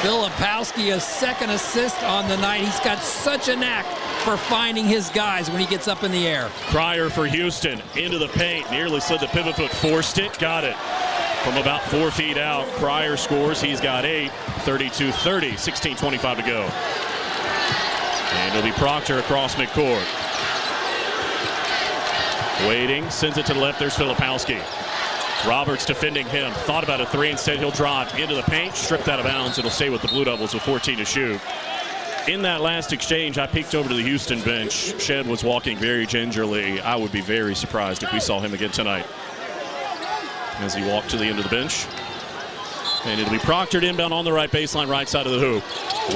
Filipowski, a second assist on the night. He's got such a knack for finding his guys when he gets up in the air. Cryer for Houston. Into the paint. Nearly slid the pivot foot. Forced it. Got it. From about 4 feet out. Cryer scores. He's got 8. 32-30. 16:25 to go. And it'll be Proctor across midcourt. Waiting. Sends it to the left. There's Filipowski. Roberts defending him. Thought about a three. Instead, he'll drive into the paint. Stripped out of bounds. It'll stay with the Blue Devils with 14 to shoot. In that last exchange, I peeked over to the Houston bench. Shed was walking very gingerly. I would be very surprised if we saw him again tonight as he walked to the end of the bench. And it'll be Proctor inbound on the right baseline, right side of the hoop.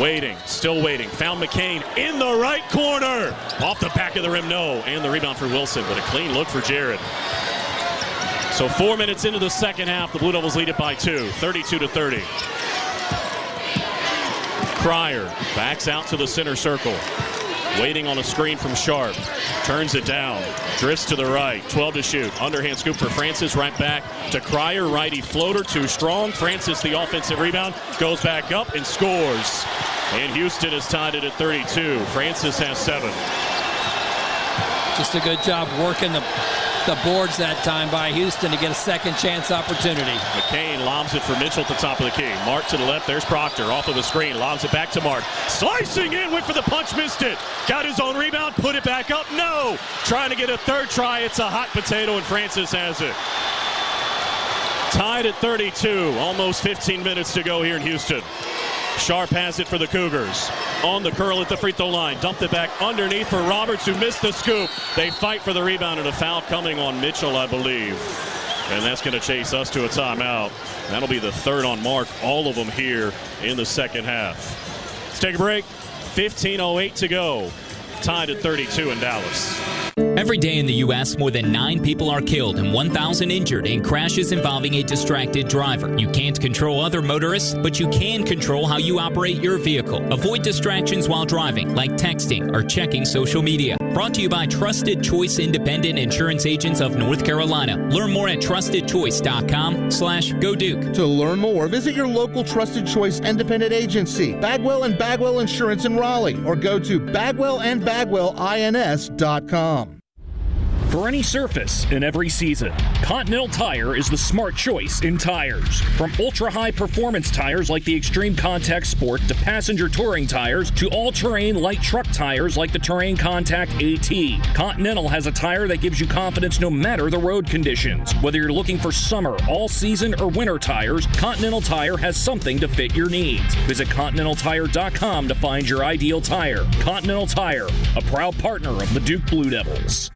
Waiting, still waiting. Found McCain in the right corner. Off the back of the rim, no. And the rebound for Wilson, but a clean look for Jared. So 4 minutes into the second half, the Blue Devils lead it by 2, 32-30. Cryer backs out to the center circle. Waiting on a screen from Sharp. Turns it down. Drifts to the right. 12 to shoot. Underhand scoop for Francis. Right back to Cryer. Righty floater. Too strong. Francis, the offensive rebound. Goes back up and scores. And Houston has tied it at 32. Francis has 7. Just a good job working the boards that time by Houston to get a second chance opportunity. McCain lobs it for Mitchell at the top of the key. Mark to the left. There's Proctor off of the screen. Lobs it back to Mark. Slicing in. Went for the punch. Missed it. Got his own rebound. Put it back up. No. Trying to get a third try. It's a hot potato, and Francis has it. Tied at 32. Almost 15 minutes to go here in Houston. Sharp has it for the Cougars. On the curl at the free throw line. Dumped it back underneath for Roberts, who missed the scoop. They fight for the rebound, and a foul coming on Mitchell, I believe. And that's going to chase us to a timeout. That'll be the third on Mark. All of them here in the second half. Let's take a break. 15:08 to go. Tied at 32 in Dallas. Every day in the U.S., more than 9 people are killed and 1,000 injured in crashes involving a distracted driver. You can't control other motorists, but you can control how you operate your vehicle. Avoid distractions while driving, like texting or checking social media. Brought to you by Trusted Choice Independent Insurance Agents of North Carolina. Learn more at trustedchoice.com/GoDuke. To learn more, visit your local Trusted Choice Independent Agency, Bagwell & Bagwell Insurance in Raleigh, or go to bagwellandbagwellins.com. For any surface in every season, Continental Tire is the smart choice in tires. From ultra-high performance tires like the Extreme Contact Sport to passenger touring tires to all-terrain light truck tires like the Terrain Contact AT, Continental has a tire that gives you confidence no matter the road conditions. Whether you're looking for summer, all-season, or winter tires, Continental Tire has something to fit your needs. Visit ContinentalTire.com to find your ideal tire. Continental Tire, a proud partner of the Duke Blue Devils.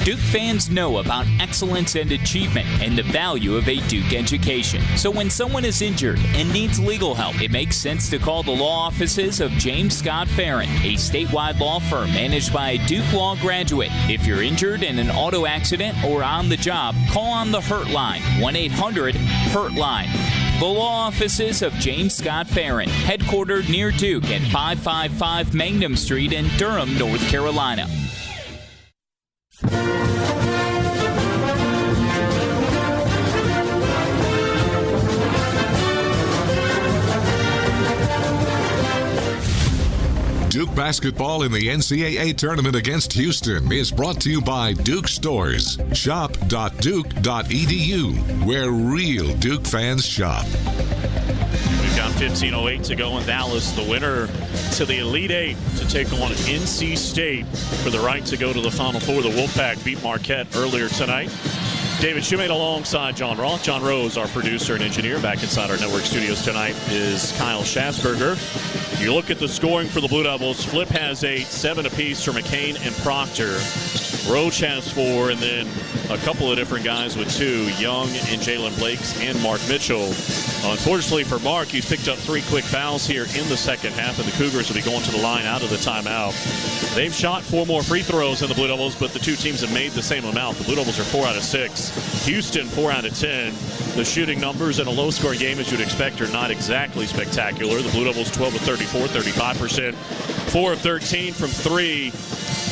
Duke fans know about excellence and achievement and the value of a Duke education. So when someone is injured and needs legal help, it makes sense to call the law offices of James Scott Farron, a statewide law firm managed by a Duke Law graduate. If you're injured in an auto accident or on the job, call on the Hurt Line, 1-800-HURT-LINE. The law offices of James Scott Farron, headquartered near Duke at 555 Mangum Street in Durham, North Carolina. Duke basketball in the NCAA tournament against Houston is brought to you by Duke Stores. Shop.duke.edu, where real Duke fans shop. We've got 15:08 to go in Dallas. The winner to the Elite Eight to take on NC State for the right to go to the Final Four. The Wolfpack beat Marquette earlier tonight. David Shoemate alongside John Roth. John Rose, our producer and engineer. Back inside our network studios tonight is Kyle Schatzberger. You look at the scoring for the Blue Devils. Flip has 8, 7 apiece for McCain and Proctor. Roach has 4, and then a couple of different guys with 2, Young and Jalen Blakes and Mark Mitchell. Unfortunately for Mark, he's picked up 3 quick fouls here in the second half, and the Cougars will be going to the line out of the timeout. They've shot 4 more free throws than the Blue Devils, but the two teams have made the same amount. The Blue Devils are 4 out of 6. Houston 4 out of 10. The shooting numbers in a low-score game, as you'd expect, are not exactly spectacular. The Blue Devils 12 of 34, 35%. 4 of 13 from 3,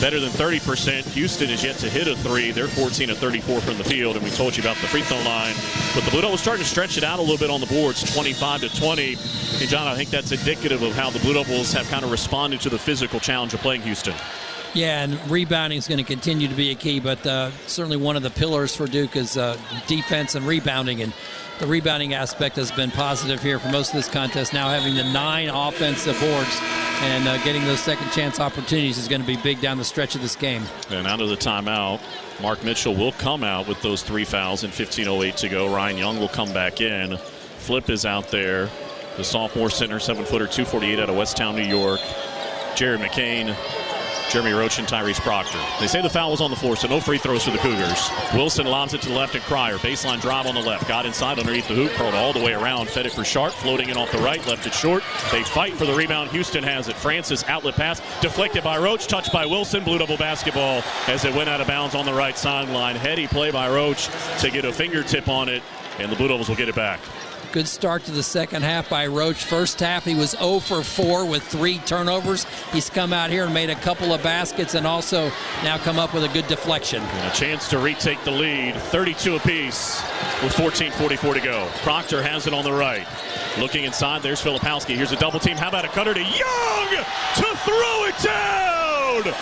better than 30%. Houston is yet to hit a 3. They're 14 of 34 from the field, and we told you about the free throw line. But the Blue Devils starting to stretch it out a little bit on the boards, 25 to 20. And John, I think that's indicative of how the Blue Devils have kind of responded to the physical challenge of playing Houston. Yeah, and rebounding is going to continue to be a key, but certainly one of the pillars for Duke is defense and rebounding, and the rebounding aspect has been positive here for most of this contest. Now having the 9 offensive boards and getting those second chance opportunities is going to be big down the stretch of this game. And out of the timeout, Mark Mitchell will come out with those 3 fouls and 15:08 to go. Ryan Young will come back in. Flip is out there. The sophomore center, 7-footer, 248 out of Westtown, New York. Jared McCain, Jeremy Roach, and Tyrese Proctor. They say the foul was on the floor, so no free throws for the Cougars. Wilson lobs it to the left, and Cryer. Baseline drive on the left. Got inside underneath the hoop, curled all the way around. Fed it for Sharp, floating in off the right, left it short. They fight for the rebound. Houston has it. Francis, outlet pass, deflected by Roach, touched by Wilson. Blue Devil basketball as it went out of bounds on the right sideline. Heady play by Roach to get a fingertip on it, and the Blue Devils will get it back. Good start to the second half by Roach. First half, he was 0 for 4 with 3 turnovers. He's come out here and made a couple of baskets and also now come up with a good deflection. And a chance to retake the lead, 32 apiece with 14:44 to go. Proctor has it on the right. Looking inside, there's Filipowski. Here's a double team. How about a cutter to Young to throw it down?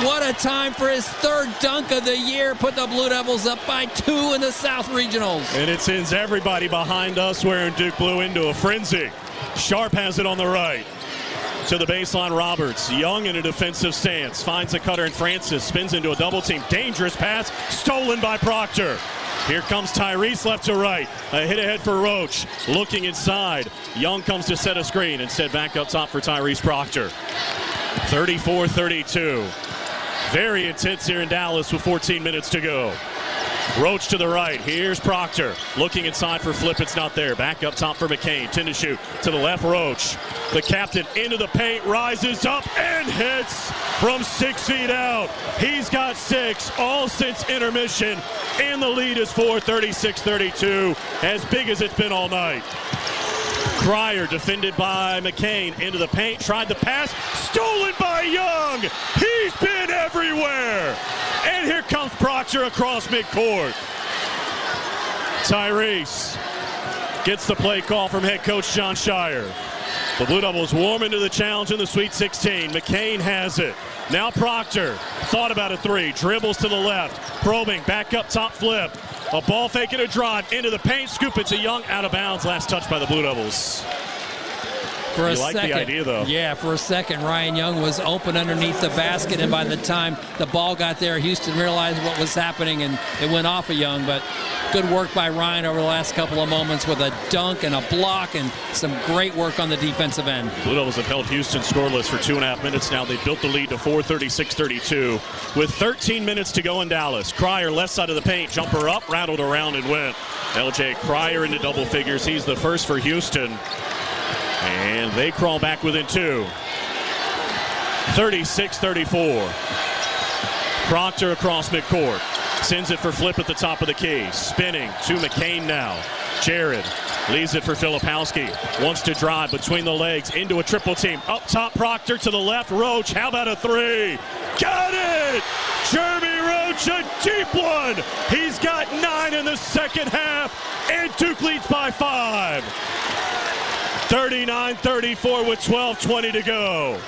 What a time for his 3rd dunk of the year. Put the Blue Devils up by 2 in the South Regionals. And it sends everybody behind us wearing Duke blue into a frenzy. Sharp has it on the right. To the baseline, Roberts. Young in a defensive stance. Finds a cutter, and Francis spins into a double team. Dangerous pass. Stolen by Proctor. Here comes Tyrese left to right. A hit ahead for Roach. Looking inside. Young comes to set a screen. Instead, back up top for Tyrese Proctor. 34-32. Very intense here in Dallas with 14 minutes to go. Roach to the right. Here's Proctor. Looking inside for Flip. It's not there. Back up top for McCain. 10 to shoot. To the left, Roach. The captain into the paint. Rises up and hits from 6 feet out. He's got 6 all since intermission. And the lead is 4, 36-32. As big as it's been all night. Cryer defended by McCain into the paint, tried the pass, stolen by Young. He's been everywhere. And here comes Proctor across midcourt. Tyrese gets the play call from head coach John Shire. The Blue Devils warm into the challenge in the Sweet 16. McCain has it. Now Proctor thought about a 3, dribbles to the left, probing, back up top, Flip. A ball fake and a drive into the paint, scoop it to Young, out of bounds. Last touch by the Blue Devils. For a like second, the idea, though. Yeah, for a second, Ryan Young was open underneath the basket, and by the time the ball got there, Houston realized what was happening, and it went off of Young. But good work by Ryan over the last couple of moments with a dunk and a block and some great work on the defensive end. Blue Devils have held Houston scoreless for 2.5 minutes now. They've built the lead to 4, 36-32. With 13 minutes to go in Dallas. Cryer left side of the paint, jumper up, rattled around and went. LJ Cryer into double figures. He's the first for Houston. And they crawl back within 2. 36-34. Proctor across midcourt. Sends it for Flip at the top of the key. Spinning to McCain now. Jared leaves it for Filipowski. Wants to drive between the legs into a triple team. Up top, Proctor to the left. Roach, how about a 3? Got it! Jeremy Roach, a deep one. He's got 9 in the second half. And Duke leads by 5. 39-34 with 12:20 to go.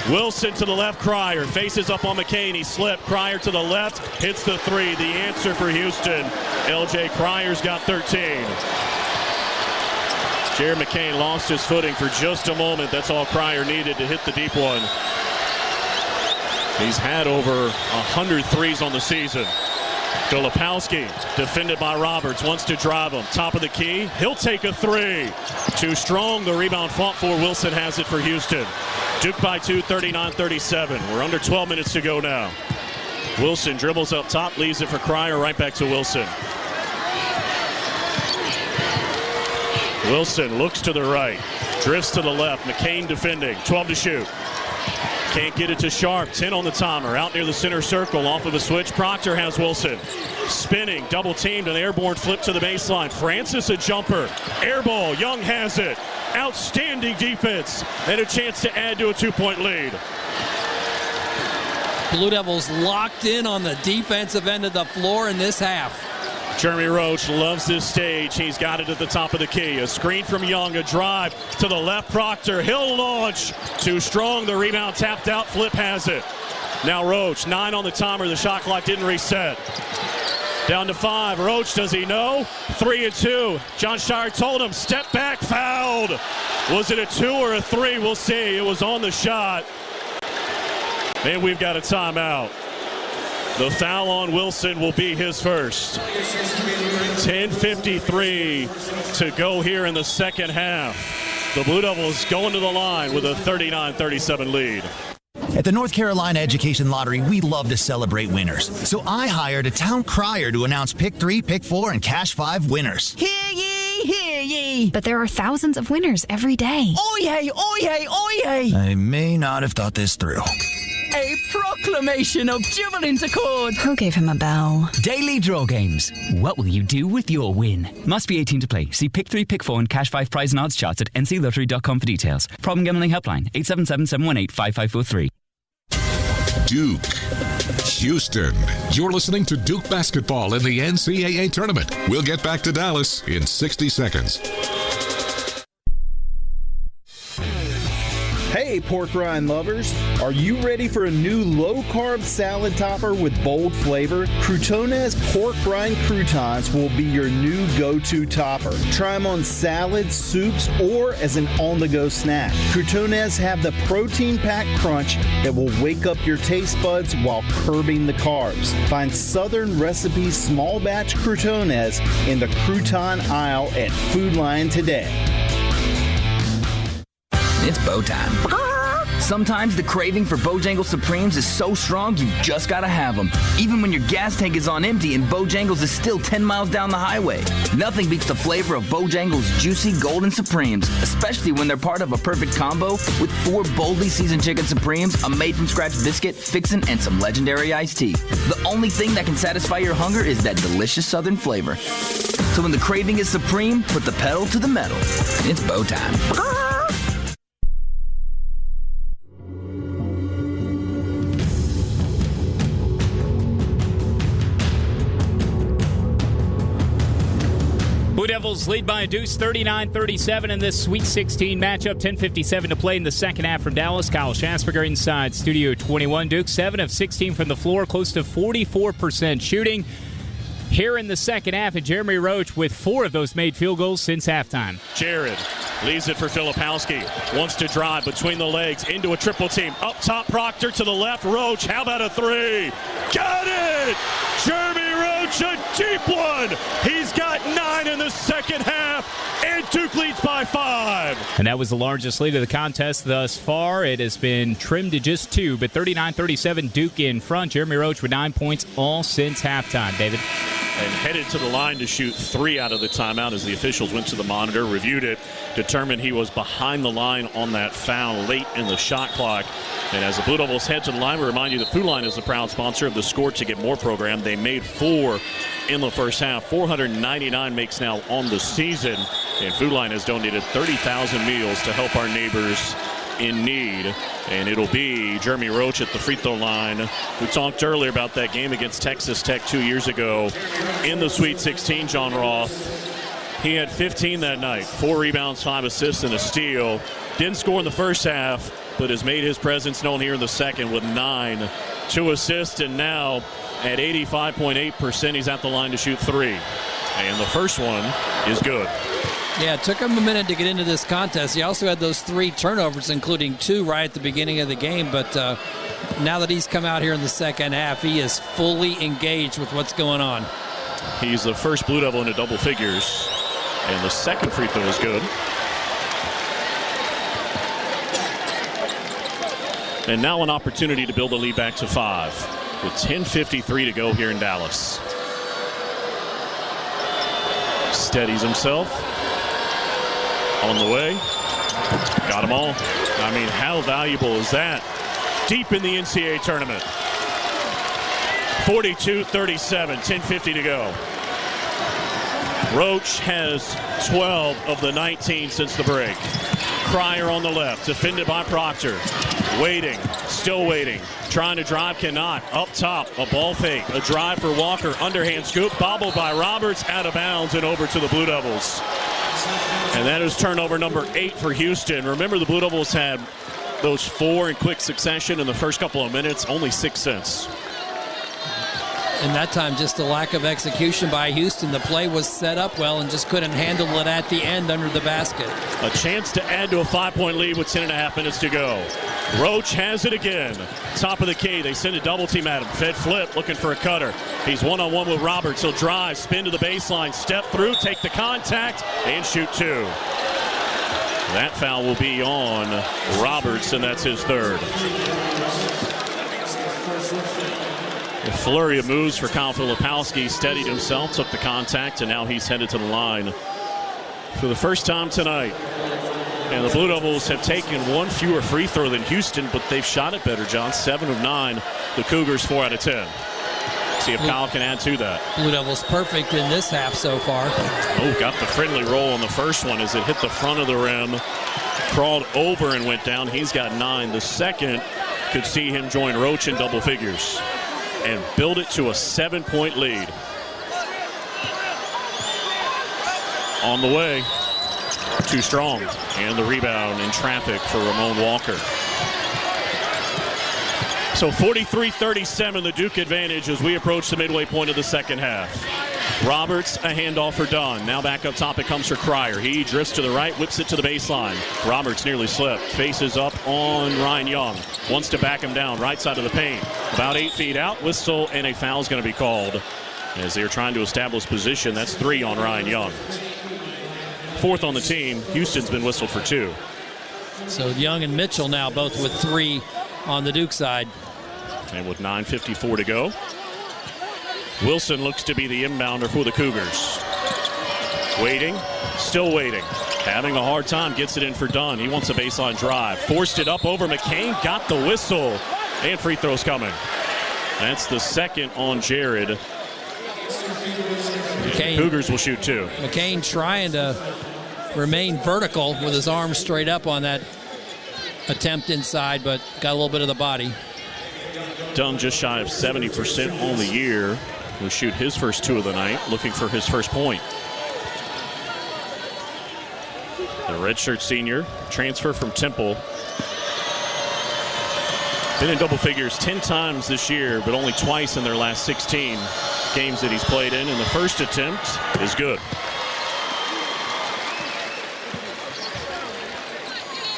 Wilson to the left, Cryer faces up on McCain. He slipped. Cryer to the left, hits the 3. The answer for Houston. LJ Cryer's got 13. Jared McCain lost his footing for just a moment. That's all Cryer needed to hit the deep one. He's had over 100 threes on the season. Filipowski, defended by Roberts, wants to drive him. Top of the key, he'll take a 3. Too strong, the rebound fought for. Wilson has it for Houston. Duke by 2, 39-37. We're under 12 minutes to go now. Wilson dribbles up top, leaves it for Cryer, right back to Wilson. Wilson looks to the right, drifts to the left. McCain defending, 12 to shoot. Can't get it to Sharp, 10 on the timer, out near the center circle, off of a switch. Proctor has Wilson. Spinning, double teamed, an airborne flip to the baseline. Francis a jumper, air ball, Young has it. Outstanding defense, and a chance to add to a 2-point lead. Blue Devils locked in on the defensive end of the floor in this half. Jeremy Roach loves this stage. He's got it at the top of the key. A screen from Young, a drive to the left. Proctor, he'll launch. Too strong, the rebound tapped out. Flip has it. Now Roach, 9 on the timer. The shot clock didn't reset. Down to 5. Roach, does he know? 3 and 2. John Shire told him, step back, fouled. Was it a 2 or a 3? We'll see. It was on the shot. And we've got a timeout. The foul on Wilson will be his first. 10:53 to go here in the second half. The Blue Devils going to the line with a 39-37 lead. At the North Carolina Education Lottery, we love to celebrate winners. So I hired a town crier to announce Pick 3, Pick 4, and Cash 5 winners. Hear ye, hear ye. But there are thousands of winners every day. Oyez, oyez, oyez! I may not have thought this through. A proclamation of jubilant accord. Who gave him a bell? Daily draw games. What will you do with your win? Must be 18 to play. See Pick 3, Pick 4 and Cash 5 prize and odds charts at nclottery.com for details. Problem gambling helpline 877-718-5543. Duke, Houston. You're listening to Duke basketball in the NCAA tournament. We'll get back to Dallas in 60 seconds. Hey, pork rind lovers. Are you ready for a new low-carb salad topper with bold flavor? Croutonez pork rind croutons will be your new go-to topper. Try them on salads, soups, or as an on-the-go snack. Croutonez have the protein-packed crunch that will wake up your taste buds while curbing the carbs. Find Southern Recipes small batch Croutonez in the crouton aisle at Food Lion today. It's bow time. Sometimes the craving for Bojangles Supremes is so strong you just gotta have them. Even when your gas tank is on empty and Bojangles is still 10 miles down the highway. Nothing beats the flavor of Bojangles Juicy Golden Supremes, especially when they're part of a perfect combo with 4 boldly seasoned chicken Supremes, a made-from-scratch biscuit, fixin', and some legendary iced tea. The only thing that can satisfy your hunger is that delicious Southern flavor. So when the craving is supreme, put the pedal to the metal. It's bow time. Blue Devils lead by a deuce, 39-37 in this Sweet 16 matchup. 10:57 to play in the second half from Dallas. Kyle Schasberger inside Studio 21. Duke 7 of 16 from the floor, close to 44% shooting here in the second half. And Jeremy Roach with 4 of those made field goals since halftime. Jared leaves it for Filipowski. Wants to drive between the legs into a triple team. Up top, Proctor to the left. Roach, how about a 3? Got it! Jeremy Roach, a deep one. He's got 9 in the second half, and Duke leads by 5. And that was the largest lead of the contest thus far. It has been trimmed to just 2, but 39-37, Duke in front. Jeremy Roach with 9 points all since halftime. David? And headed to the line to shoot 3 out of the timeout as the officials went to the monitor, reviewed it, determined he was behind the line on that foul late in the shot clock. And as the Blue Devils head to the line, we remind you that Food Line is the proud sponsor of the Score to Get More program. They made 4 in the first half. 499 makes now on the season. And Food Line has donated 30,000 meals to help our neighbors in need. And it'll be Jeremy Roach at the free throw line. We talked earlier about that game against Texas Tech 2 years ago in the Sweet 16, John Roth. He had 15 that night, 4 rebounds, 5 assists, and a steal. Didn't score in the first half, but has made his presence known here in the second with 9, 2 assists, and now at 85.8%, he's at the line to shoot 3. And the first one is good. Yeah, it took him a minute to get into this contest. He also had those 3 turnovers, including 2 right at the beginning of the game. But now that he's come out here in the second half, he is fully engaged with what's going on. He's the first Blue Devil into double figures. And the second free throw is good. And now an opportunity to build the lead back to 5 with 10:53 to go here in Dallas. Steadies himself. On the way. Got them all. I mean, how valuable is that? Deep in the NCAA tournament. 42-37, 10:50 to go. Roach has 12 of the 19 since the break. Cryer on the left, defended by Proctor. Waiting, still waiting. Trying to drive, cannot. Up top, a ball fake. A drive for Walker, underhand scoop. Bobbled by Roberts, out of bounds and over to the Blue Devils. And that is turnover number 8 for Houston. Remember, the Blue Devils had those 4 in quick succession in the first couple of minutes, only 6 since. And that time, just a lack of execution by Houston. The play was set up well and just couldn't handle it at the end under the basket. A chance to add to a 5-point lead with 10.5 minutes to go. Roach has it again. Top of the key. They send a double team at him. Fed flip, looking for a cutter. He's one-on-one with Roberts. He'll drive, spin to the baseline, step through, take the contact, and shoot 2. That foul will be on Roberts, and that's his 3rd. A flurry of moves for Kyle Filipowski. Steadied himself, took the contact, and now he's headed to the line for the first time tonight. And the Blue Devils have taken 1 fewer free throw than Houston, but they've shot it better, John. 7 of 9. The Cougars 4 out of 10. See if Kyle can add to that. Blue Devils perfect in this half so far. Oh, got the friendly roll on the first one as it hit the front of the rim. Crawled over and went down. He's got 9. The second could see him join Roach in double figures and build it to a 7-point lead. On the way, too strong. And the rebound in traffic for Ramon Walker. So 43-37, the Duke advantage as we approach the midway point of the second half. Roberts, a handoff for Dunn. Now back up top, it comes for Cryer. He drifts to the right, whips it to the baseline. Roberts nearly slipped. Faces up on Ryan Young. Wants to back him down, right side of the paint. About 8 feet out, whistle, and a foul is going to be called as they're trying to establish position. That's 3 on Ryan Young. 4th on the team. Houston's been whistled for 2. So Young and Mitchell now both with 3 on the Duke side. And with 9:54 to go, Wilson looks to be the inbounder for the Cougars. Waiting, still waiting. Having a hard time, gets it in for Dunn. He wants a baseline drive. Forced it up over McCain, got the whistle, and free throws coming. That's the second on Jared. McCain, Cougars will shoot 2. McCain trying to remain vertical with his arms straight up on that attempt inside, but got a little bit of the body. Dunn just shy of 70% on the year. Will shoot his first 2 of the night, looking for his first point. The redshirt senior, transfer from Temple. Been in double figures 10 times this year, but only twice in their last 16 games that he's played in, and the first attempt is good.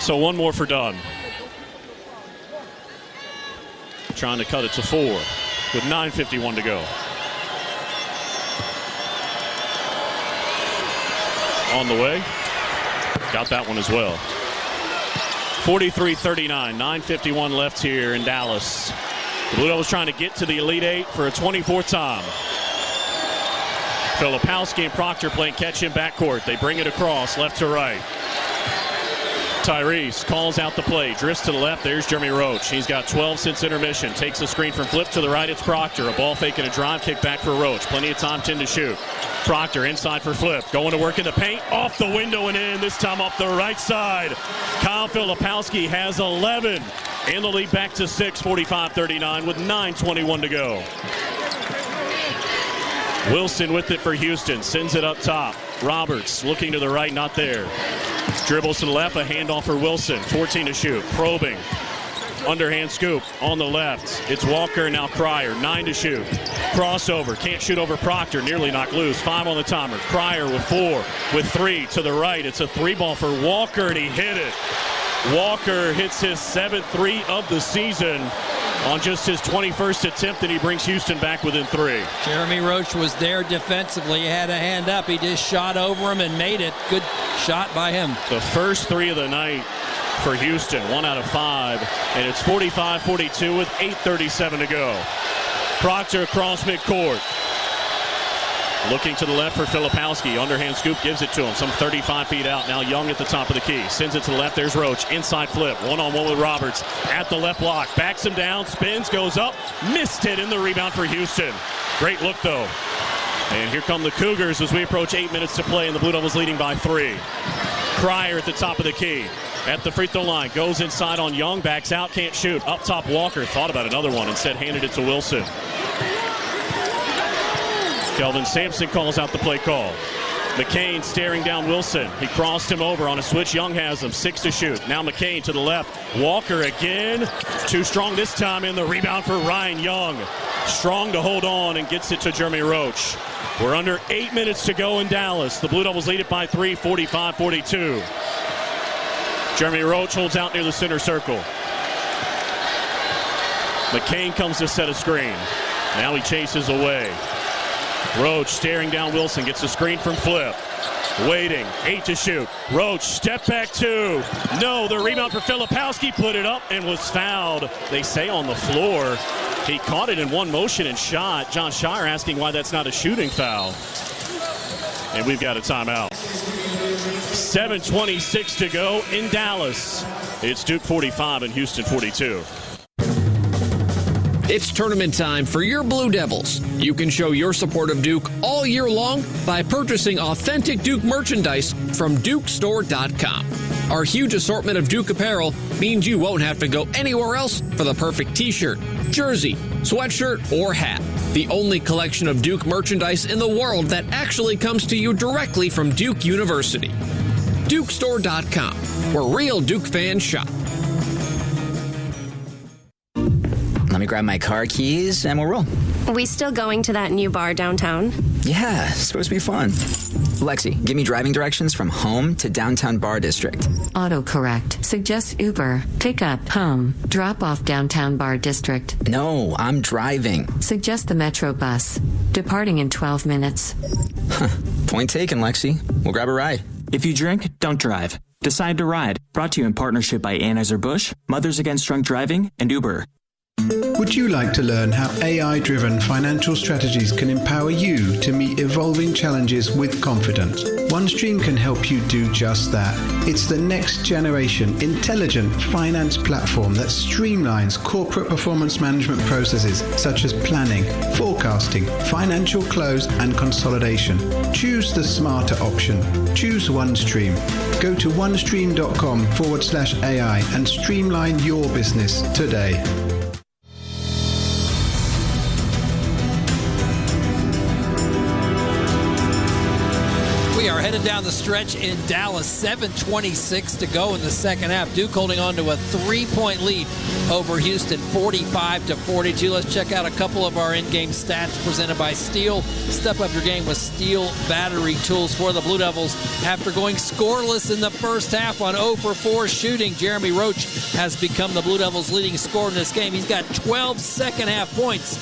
So 1 more for Dunn. Trying to cut it to 4 with 9:51 to go. On the way. Got that one as well. 43-39, 9:51 left here in Dallas. The Blue Devils trying to get to the Elite 8 for a 24th time. Filipowski and Proctor playing catch in backcourt. They bring it across left to right. Tyrese calls out the play, drifts to the left. There's Jeremy Roach. He's got 12 since intermission. Takes a screen from Flip to the right. It's Proctor. A ball fake and a drive kick back for Roach. Plenty of time, 10 to shoot. Proctor inside for Flip. Going to work in the paint. Off the window and in. This time off the right side. Kyle Filipowski has 11. And the lead back to 6, 45-39 with 9:21 to go. Wilson with it for Houston. Sends it up top. Roberts looking to the right, not there. Dribbles to the left, a handoff for Wilson. 14 to shoot. Probing. Underhand scoop on the left. It's Walker, now Cryer. 9 to shoot. Crossover. Can't shoot over Proctor. Nearly knocked loose. 5 on the timer. Cryer with 4. With 3 to the right. It's a 3-ball for Walker, and he hit it. Walker hits his 7th 3 of the season on just his 21st attempt, and he brings Houston back within 3. Jeremy Roach was there defensively. He had a hand up. He just shot over him and made it. Good shot by him. The first 3 of the night for Houston, 1 out of 5, and it's 45-42 with 8:37 to go. Proctor across midcourt. Looking to the left for Filipowski. Underhand scoop gives it to him. Some 35 feet out. Now Young at the top of the key. Sends it to the left. There's Roach. Inside flip. One-on-one with Roberts. At the left block. Backs him down. Spins. Goes up. Missed it in the rebound for Houston. Great look, though. And here come the Cougars as we approach 8 minutes to play, and the Blue Devils leading by 3. Cryer at the top of the key. At the free throw line. Goes inside on Young. Backs out. Can't shoot. Up top, Walker. Thought about another one. Instead, handed it to Wilson. Kelvin Sampson calls out the play call. McCain staring down Wilson. He crossed him over on a switch. Young has him. 6 to shoot. Now McCain to the left. Walker again. Too strong this time in the rebound for Ryan Young. Strong to hold on and gets it to Jeremy Roach. We're under 8 minutes to go in Dallas. The Blue Devils lead it by 3, 45-42. Jeremy Roach holds out near the center circle. McCain comes to set a screen. Now he chases away. Roach staring down Wilson, gets a screen from Flip. Waiting, 8 to shoot. Roach, step back 2. No, the rebound for Filipowski, put it up and was fouled. They say on the floor. He caught it in one motion and shot. John Shire asking why that's not a shooting foul. And we've got a timeout. 7:26 to go in Dallas. It's Duke 45 and Houston 42. It's tournament time for your Blue Devils. You can show your support of Duke all year long by purchasing authentic Duke merchandise from DukeStore.com. Our huge assortment of Duke apparel means you won't have to go anywhere else for the perfect t-shirt, jersey, sweatshirt, or hat. The only collection of Duke merchandise in the world that actually comes to you directly from Duke University. DukeStore.com, where real Duke fans shop. Let me grab my car keys and we'll roll. We still going to that new bar downtown? Yeah, it's supposed to be fun. Lexi, give me driving directions from home to downtown Bar District. Autocorrect. Suggest Uber. Pick up. Home. Drop off downtown Bar District. No, I'm driving. Suggest the Metro bus. Departing in 12 minutes. Point taken, Lexi. We'll grab a ride. If you drink, don't drive. Decide to ride. Brought to you in partnership by Anheuser-Busch, Mothers Against Drunk Driving, and Uber. Would you like to learn how AI-driven financial strategies can empower you to meet evolving challenges with confidence? OneStream can help you do just that. It's the next generation intelligent finance platform that streamlines corporate performance management processes such as planning, forecasting, financial close, and consolidation. Choose the smarter option. Choose OneStream. Go to onestream.com/AI and streamline your business today. We are headed down the stretch in Dallas. 7:26 to go in the second half. Duke holding on to a 3-point lead over Houston, 45-42. Let's check out a couple of our in-game stats presented by Steel. Step up your game with Steel battery tools for the Blue Devils. After going scoreless in the first half on 0 for 4 shooting, Jeremy Roach has become the Blue Devils' leading scorer in this game. He's got 12 second-half points,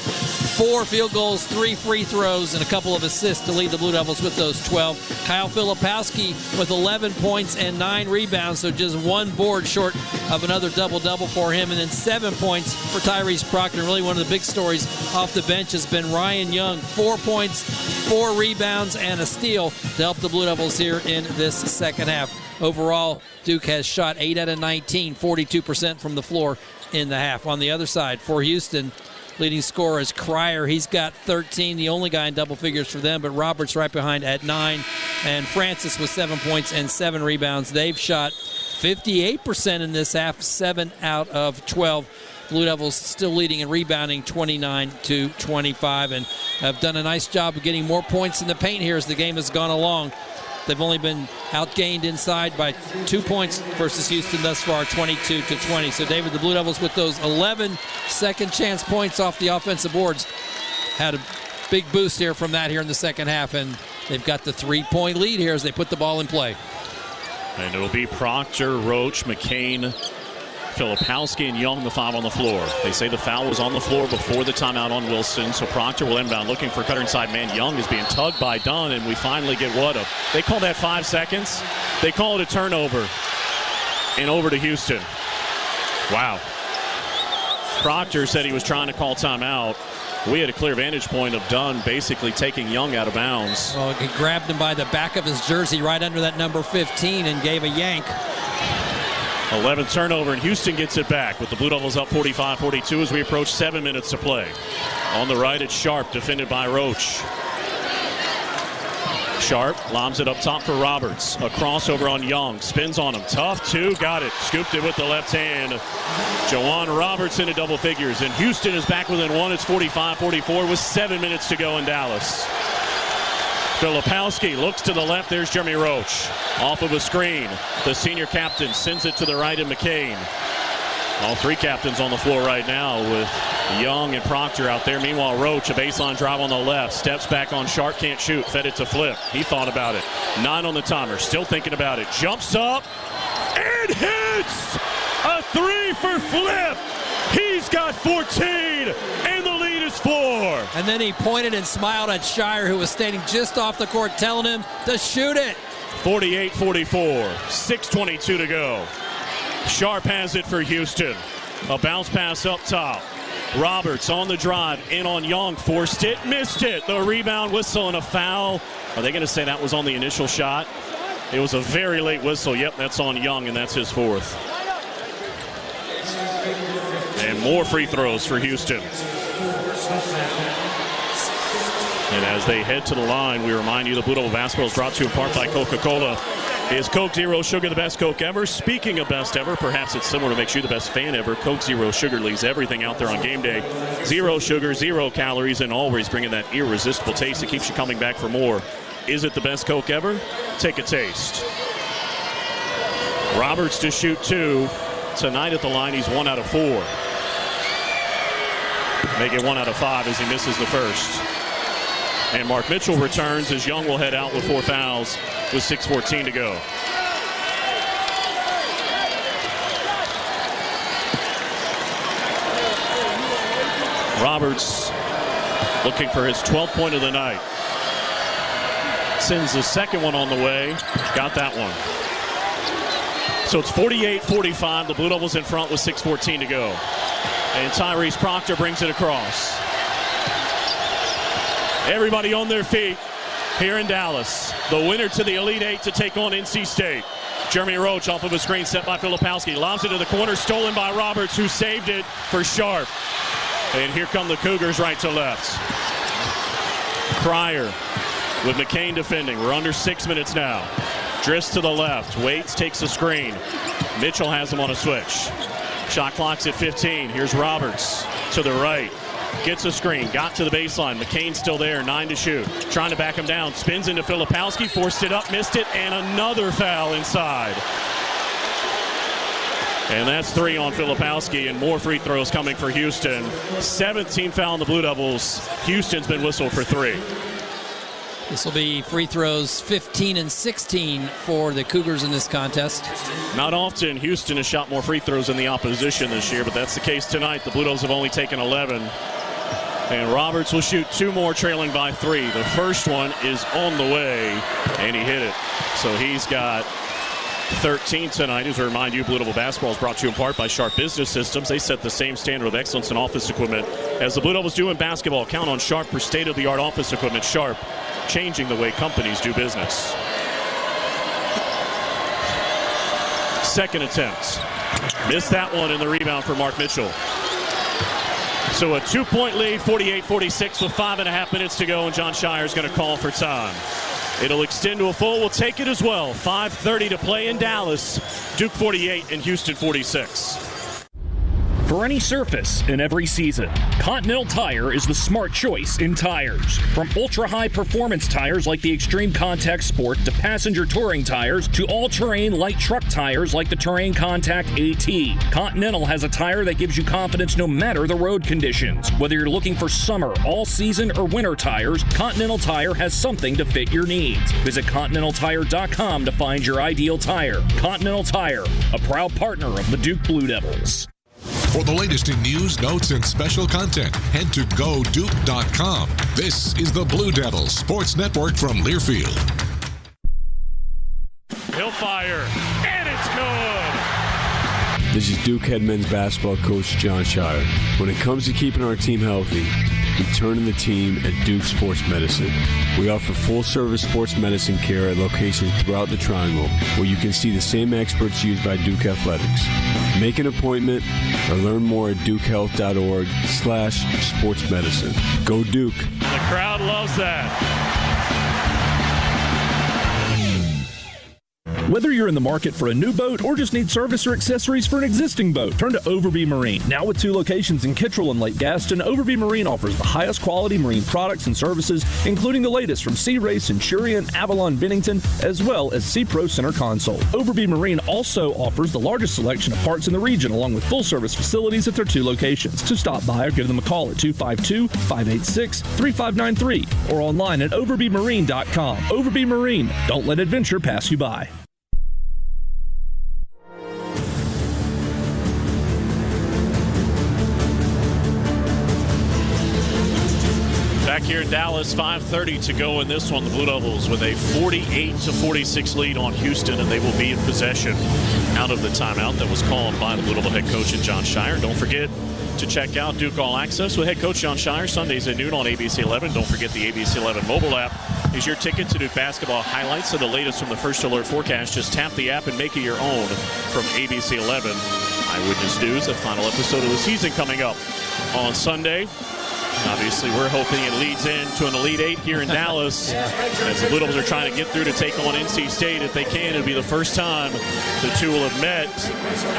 4 field goals, 3 free throws, and a couple of assists to lead the Blue Devils with those 12. Kyle Filipowski with 11 points and 9 rebounds, so just 1 board short of another double-double for him. And then 7 points for Tyrese Proctor. Really one of the big stories off the bench has been Ryan Young. 4 points, 4 rebounds, and a steal to help the Blue Devils here in this second half. Overall, Duke has shot 8 out of 19, 42% from the floor in the half. On the other side, for Houston, leading scorer is Cryer. He's got 13, the only guy in double figures for them, but Roberts right behind at 9. And Francis with 7 points and 7 rebounds. They've shot 58% in this half, 7 out of 12. Blue Devils still leading and rebounding 29-25, and have done a nice job of getting more points in the paint here as the game has gone along. They've only been outgained inside by 2 points versus Houston thus far, 22-20. So, David, the Blue Devils with those 11 second chance points off the offensive boards had a big boost here from that here in the second half, and they've got the 3-point lead here as they put the ball in play. And it'll be Proctor, Roach, McCain, Filipowski, and Young, the 5 on the floor. They say the foul was on the floor before the timeout on Wilson, so Proctor will inbound looking for cutter inside man. Young is being tugged by Dunn, and we finally get they call that 5 seconds. They call it a turnover. And over to Houston. Wow. Proctor said he was trying to call timeout. We had a clear vantage point of Dunn basically taking Young out of bounds. Well, he grabbed him by the back of his jersey right under that number 15 and gave a yank. 11th turnover, and Houston gets it back with the Blue Devils up 45-42 as we approach 7 minutes to play. On the right, it's Sharp, defended by Roach. Sharp lobs it up top for Roberts. A crossover on Young. Spins on him. Tough two. Got it. Scooped it with the left hand. Jawan Roberts into double figures. And Houston is back within one. It's 45-44 with 7 minutes to go in Dallas. Filipowski looks to the left. There's Jeremy Roach. Off of a screen. The senior captain sends it to the right of McCain. All three captains on the floor right now with Young and Proctor out there. Meanwhile, Roach, a baseline drive on the left. Steps back on Sharp, can't shoot. Fed it to Flip. He thought about it. 9 on the timer. Still thinking about it. Jumps up and hits! A 3 for Flip! He's got 14, and the lead is 4. And then he pointed and smiled at Shire, who was standing just off the court, telling him to shoot it. 48-44. 6:22 to go. Sharp has it for Houston. A bounce pass up top. Roberts on the drive, in on Young, forced it, missed it. The rebound, whistle, and a foul. Are they going to say that was on the initial shot? It was a very late whistle. Yep, that's on Young, and that's his 4th. And more free throws for Houston. And as they head to the line, we remind you the Blue Devil basketball is brought to you in part by Coca-Cola. Is Coke Zero Sugar the best Coke ever? Speaking of best ever, perhaps it's similar to makes you the best fan ever. Coke Zero Sugar leaves everything out there on game day. 0 sugar, 0 calories, and always bringing that irresistible taste that keeps you coming back for more. Is it the best Coke ever? Take a taste. Roberts to shoot 2. Tonight at the line, he's 1 out of 4. Make it 1 out of 5 as he misses the first. And Mark Mitchell returns as Young will head out with 4 fouls with 6:14 to go. Roberts looking for his 12th point of the night. Sends the second one on the way. Got that one. So it's 48-45. The Blue Devils in front with 6:14 to go. And Tyrese Proctor brings it across. Everybody on their feet here in Dallas. The winner to the Elite Eight to take on NC State. Jeremy Roach off of a screen set by Filipowski. Lobs it to the corner, stolen by Roberts, who saved it for Sharp. And here come the Cougars right to left. Cryer with McCain defending. We're under 6 minutes now. Drifts to the left. Waits, takes the screen. Mitchell has him on a switch. Shot clock's at 15. Here's Roberts to the right. Gets a screen, got to the baseline. McCain's still there, 9 to shoot. Trying to back him down, spins into Filipowski, forced it up, missed it, and another foul inside. And that's 3 on Filipowski, and more free throws coming for Houston. 7th team foul on the Blue Devils. Houston's been whistled for 3. This will be free throws 15 and 16 for the Cougars in this contest. Not often Houston has shot more free throws than the opposition this year, but that's the case tonight. The Blue Devils have only taken 11. And Roberts will shoot 2 more, trailing by 3. The first one is on the way, and he hit it. So he's got 13 tonight. As a reminder, you, Blue Devil basketball is brought to you in part by Sharp Business Systems. They set the same standard of excellence in office equipment as the Blue Devils do in basketball. Count on Sharp for state-of-the-art office equipment. Sharp, changing the way companies do business. Second attempt. Missed that one in the rebound for Mark Mitchell. So a 2-point lead, 48-46 with 5.5 minutes to go, and John Shire's going to call for time. It'll extend to a full. We'll take it as well. 5:30 to play in Dallas. Duke 48 and Houston 46. For any surface in every season, Continental Tire is the smart choice in tires. From ultra-high performance tires like the Extreme Contact Sport to passenger touring tires to all-terrain light truck tires like the Terrain Contact AT. Continental has a tire that gives you confidence no matter the road conditions. Whether you're looking for summer, all-season, or winter tires, Continental Tire has something to fit your needs. Visit ContinentalTire.com to find your ideal tire. Continental Tire, a proud partner of the Duke Blue Devils. For the latest in news, notes, and special content, head to GoDuke.com. This is the Blue Devils Sports Network from Learfield. He'll fire, and it's good. This is Duke head men's basketball coach John Shire. When it comes to keeping our team healthy, we turn to the team at Duke Sports Medicine. We offer full-service sports medicine care at locations throughout the Triangle, where you can see the same experts used by Duke Athletics. Make an appointment or learn more at dukehealth.org/sportsmedicine. Go Duke. The crowd loves that. Whether you're in the market for a new boat or just need service or accessories for an existing boat, turn to Overby Marine. Now with 2 locations in Kittrell and Lake Gaston, Overby Marine offers the highest quality marine products and services, including the latest from Sea Ray, Centurion, Avalon, Bennington, as well as Sea Pro Center Console. Overby Marine also offers the largest selection of parts in the region, along with full-service facilities at their 2 locations. So stop by or give them a call at 252-586-3593 or online at overbymarine.com. Overby Marine. Don't let adventure pass you by. Back here in Dallas, 5:30 to go in this one. The Blue Devils with a 48-46 lead on Houston, and they will be in possession out of the timeout that was called by the Blue Devil head coach John Shire. Don't forget to check out Duke All Access with head coach John Shire Sundays at noon on ABC 11. Don't forget the ABC 11 mobile app is your ticket to Duke basketball highlights and the latest from the First Alert forecast. Just tap the app and make it your own from ABC 11. Eyewitness News, the final episode of the season coming up on Sunday. Obviously, we're hoping it leads into an Elite Eight here in Dallas. As the Blue Devils are trying to get through to take on NC State. If they can, it'll be the first time the two will have met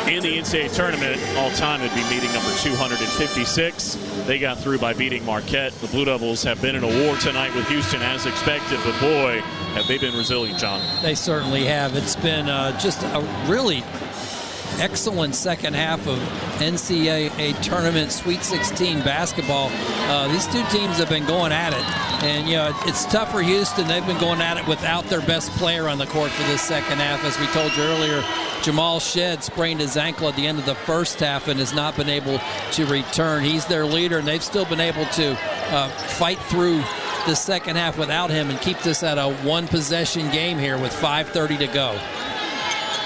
in the NCAA tournament. All time, it'd be meeting number 256. They got through by beating Marquette. The Blue Devils have been in a war tonight with Houston as expected, but boy, have they been resilient, John. They certainly have. It's been just a really excellent second half of NCAA tournament Sweet 16 basketball. These two teams have been going at it, and it's tough for Houston. They've been going at it without their best player on the court for this second half. As we told you earlier, Jamal Shedd sprained his ankle at the end of the first half and has not been able to return. He's their leader, and they've still been able to fight through the second half without him and keep this at a one-possession game here with 5:30 to go.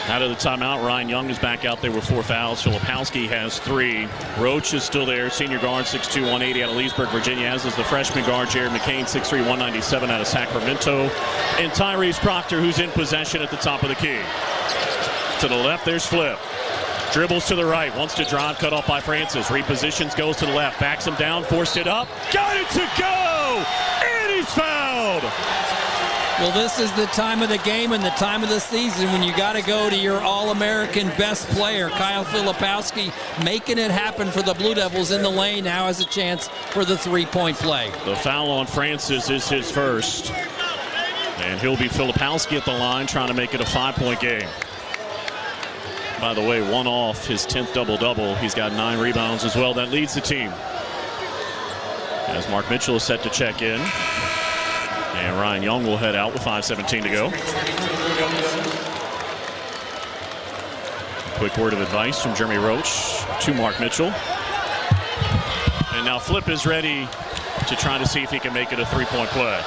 Out of the timeout, Ryan Young is back out there with 4 fouls. Filipowski has 3. Roach is still there, senior guard, 6'2", 180 out of Leesburg, Virginia, as is the freshman guard, Jared McCain, 6'3", 197 out of Sacramento. And Tyrese Proctor, who's in possession at the top of the key. To the left, there's Flip. Dribbles to the right, wants to drive, cut off by Francis. Repositions, goes to the left, backs him down, forced it up, got it to go! And he's fouled! Well, this is the time of the game and the time of the season when you got to go to your All-American best player, Kyle Filipowski, making it happen for the Blue Devils in the lane. Now has a chance for the three-point play. The foul on Francis is his first. And he'll be Filipowski at the line trying to make it a 5-point game. By the way, one off his 10th double-double. He's got 9 rebounds as well. That leads the team. As Mark Mitchell is set to check in. And Ryan Young will head out with 5:17 to go. Quick word of advice from Jeremy Roach to Mark Mitchell. And now Flip is ready to try to see if he can make it a 3-point play.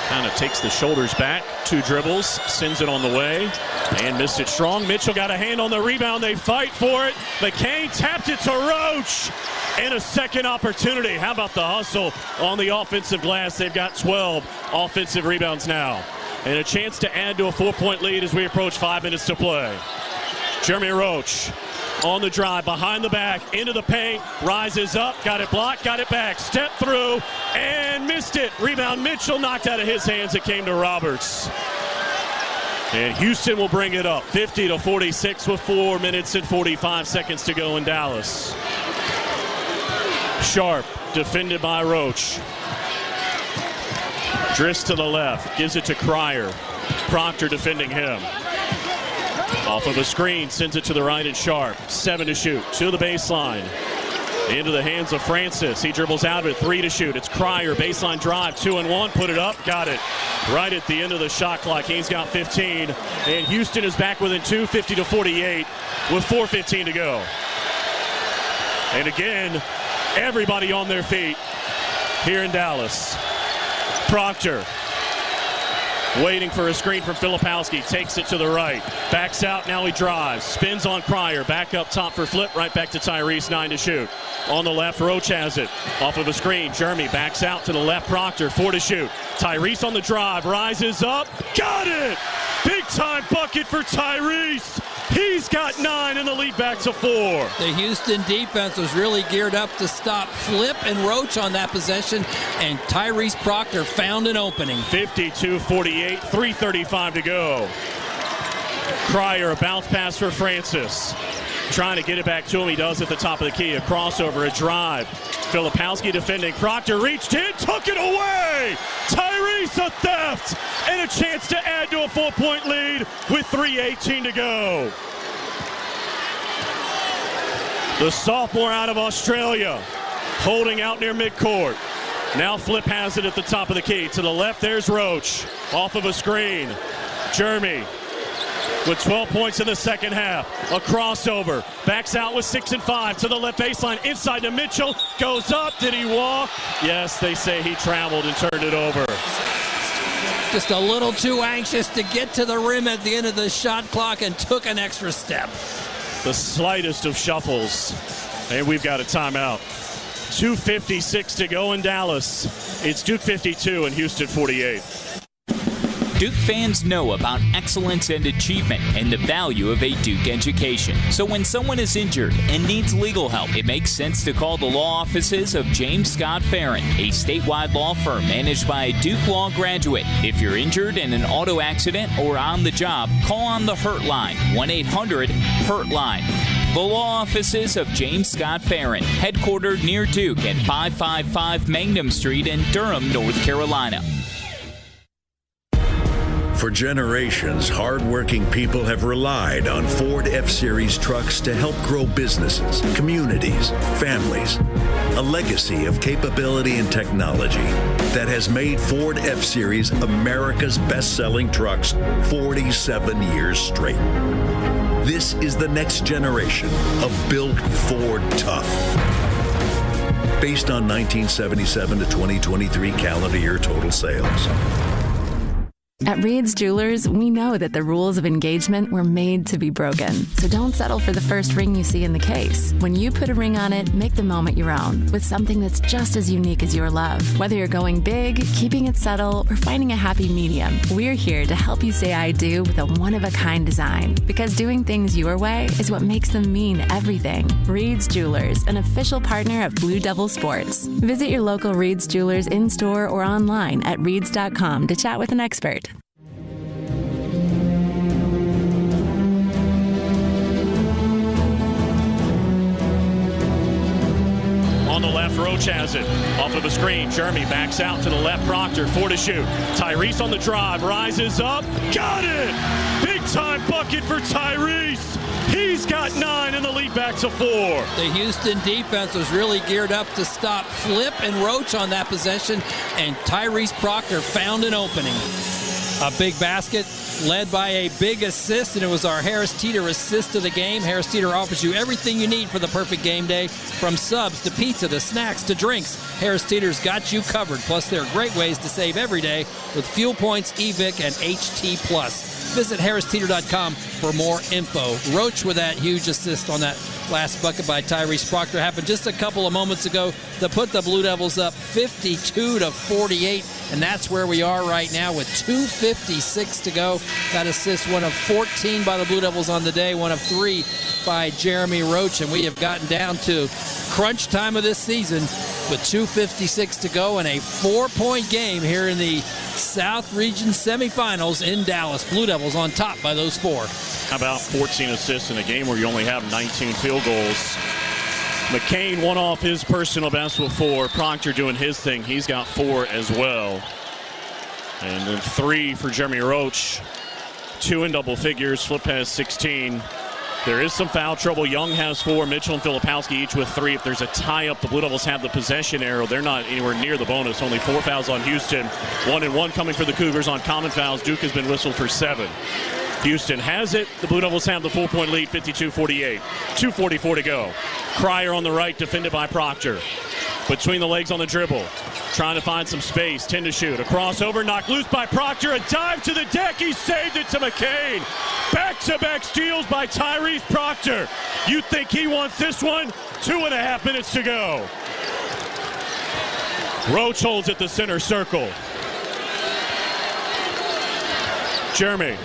Kind of takes the shoulders back, 2 dribbles, sends it on the way, and missed it strong. Mitchell got a hand on the rebound. They fight for it. McCain tapped it to Roach. And a second opportunity. How about the hustle on the offensive glass? They've got 12 offensive rebounds now. And a chance to add to a 4-point lead as we approach 5 minutes to play. Jeremy Roach on the drive, behind the back, into the paint, rises up, got it blocked, got it back, step through, and missed it. Rebound Mitchell, knocked out of his hands. It came to Roberts. And Houston will bring it up, 50-46 with 4 minutes and 45 seconds to go in Dallas. Sharp, defended by Roach. Drifts to the left, gives it to Cryer. Proctor defending him. Off of a screen, sends it to the right and Sharp. 7 to shoot, to the baseline. Into the hands of Francis. He dribbles out of it, 3 to shoot. It's Cryer, baseline drive, 2-1, put it up, got it. Right at the end of the shot clock, he's got 15. And Houston is back within 2, 50-48, with 4:15 to go. And again, everybody on their feet here in Dallas. Proctor Waiting for a screen from Filipowski. Takes it to the right. Backs out. Now he drives. Spins on Cryer. Back up top for Flip. Right back to Tyrese. 9 to shoot. On the left, Roach has it. Off of a screen. Jeremy backs out to the left. Proctor. 4 to shoot. Tyrese on the drive. Rises up. Got it! Big time bucket for Tyrese. He's got 9 and the lead back to 4. The Houston defense was really geared up to stop Flip and Roach on that possession, and Tyrese Proctor found an opening. 52-48, 3:35 to go. Cryer, a bounce pass for Francis. Trying to get it back to him. He does at the top of the key. A crossover, a drive. Filipowski defending. Proctor reached in, took it away. Tyrese, a theft, and a chance to add to a 4-point lead with 3:18 to go. The sophomore out of Australia, holding out near midcourt. Now Flip has it at the top of the key. To the left, there's Roach. Off of a screen. Jeremy with 12 points in the second half. A crossover. Backs out with 6 and 5 to the left baseline. Inside to Mitchell. Goes up. Did he walk? Yes, they say he traveled and turned it over. Just a little too anxious to get to the rim at the end of the shot clock and took an extra step. The slightest of shuffles. And we've got a timeout. 2:56 to go in Dallas. It's Duke 52 and Houston 48. Duke fans know about excellence and achievement and the value of a Duke education. So when someone is injured and needs legal help, it makes sense to call the law offices of James Scott Farron, a statewide law firm managed by a Duke Law graduate. If you're injured in an auto accident or on the job, call on the Hurt Line, 1-800-HURT-LINE. The law offices of James Scott Farron, headquartered near Duke at 555 Mangum Street in Durham, North Carolina. For generations, hardworking people have relied on Ford F-Series trucks to help grow businesses, communities, families. A legacy of capability and technology that has made Ford F-Series America's best-selling trucks 47 years straight. This is the next generation of Built Ford Tough. Based on 1977 to 2023 calendar year total sales. At Reed's Jewelers, we know that the rules of engagement were made to be broken. So don't settle for the first ring you see in the case. When you put a ring on it, make the moment your own with something that's just as unique as your love. Whether you're going big, keeping it subtle, or finding a happy medium, we're here to help you say I do with a one-of-a-kind design. Because doing things your way is what makes them mean everything. Reed's Jewelers, an official partner of Blue Devil Sports. Visit your local Reed's Jewelers in-store or online at reeds.com to chat with an expert. On the left, Roach has it. Off of a screen, Jeremy backs out to the left, Proctor, 4 to shoot. Tyrese on the drive, rises up, got it! Big time bucket for Tyrese. He's got 9 and the lead back to 4. The Houston defense was really geared up to stop Flip and Roach on that possession, and Tyrese Proctor found an opening. A big basket led by a big assist, and it was our Harris Teeter assist of the game. Harris Teeter offers you everything you need for the perfect game day, from subs to pizza to snacks to drinks. Harris Teeter's got you covered. Plus, there are great ways to save every day with fuel points, eVic, and HT+. Visit harristeeter.com for more info. Roach with that huge assist on that last bucket by Tyrese Proctor happened just a couple of moments ago to put the Blue Devils up 52-48, and that's where we are right now with 2:56 to go. That assist, one of 14 by the Blue Devils on the day, one of 3 by Jeremy Roach, and we have gotten down to crunch time of this season with 2:56 to go and a 4-point game here in the South Region semifinals in Dallas. Blue Devils on top by those 4. How about 14 assists in a game where you only have 19 field goals? McCain won off his personal best with 4. Proctor doing his thing. He's got 4 as well. And then 3 for Jeremy Roach. 2 in double figures. Flip has 16. There is some foul trouble. Young has 4. Mitchell and Filipowski each with 3. If there's a tie-up, the Blue Devils have the possession arrow. They're not anywhere near the bonus. Only 4 fouls on Houston. 1-1 coming for the Cougars on common fouls. Duke has been whistled for 7. Houston has it. The Blue Devils have the 4-point lead, 52-48. 2:44 to go. Cryer on the right, defended by Proctor. Between the legs on the dribble. Trying to find some space. 10 to shoot. A crossover knocked loose by Proctor. A dive to the deck. He saved it to McCain. Back-to-back steals by Tyrese Proctor. You think he wants this one? 2.5 minutes to go. Roach holds at the center circle. Jeremy,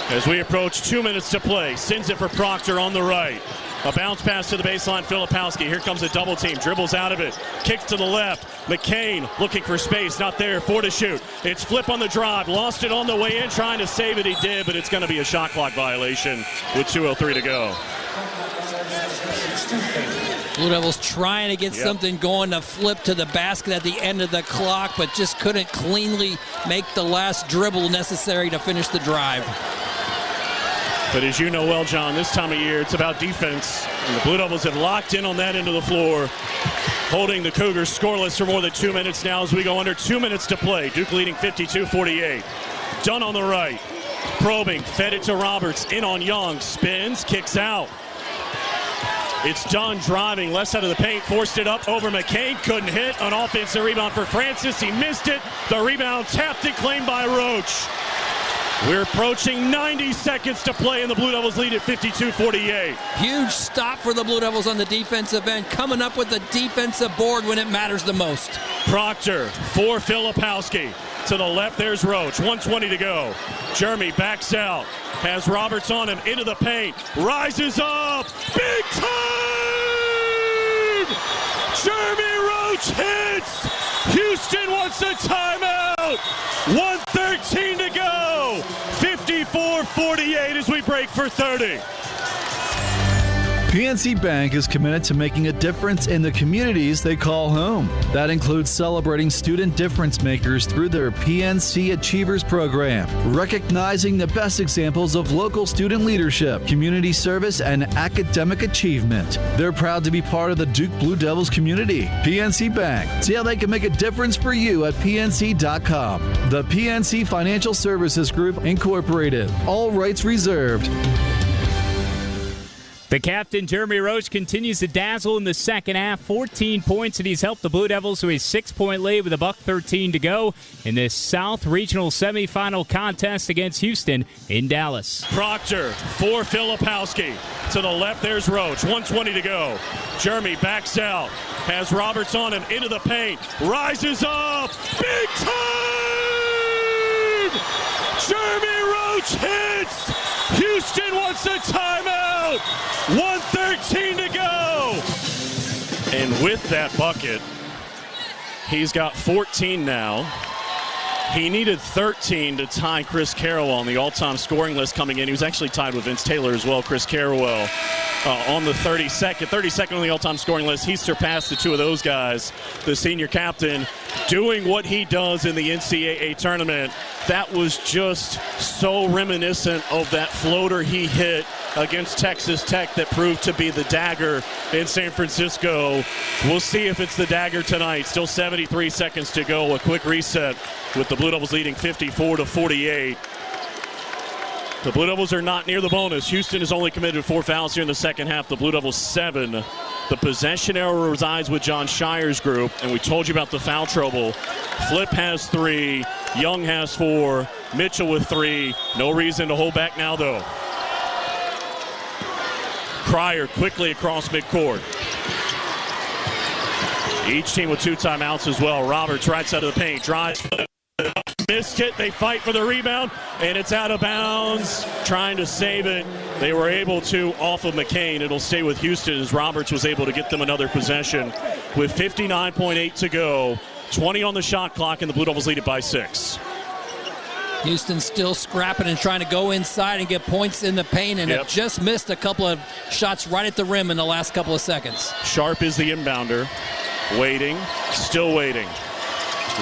as we approach 2 minutes to play, sends it for Proctor on the right. A bounce pass to the baseline, Filipowski. Here comes a double team, dribbles out of it, kicks to the left. McCain looking for space, not there, 4 to shoot. It's flip on the drive, lost it on the way in, trying to save it, he did, but it's going to be a shot clock violation with 2:03 to go. Blue Devils trying to get something going to flip to the basket at the end of the clock, but just couldn't cleanly make the last dribble necessary to finish the drive. But as you know well, John, this time of year, it's about defense. And the Blue Devils have locked in on that end of the floor, holding the Cougars scoreless for more than 2 minutes now as we go under 2 minutes to play. Duke leading 52-48. Dunn on the right. Probing, fed it to Roberts, in on Young, spins, kicks out. It's Dunn driving, left side of the paint, forced it up over McCain, couldn't hit. An offensive rebound for Francis, he missed it. The rebound tapped and claimed by Roach. We're approaching 90 seconds to play, and the Blue Devils lead at 52-48. Huge stop for the Blue Devils on the defensive end, coming up with the defensive board when it matters the most. Proctor for Filipowski. To the left, there's Roach. 1:20 to go. Jeremy backs out. Has Roberts on him into the paint. Rises up. Big time! Jeremy Roach hits! Houston wants a timeout! 1:13 to go. 54-48 as we break for 30. PNC Bank is committed to making a difference in the communities they call home. That includes celebrating student difference makers through their PNC Achievers program, recognizing the best examples of local student leadership, community service, and academic achievement. They're proud to be part of the Duke Blue Devils community. PNC Bank. See how they can make a difference for you at PNC.com. The PNC Financial Services Group, Incorporated. All rights reserved. The captain, Jeremy Roach, continues to dazzle in the second half. 14 points, and he's helped the Blue Devils to a 6-point lead with $1:13 to go in this South Regional semifinal contest against Houston in Dallas. Proctor for Filipowski. To the left, there's Roach. 1:20 to go. Jeremy backs out. Has Roberts on him into the paint. Rises up. Big time! Jeremy Roach hits! Houston wants a timeout! 1:13 to go! And with that bucket, he's got 14 now. He needed 13 to tie Chris Carroll on the all-time scoring list coming in. He was actually tied with Vince Taylor as well, Chris Carroll, on the 32nd on the all-time scoring list. He surpassed the two of those guys. The senior captain doing what he does in the NCAA tournament. That was just so reminiscent of that floater he hit against Texas Tech that proved to be the dagger in San Francisco. We'll see if it's the dagger tonight. Still 73 seconds to go. A quick reset with the Blue Devils leading 54-48. The Blue Devils are not near the bonus. Houston has only committed 4 fouls here in the second half. The Blue Devils 7. The possession error resides with John Shire's group, and we told you about the foul trouble. Flip has 3. Young has 4. Mitchell with 3. No reason to hold back now, though. Cryer quickly across midcourt. Each team with 2 timeouts as well. Roberts right side of the paint. Drives. Missed it. They fight for the rebound, and it's out of bounds. Trying to save it. They were able to off of McCain. It'll stay with Houston as Roberts was able to get them another possession. With 59.8 to go, 20 on the shot clock, and the Blue Devils lead it by 6. Houston still scrapping and trying to go inside and get points in the paint, and it just missed a couple of shots right at the rim in the last couple of seconds. Sharp is the inbounder. Waiting, still waiting.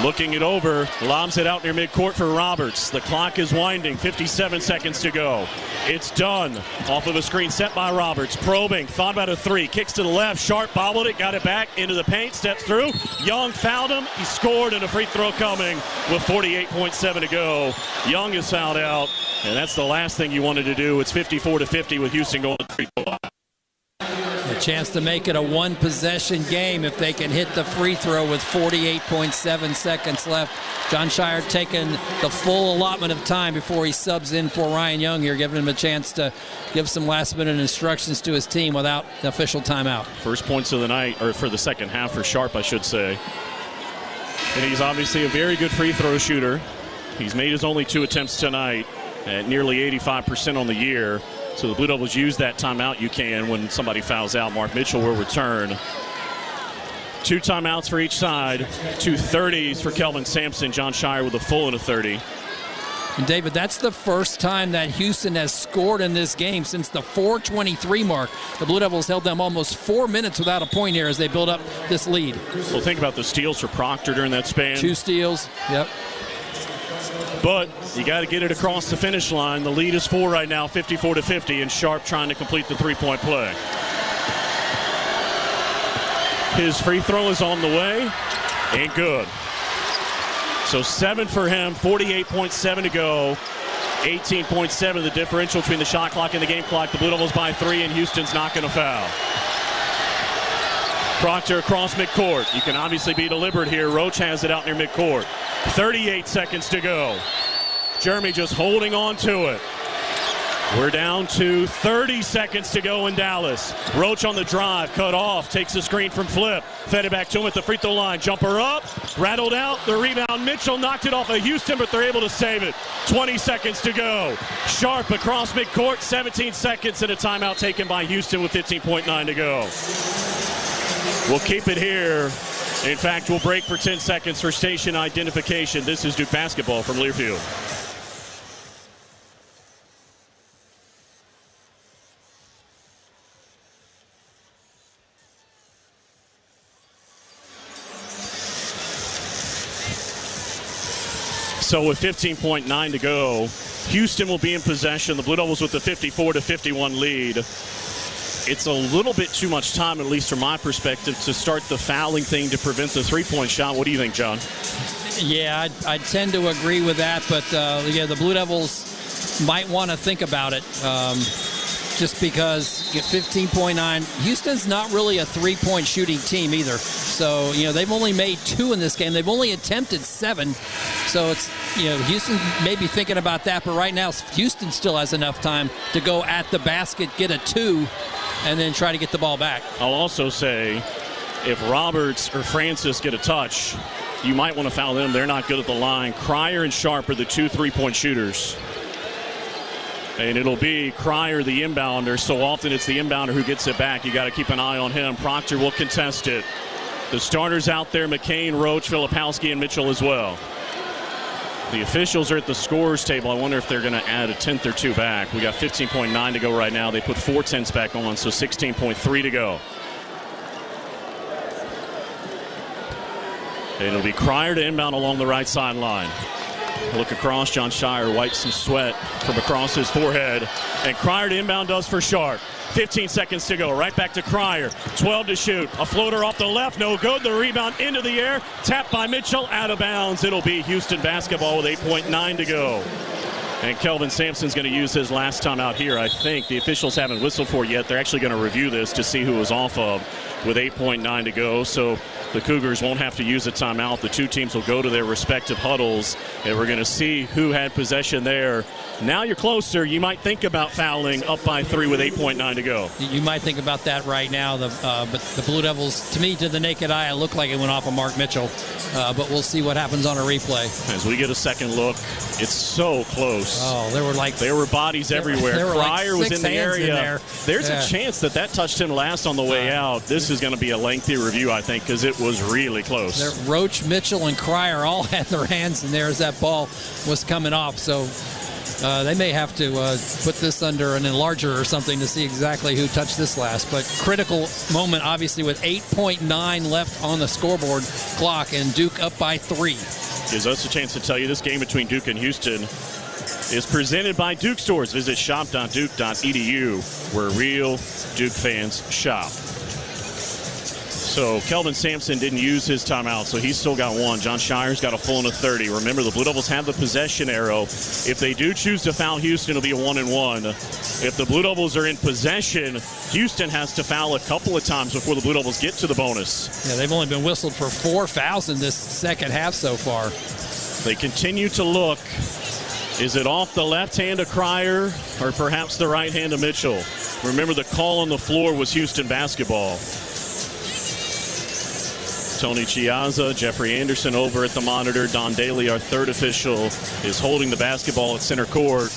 Looking it over, lobs it out near midcourt for Roberts. The clock is winding, 57 seconds to go. It's done. Off of a screen set by Roberts. Probing, thought about a 3, kicks to the left. Sharp bobbled it, got it back into the paint, steps through. Young fouled him, he scored, and a free throw coming with 48.7 to go. Young is fouled out, and that's the last thing you wanted to do. It's 54-50 with Houston going to free throw line. chance to make it a one-possession game if they can hit the free throw with 48.7 seconds left. John Shire taking the full allotment of time before he subs in for Ryan Young here, giving him a chance to give some last-minute instructions to his team without the official timeout. First points of the night, or for the second half for Sharp, I should say. And he's obviously a very good free throw shooter. He's made his only 2 attempts tonight at nearly 85% on the year. So the Blue Devils use that timeout you can when somebody fouls out. Mark Mitchell will return. 2 timeouts for each side. 2 30s for Kelvin Sampson. John Shire with a full and a 30. And David, that's the first time that Houston has scored in this game since the 4:23 mark. The Blue Devils held them almost 4 minutes without a point here as they build up this lead. Well, think about the steals for Proctor during that span. 2 steals, yep. But you got to get it across the finish line. The lead is 4 right now, 54-50, and Sharp trying to complete the three-point play. His free throw is on the way, and good. So 7 for him, 48.7 to go. 18.7 the differential between the shot clock and the game clock. The Blue Devils by 3, and Houston's not going to foul. Proctor across midcourt. You can obviously be deliberate here. Roach has it out near midcourt. 38 seconds to go. Jeremy just holding on to it. We're down to 30 seconds to go in Dallas. Roach on the drive, cut off, takes the screen from Flip. Fed it back to him at the free throw line. Jumper up, rattled out. The rebound, Mitchell knocked it off of Houston, but they're able to save it. 20 seconds to go. Sharp across midcourt, 17 seconds, and a timeout taken by Houston with 15.9 to go. We'll keep it here. In fact, we'll break for 10 seconds for station identification. This is Duke basketball from Learfield. So with 15.9 to go, Houston will be in possession. The Blue Devils with the 54-51 lead. It's a little bit too much time, at least from my perspective, to start the fouling thing to prevent the three-point shot. What do you think, John? Yeah, I tend to agree with that, but yeah, the Blue Devils might want to think about it. Just because you get 15.9. Houston's not really a three-point shooting team either. So, they've only made 2 in this game. They've only attempted 7. So it's, Houston may be thinking about that, but right now Houston still has enough time to go at the basket, get a 2, and then try to get the ball back. I'll also say if Roberts or Francis get a touch, you might want to foul them. They're not good at the line. Cryer and Sharp are the 2 3-point shooters. And it'll be Cryer, the inbounder. So often it's the inbounder who gets it back. You got to keep an eye on him. Proctor will contest it. The starters out there, McCain, Roach, Filipowski, and Mitchell as well. The officials are at the scorers table. I wonder if they're going to add a 10th or 2 back. We got 15.9 to go right now. They put 4 10s back on, so 16.3 to go. And it'll be Cryer to inbound along the right sideline. Look across, John Shire wipes some sweat from across his forehead. And Cryer to inbound does for Sharp. 15 seconds to go. Right back to Cryer. 12 to shoot. A floater off the left. No good. The rebound into the air. Tapped by Mitchell. Out of bounds. It'll be Houston basketball with 8.9 to go. And Kelvin Sampson's going to use his last time out here, I think. The officials haven't whistled for it yet. They're actually going to review this to see who was off of with 8.9 to go. So the Cougars won't have to use a timeout. The 2 teams will go to their respective huddles, and we're going to see who had possession there. Now you're closer. You might think about fouling up by 3 with 8.9 to go. You might think about that right now. But the Blue Devils, to me, to the naked eye, it looked like it went off of Mark Mitchell. But we'll see what happens on a replay. As we get a second look, it's so close. Oh, there were bodies everywhere. Cryer was in the area. There's a chance that touched him last on the way out. This is going to be a lengthy review, I think, because it was really close. Roach, Mitchell, and Cryer all had their hands in there as that ball was coming off. So they may have to put this under an enlarger or something to see exactly who touched this last. But critical moment, obviously, with 8.9 left on the scoreboard clock, and Duke up by 3. Gives us a chance to tell you this game between Duke and Houston is presented by Duke Stores. Visit shop.duke.edu, where real Duke fans shop. So Kelvin Sampson didn't use his timeout, so he's still got one. John Shire's got a full and a 30. Remember, the Blue Devils have the possession arrow. If they do choose to foul Houston, it'll be a 1-and-1. If the Blue Devils are in possession, Houston has to foul a couple of times before the Blue Devils get to the bonus. Yeah, they've only been whistled for 4 fouls in this second half so far. They continue to look. Is it off the left hand of Cryer or perhaps the right hand of Mitchell? Remember, the call on the floor was Houston basketball. Tony Chiazza, Jeffrey Anderson over at the monitor. Don Daly, our third official, is holding the basketball at center court.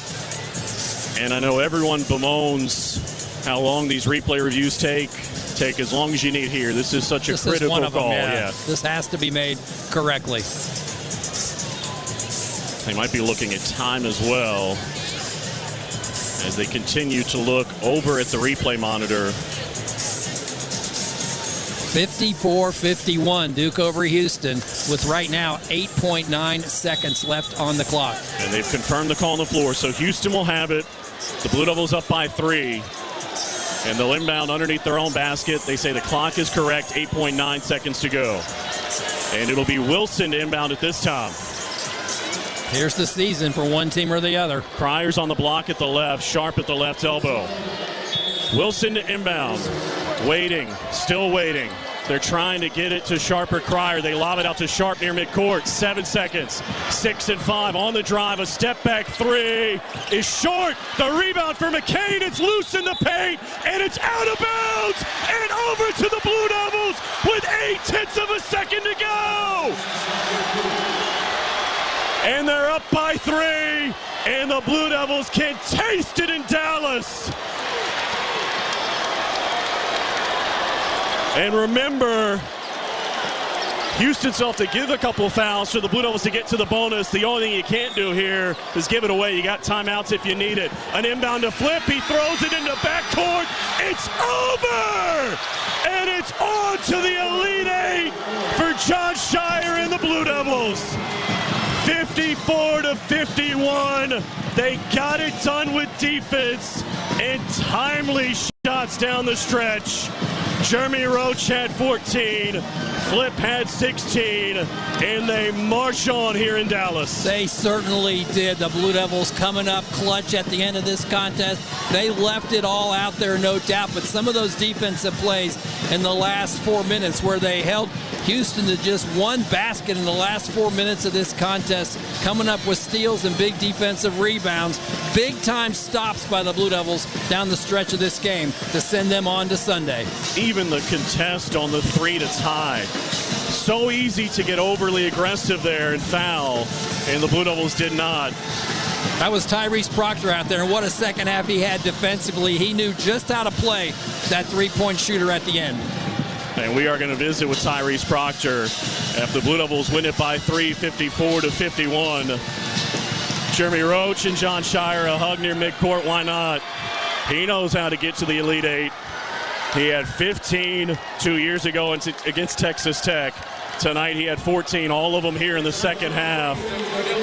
And I know everyone bemoans how long these replay reviews take. Take as long as you need here. This is such a critical one of them, call. yeah. This has to be made correctly. They might be looking at time as well as they continue to look over at the replay monitor. 54-51, Duke over Houston with right now 8.9 seconds left on the clock. And they've confirmed the call on the floor, so Houston will have it. The Blue Devils up by 3. And they'll inbound underneath their own basket. They say the clock is correct, 8.9 seconds to go. And it'll be Wilson to inbound at this time. Here's the season for one team or the other. Cryer's on the block at the left, Sharp at the left elbow. Wilson to inbound. Waiting, still waiting. They're trying to get it to Sharp or Cryer. They lob it out to Sharp near midcourt. 7 seconds. 6 and 5 on the drive. A step back 3 is short. The rebound for McCain. It's loose in the paint, and it's out of bounds and over to the Blue Devils with 0.8 of a second to go. And they're up by 3, and the Blue Devils can taste it in Dallas. And remember, Houston still have to give a couple fouls for the Blue Devils to get to the bonus. The only thing you can't do here is give it away. You got timeouts if you need it. An inbound to Flip. He throws it into backcourt. It's over! And it's on to the Elite Eight for John Shire and the Blue Devils. 54-51. They got it done with defense and timely shots down the stretch. Jeremy Roach had 14, Flip had 16, and they march on here in Dallas. They certainly did. The Blue Devils coming up clutch at the end of this contest. They left it all out there, no doubt, but some of those defensive plays in the last 4 minutes where they held Houston to just one basket in the last 4 minutes of this contest, coming up with steals and big defensive rebounds. Big-time stops by the Blue Devils down the stretch of this game to send them on to Sunday. Even the contest on the 3 to tie. So easy to get overly aggressive there and foul, and the Blue Devils did not. That was Tyrese Proctor out there, and what a second half he had defensively. He knew just how to play that three-point shooter at the end. And we are going to visit with Tyrese Proctor after the Blue Devils win it by 3, 54-51. Jeremy Roach and John Shire, a hug near midcourt. Why not? He knows how to get to the Elite Eight. He had 15 2 years ago against Texas Tech. Tonight he had 14, all of them here in the second half.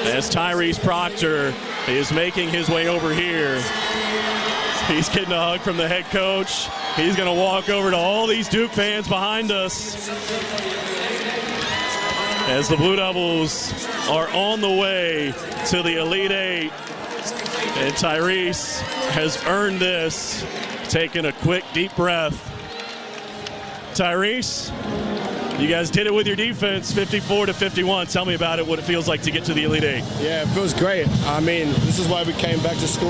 As Tyrese Proctor is making his way over here. He's getting a hug from the head coach. He's going to walk over to all these Duke fans behind us as the Blue Devils are on the way to the Elite Eight. And Tyrese has earned this, taking a quick, deep breath. Tyrese, you guys did it with your defense, 54-51. Tell me about it, what it feels like to get to the Elite Eight. Yeah, it feels great. I mean, this is why we came back to school.